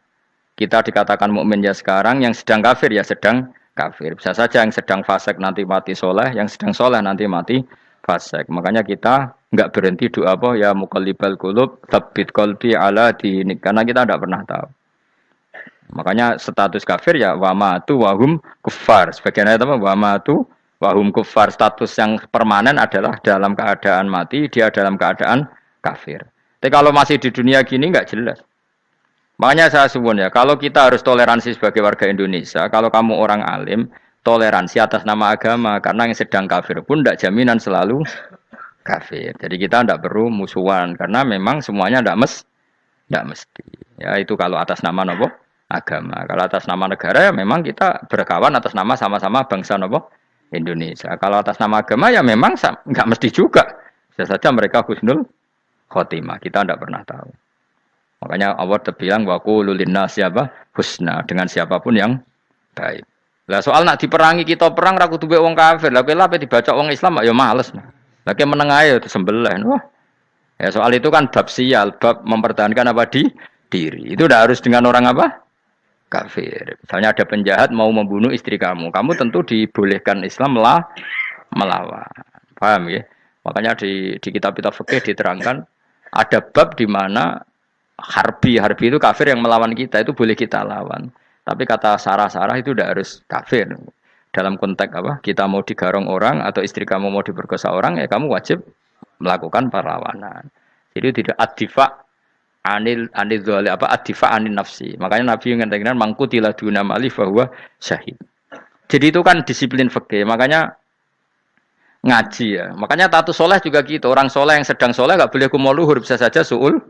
Kita dikatakan mukmin ya sekarang, yang sedang kafir ya sedang kafir. Bisa saja yang sedang fasik nanti mati soleh, yang sedang soleh nanti mati fasik. Makanya kita enggak berhenti doa apa ya muqallibal qulub tsabbit qalbi ala dinik karena kita tidak pernah tahu. Makanya status kafir ya wa matu wa hum kuffar. Sebagian ayat apa wa matu wa hum kuffar, status yang permanen adalah dalam keadaan mati, dia dalam keadaan kafir. Tapi kalau masih di dunia gini enggak jelas. Makanya saya suwun ya, kalau kita harus toleransi sebagai warga Indonesia, kalau kamu orang alim, toleransi atas nama agama, karena yang sedang kafir pun tidak jaminan selalu kafir. Jadi kita tidak perlu musuhan, karena memang semuanya tidak mesti. Ya itu kalau atas nama nopo agama. Kalau atas nama negara ya memang kita berkawan atas nama sama-sama bangsa nopo Indonesia. Kalau atas nama agama ya memang nggak mesti juga. Bisa saja mereka husnul khotimah. Kita tidak pernah tahu. Makanya Allah terbilang wa qulu linnas siapa husna dengan siapapun yang baik. Lah soal nak diperangi kita perang ra kudu wong kafir. Lah kowe dibaca wong Islam ya males. Lah ke meneng ae disembelih. Wah. Ya soal itu kan bab sial, bab mempertahankan apa di diri. Itu udah harus dengan orang apa? Kafir. Misalnya ada penjahat mau membunuh istri kamu. Kamu tentu dibolehkan Islam melawan. Paham ya? Makanya di kitab-kitab fikih diterangkan ada bab di mana harbi itu kafir yang melawan kita itu boleh kita lawan. Tapi kata sarah-sarah itu tidak harus kafir. Dalam konteks apa? Kita mau digarong orang atau istri kamu mau diperkosa orang ya kamu wajib melakukan perlawanan. Jadi tidak adifa anil dzali apa adifa anil nafsi. Makanya Nabi mengatakan mangkutila duna mali bahwa syahid. Jadi itu kan disiplin fikih. Makanya ngaji ya. Makanya tatus soleh juga gitu. Orang soleh yang sedang soleh enggak boleh kumo luhur, bisa saja suul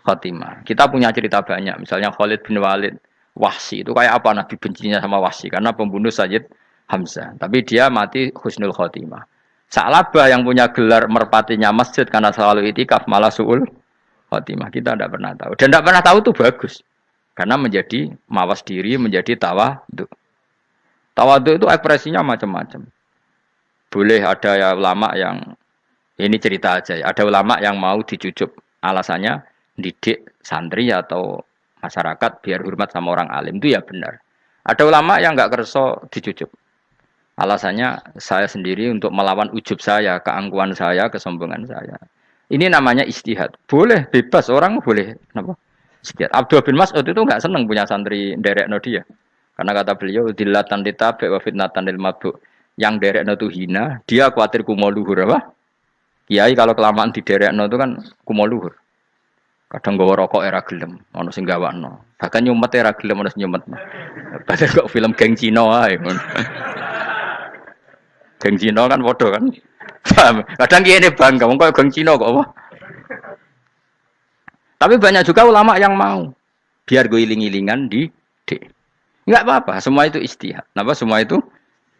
khotimah. Kita punya cerita banyak. Misalnya Khalid bin Walid, Wahsy itu kayak apa Nabi bencinya sama Wahsy karena pembunuh Sayyid Hamzah. Tapi dia mati husnul khotimah. Sa'labah yang punya gelar merpatinya masjid karena selalu itikaf malah suul khotimah. Kita tidak pernah tahu. Dan tidak pernah tahu itu bagus. Karena menjadi mawas diri, menjadi tawadhu. Tawadhu itu ekspresinya macam-macam. Boleh ada ya ulama yang ini cerita aja ya. Ada ulama yang mau dicucup. Alasannya didik santri atau masyarakat biar hormat sama orang alim itu ya benar. Ada ulama yang enggak kerso dicucup. Alasannya saya sendiri untuk melawan ujub saya, keangkuhan saya, kesombongan saya. Ini namanya istihad. Boleh bebas orang boleh kenapa? Istihad. Abdul bin Mas'ud itu enggak senang punya santri nderekno dia. Karena kata beliau dilatan ditabe wa fitnatan lil mabuk. Yang nderekno itu hina, dia khawatir kumo luhur apa? Kiai kalau kelamaan diderekno itu kan kumo luhur. Kadang gawa rokok era gelem, ono sing gawakno. Bahkan nyumet era gelem ono sing nyumet. Padahal kok film geng Cina wae. Geng Cina kan padha kan. Kadang kene bangga wong kok geng Cina kok apa. Tapi banyak juga ulama yang mau biar gue iling-ilingan di enggak apa-apa, semua itu istihad. Napa semua itu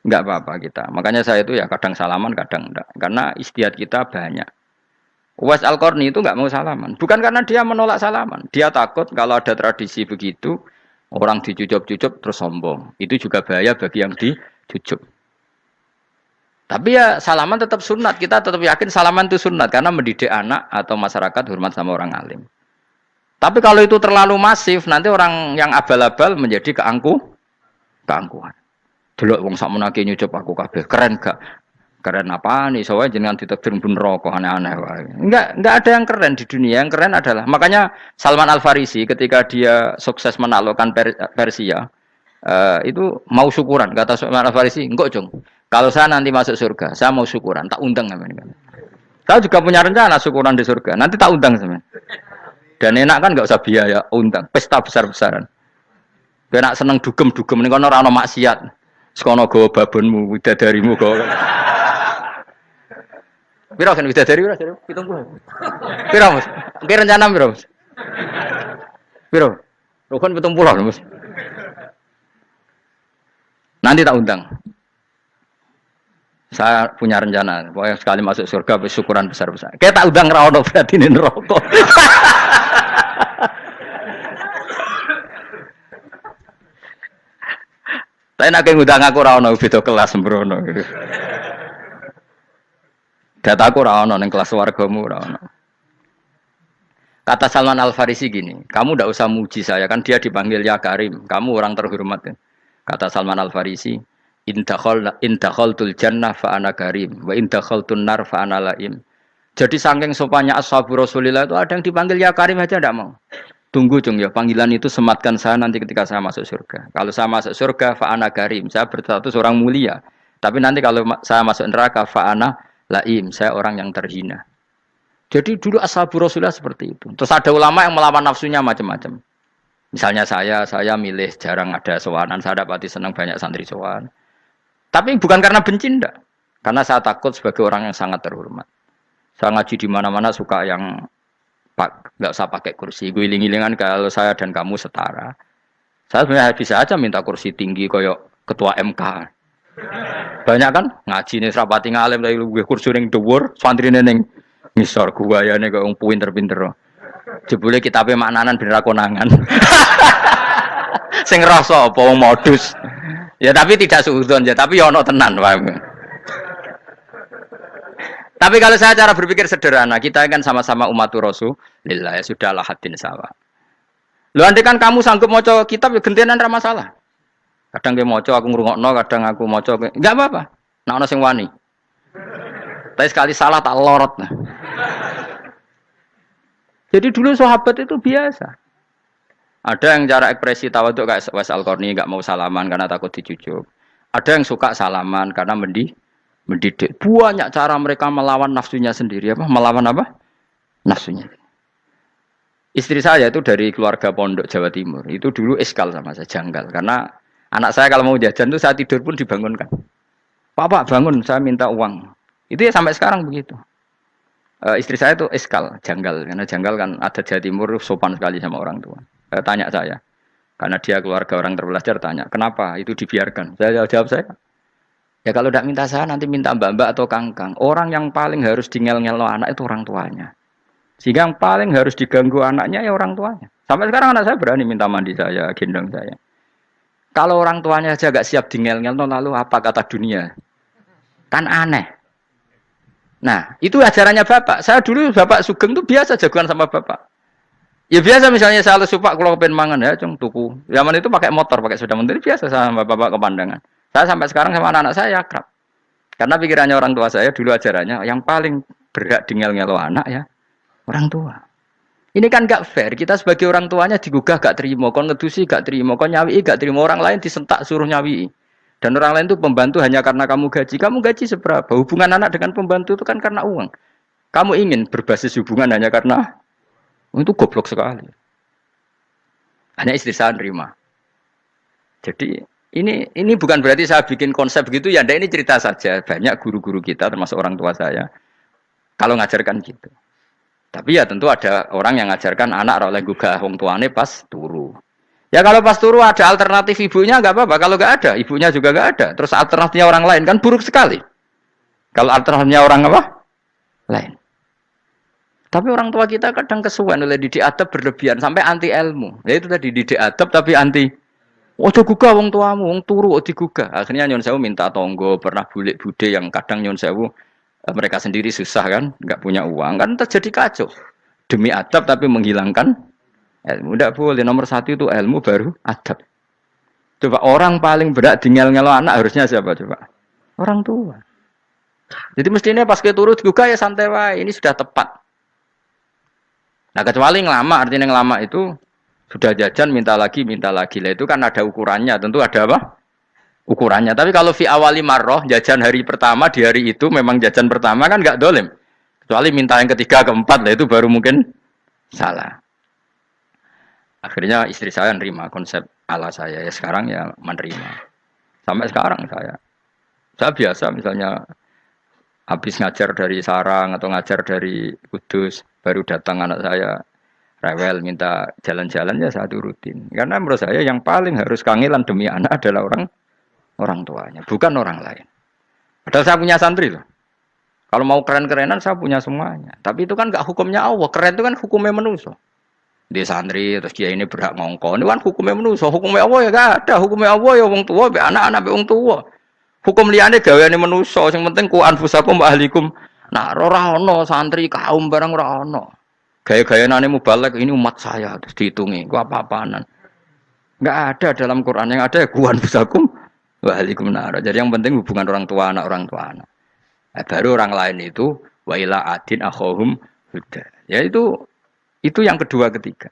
enggak apa-apa kita. Makanya saya itu ya kadang salaman, kadang enggak. Karena istihad kita banyak. Uwais Al-Qarni itu enggak mau salaman. Bukan karena dia menolak salaman. Dia takut kalau ada tradisi begitu, orang dicucup-cucup terus sombong. Itu juga bahaya bagi yang dicucup. Tapi ya salaman tetap sunat. Kita tetap yakin salaman itu sunat karena mendidik anak atau masyarakat hormat sama orang alim. Tapi kalau itu terlalu masif, nanti orang yang abal-abal menjadi keangkuhan. Delok wong sakmenake nyucup aku kabeh, keren gak? Keren apa nih? Soalnya jenengan ditakdir pun rokok aneh-aneh wae. Enggak ada yang keren di dunia. Yang keren adalah makanya Salman Al Farisi ketika dia sukses menaklukkan Persia, itu mau syukuran. Kata Salman Al Farisi, enggak Jong. Kalau saya nanti masuk surga, saya mau syukuran, tak undang namanya. Saya juga punya rencana syukuran di surga. Nanti tak undang sama. Dan enak kan nggak usah biaya undang, pesta besar-besaran. Enak seneng dugem-dugem ning kono ora ono maksiat. Sekono go babonmu, widadarimu go. Piro kan widadari piro? 70. Piro, Mas? Oke rencana piro, Mas? Piro? Rukun 70, Mas. Nanti tak undang. Saya punya rencana, pokoknya sekali masuk surga syukuran besar-besar. Kayak tak undang ra ono berarti ini neraka. Tapi nak ngundang aku ra ono beda kelas sembrono. Dataku ra ono ning kelas wargamu ra ono. Kata Salman Al Farisi gini, kamu ndak usah muji saya kan dia dipanggil ya Karim, kamu orang terhormat. Kata Salman Al Farisi, in dakhaltul jannah fa ana karim wa in dakhaltun nar fa ana laim. Jadi saking sopannya ashabu Rasulillah itu ada yang dipanggil ya Karim aja ndak mau. Tunggu Jung ya, panggilan itu sematkan saya nanti ketika saya masuk surga. Kalau saya masuk surga fa ana karim, saya berstatus orang mulia. Tapi nanti kalau saya masuk neraka fa ana laim, saya orang yang terhina. Jadi dulu ashabu Rasulillah seperti itu. Terus ada ulama yang melawan nafsunya macam-macam. Misalnya saya milih jarang ada sowanan, saya dapati senang banyak santri sowan. Tapi bukan karena benci ndak. Karena saya takut sebagai orang yang sangat terhormat. Saya ngaji di mana-mana suka yang nggak usah pakai kursi. Guling-gilingan kalau saya dan kamu setara. Saya sebenarnya bisa aja minta kursi tinggi koyok ketua MK. Banyak kan ngaji nih serapati ngalim dari gue kursi ning dhuwur, santri ning ngisor guayane kok wong pinter-pinter. Jebule kitabe maknanan ben ra konangan. Sing rasa apa wong modus. Ya tapi tidak suudzon ya, tapi ya ono tenan, paham. Tapi kalau saya cara berpikir sederhana, kita kan sama-sama umatur Rasulillah, ya sudahlah hadin sawa. Lu andai kan kamu sanggup maca kitab ya gentenan ra masalah. Kadang ge maca aku ngrungokno, kadang aku maca enggak apa-apa. Nek ana sing wani. Tapi sekali salah tak lorot. Nah. Jadi dulu sahabat itu biasa. Ada yang cara ekspresi tawaduk kayak Wais Al-Qarni enggak mau salaman karena takut dicucuk. Ada yang suka salaman karena mendidik. Banyak cara mereka melawan nafsunya sendiri. Melawan apa? Nafsunya. Istri saya itu dari keluarga pondok Jawa Timur. Itu dulu eskal sama saya, janggal. Karena anak saya kalau mau jajan itu saya tidur pun dibangunkan. Pak bangun, saya minta uang. Itu ya sampai sekarang begitu. Istri saya itu eskal, janggal. Karena janggal kan ada Jawa Timur sopan sekali sama orang tua. Tanya saya. Karena dia keluarga orang terpelajar tanya, kenapa itu dibiarkan? Saya jawab saya. Ya kalau tidak minta saya, nanti minta mbak-mbak atau kangkang. Orang yang paling harus dingel-ngel anak itu orang tuanya. Sehingga yang paling harus diganggu anaknya ya orang tuanya. Sampai sekarang anak saya berani minta mandi saya, gendong saya. Kalau orang tuanya saja gak siap dingel-ngel, lalu apa kata dunia? Kan aneh. Nah, itu ajarannya bapak. Saya dulu bapak Sugeng itu biasa jagoan sama bapak. Ya biasa misalnya saya lesu pak, kalau pengen mangan ya, tuku. Zaman itu pakai motor, pakai sepeda motor, biasa sama bapak kepandangan. Saya sampai sekarang sama anak-anak saya akrab. Karena pikirannya orang tua saya dulu ajarannya yang paling berhak dingel-ngelo anak ya orang tua. Ini kan gak fair. Kita sebagai orang tuanya digugah gak terima, kon ngedusi gak terima, kon nyawi gak terima, orang lain disentak suruh nyawi. Dan orang lain itu pembantu hanya karena kamu gaji. Kamu gaji seberapa? Hubungan anak dengan pembantu itu kan karena uang. Kamu ingin berbasis hubungan hanya karena itu goblok sekali. Hanya istri saya nerima. Jadi ini bukan berarti saya bikin konsep begitu ya. Ini cerita saja. Banyak guru-guru kita termasuk orang tua saya kalau ngajarkan gitu. Tapi ya tentu ada orang yang ngajarkan anak oleh gugah wong tuane pas turu. Ya kalau pas turu ada alternatif ibunya nggak apa-apa. Kalau nggak ada ibunya juga nggak ada. Terus alternatifnya orang lain kan buruk sekali. Kalau alternatifnya orang apa? Lain. Tapi orang tua kita kadang kesuwen oleh didik adab berlebihan sampai anti ilmu. Ya itu tadi didik adab tapi anti Ojo gugah wong tuamu, wong turu kok digugah. Akhirnya nyun sewu minta tonggo, pernah bulik bude yang kadang nyun sewu mereka sendiri susah kan, nggak punya uang kan terjadi kacau. Demi adab tapi menghilangkan ilmu. Tidak boleh. Nomor satu itu ilmu baru adab. Coba orang paling berat di ngel-ngelo anak harusnya siapa coba? Orang tua. Jadi mestinya pas ke turut juga ya santai wae. Ini sudah tepat. Nah kecuali ngelama, artinya ngelama itu sudah jajan minta lagi lah itu kan ada ukurannya. Tentu ada apa? Ukurannya. Tapi kalau fi awali marroh jajan hari pertama di hari itu memang jajan pertama kan nggak dolim. Kecuali minta yang ketiga keempat lah itu baru mungkin salah. Akhirnya istri saya nerima konsep ala saya ya sekarang ya menerima. Sampai sekarang saya biasa misalnya habis ngajar dari Sarang atau ngajar dari Kudus baru datang anak saya rewel minta jalan-jalan ya saya turutin. Karena menurut saya yang paling harus kangelan demi anak adalah orang tuanya, bukan orang lain. Padahal saya punya santri loh. Kalau mau keren-kerenan saya punya semuanya. Tapi itu kan gak hukumnya Allah. Keren itu kan hukumnya manusia. Di santri terus dia ini berhak ngongkon. Itu kan hukumnya manusia. Hukumnya Allah ya gak ada. Hukumnya Allah ya wong tua, be anak-anak be wong tua. Hukum liyane gaweane manusia. Sing penting ku anfusakum wa ahlikum. Nah, ora ono santri kaum barang ora ono. Gaya-gayanane mubalek ini umat saya terus dihitungi. Ku apa-apaanan. Enggak ada dalam Quran yang ada ya ku anfusakum Waalaikumsalam. Jadi yang penting hubungan orang tua anak. Nah, baru orang lain itu wa ila adin akhahum huda. Ya itu yang kedua ketiga.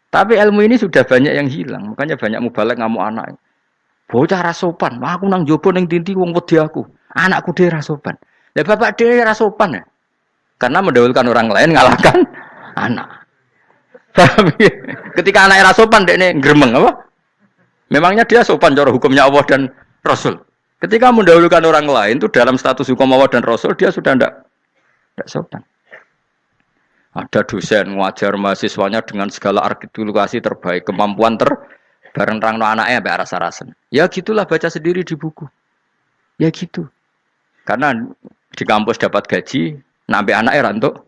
Tapi ilmu ini sudah banyak yang hilang. Makanya banyak mubalek ngamuk anak. Bocah rasopan, aku nang jopo ning tinti wong wedi aku. Anakku dhewe rasopan. Lah bapak dhewe rasopan ya. Karena mendahulukan orang lain ngalahkan anak. Ketika anaknya rasopan dekne gremeng apa? Memangnya dia sopan cara hukumnya Allah dan Rasul. Ketika mendahulukan orang lain itu dalam status hukum Allah dan Rasul dia sudah tidak sopan. Ada dosen ngajar mahasiswanya dengan segala artikulasi terbaik, kemampuan bareng terangno anaknya sampai rasa-rasen. Ya gitulah baca sendiri di buku. Ya gitu. Karena di kampus dapat gaji, nampe anaknya rantuk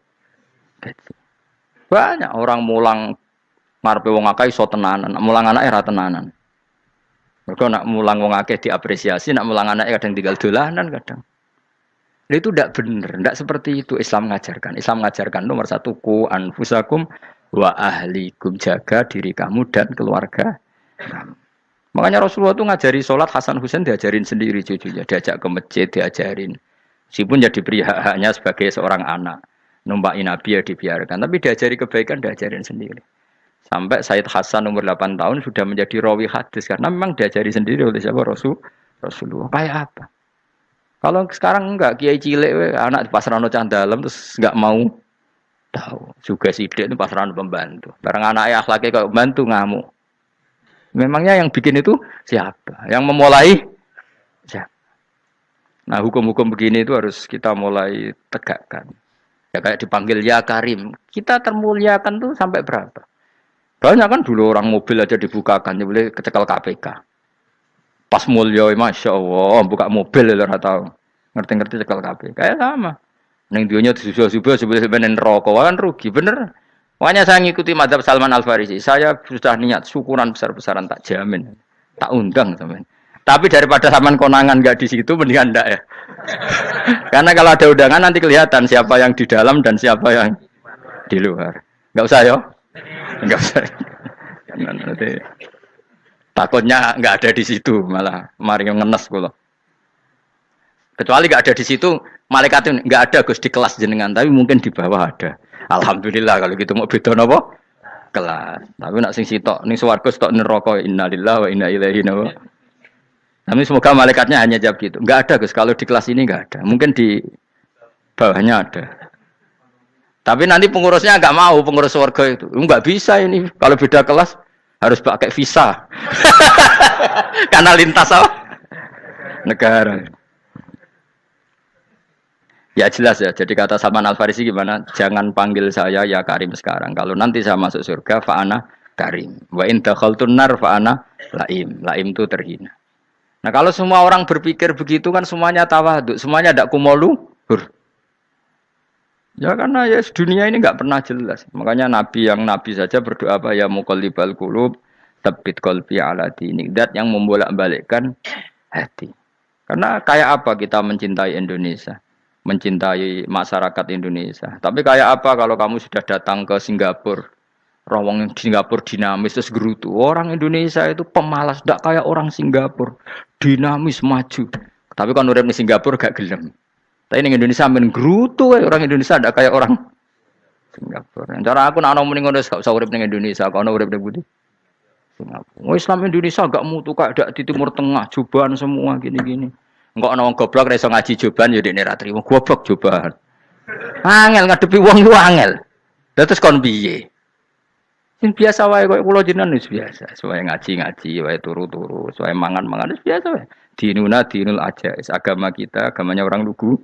gaji. Banyak orang mulang ngarepe wong akeh iso tenanan, mulang anaknya ra tenanan. Mereka nak mulang wong akeh diapresiasi, nak mulang anak kadang tinggal dolanan kadang. Nah, itu tidak benar, tidak seperti itu Islam mengajarkan. Islam mengajarkan nomor satu ku anfusakum wa ahlikum, jaga diri kamu dan keluarga kamu. Makanya Rasulullah itu ngajari sholat Hasan Husain diajarin sendiri cucunya, diajak ke masjid diajarin. Meskipun jadi beri hak-haknya sebagai seorang anak, numpaki Nabi ya dibiarkan, tapi diajari kebaikan diajarin sendiri. Sampai Sayyid Hasan umur 8 tahun sudah menjadi rawi hadis karena memang diajari sendiri oleh siapa Rasulullah. Kayak apa? Kalau sekarang enggak kiai cilik anak di pasrano cah dalem terus enggak mau tahu. Juga sidik itu pasrano pembantu. Barang anaknya akhlaknya kayak pembantu ngamuk. Memangnya yang bikin itu siapa? Yang memulai siapa? Nah, hukum-hukum begini itu harus kita mulai tegakkan. Ya kayak dipanggil ya Karim. Kita termuliakan tuh sampai berapa? Banyak kan dulu orang mobil aja dibukakan, boleh kecekel KPK. Pas mulia, masya Allah, buka mobil ya tahu. Ngerti-ngerti cekel KPK. Kayak sama. Neng dionya disusul-susul sebelum rokok kan rugi, bener. Makanya saya ngikuti mazhab Salman Al Farisi. Saya sudah niat syukuran besar-besaran tak jamin, tak undang teman. Tapi daripada saman konangan nggak di situ, mendingan enggak ya. Karena kalau ada undangan nanti kelihatan siapa yang di dalam dan siapa yang di luar. Nggak usah ya. Enggak usah. Nanti takutnya enggak ada di situ malah mari ngenes kula. Kecuali enggak ada di situ, malaikatnya enggak ada Gus di kelas jenengan, tapi mungkin di bawah ada. Alhamdulillah kalau gitu mau beda napa? Kelas. Tapi nak sing sitok ning swarga sitok neraka innalillahi wa inna ilaihi raji'un. Tapi semoga malaikatnya hanya jawab gitu. Enggak ada Gus, kalau di kelas ini enggak ada. Mungkin di bawahnya ada. Tapi nanti pengurusnya nggak mau, pengurus warga itu nggak bisa ini kalau beda kelas harus pakai visa karena lintas apa negara. Ya jelas ya. Jadi kata Salman Al Farisi gimana? Jangan panggil saya ya Karim sekarang. Kalau nanti saya masuk surga, fa'ana Karim. Wa in dakhaltun nar fa'ana Laim. Laim itu terhina. Nah kalau semua orang berpikir begitu kan semuanya tawadhu, semuanya tidak kumoluhur. Ya karena ya dunia ini nggak pernah jelas. Makanya nabi saja berdoa apa ya muqallibal qulub, Tsabbit qalbi ala dinik. Dat yang membolak-balikkan hati. Karena kayak apa kita mencintai Indonesia, mencintai masyarakat Indonesia. Tapi kayak apa kalau kamu sudah datang ke Singapura, rawang Singapura dinamis terus gerutu. Orang Indonesia itu pemalas, tidak kayak orang Singapura, dinamis maju. Tapi kalau urip di Singapura gak gelem. Tapi di Indonesia men gerutu, orang Indonesia tidak kayak orang Singapura. Cara aku nak ngomong ngono gak usah urip di Indonesia, kalau urip di Budi. Singapura. Islam Indonesia gak mutu kayak ada di Timur Tengah, jubahan semua gini-gini. Enggak ana wong goblok iso ngaji jubahan ya dekne ra trimo goblok jubahan. Angel ngadepi wong ku angel. Lah terus kon piye? Sing biasa wae koyo kula jenengan wis biasa. Suwe ngaji-ngaji wae turu-turu, suwe mangan-mangan wis biasa wae. Dinuna dinul ajais. Agama kita, agamanya orang lugu.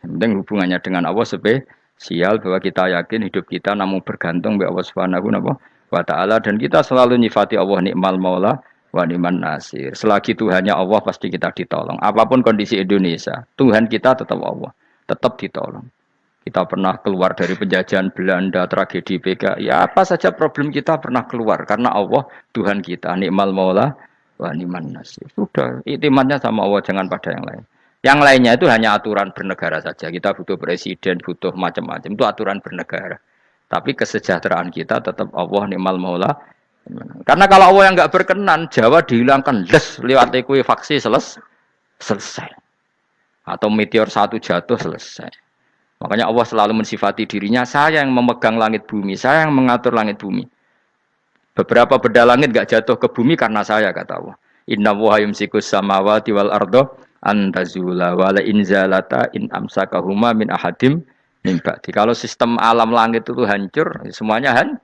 Yang penting hubungannya dengan Allah spesial bahwa kita yakin hidup kita namun bergantung kepada Allah Subhanahu wa taala dan kita selalu nyifati Allah nikmal maula wa ni'man nasir. Selagi Tuhannya Allah pasti kita ditolong. Apapun kondisi Indonesia, Tuhan kita tetap Allah, tetap ditolong. Kita pernah keluar dari penjajahan Belanda, tragedi PKI, ya apa saja problem kita pernah keluar karena Allah Tuhan kita, nikmal maula wa ni'man nasir. Sudah, iktimatnya sama Allah, jangan pada yang lain. Yang lainnya itu hanya aturan bernegara saja. Kita butuh presiden, butuh macam-macam. Itu aturan bernegara. Tapi kesejahteraan kita tetap Allah ni'mal maula. Karena kalau Allah yang enggak berkenan, Jawa dihilangkan les lewat ekuifaksi selesai. Atau meteor satu jatuh selesai. Makanya Allah selalu mensifati dirinya, saya yang memegang langit bumi, saya yang mengatur langit bumi. Beberapa benda langit enggak jatuh ke bumi karena saya, kata Allah. Inna wa yumsikus samawati wal ardo antazula wala inzalata in amsakahuma min ahadim mimba. Kalau sistem alam langit itu hancur, semuanya hancur.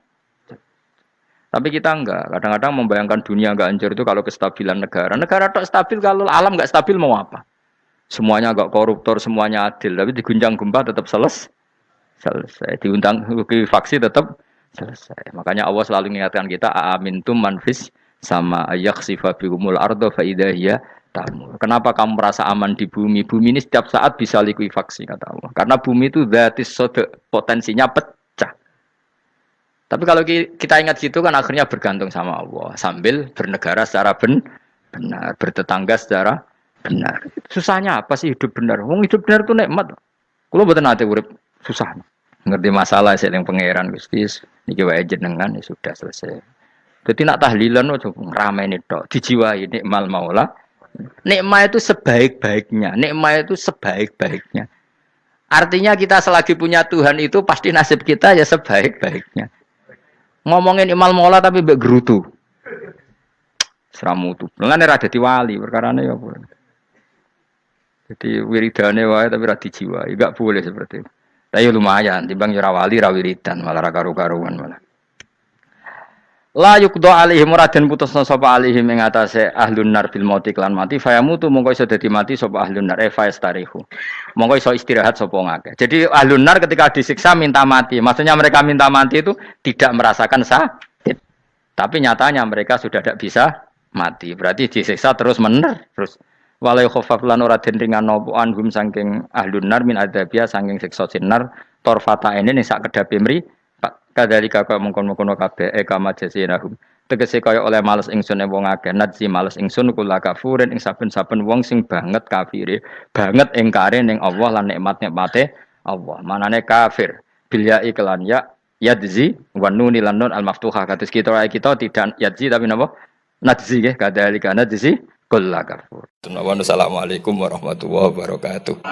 Tapi kita enggak. Kadang-kadang membayangkan dunia enggak hancur itu kalau kestabilan negara. Negara tak stabil, kalau alam enggak stabil mau apa? Semuanya enggak koruptor, semuanya adil. Tapi diguncang gempa tetap selesai. Diundang faksi tetap selesai. Makanya Allah selalu mengingatkan kita, aamintum manfis sama ayaksifa bikumul ardo faidahiyah tamu. Kenapa kamu merasa aman di bumi? Bumi ini setiap saat bisa likuifaksi, kata Allah. Karena bumi itu dzatis sodok, potensinya pecah. Tapi kalau kita ingat gitu kan akhirnya bergantung sama Allah. Sambil bernegara secara benar, bertetangga secara benar. Susahnya apa sih hidup benar? Wong hidup benar itu nikmat. Kalau mboten nate urip susah. Ngerti masalah sing pangeran Gusti niki wae jenengan ya sudah selesai. Jadi nak tahlilan ojo ngrameni tok, dijiwai nikmal maula. Nikmat itu sebaik-baiknya. Nikmat itu sebaik-baiknya. Artinya kita selagi punya Tuhan itu pasti nasib kita ya sebaik-baiknya. Ngomongin imal mola tapi mbek gerutu. Seramutu. Mulane ra dadi wali perkarane ya boleh. Jadi wiridane wae tapi ra dijiwai, enggak boleh seperti itu. Tapi lumayan timbang ora wali ra wiridan malah ra karu-karuan malah. La yuqda alaihim muradan putusna sapa alaihim ing atase ahlun nar bil mauti lan mati fayamutu mongko iso dadi mati sapa ahlun nar fayastarihu. Mongko iso istirahat sapa ngake. Jadi ahlun nar ketika disiksa minta mati. Maksudnya mereka minta mati itu tidak merasakan sakit. Tapi nyatanya mereka sudah tidak bisa mati. Berarti disiksa terus terus wala khaffaf lan ora den ringan napa anhum saking ahlun nar min adzabia saking siksa sinar torfata ini ning sak kedape mri kadalika kaya mengkon-mengkon kabeh kama jasinahum tegese kaya oleh males ingsun wong akeh nadzi males ingsun kula kafurin ing saben-saben wong sing banget kafire banget ingkare ning Allah lan nikmat-nikmate Allah manane kafir bil ya iklan ya yadzi wa nunil lan nun al maftuhah kados kita tidak yadzi tapi napa nadzi nggih kadalika nadzi kula kafur. Assalamualaikum warahmatullahi wabarakatuh.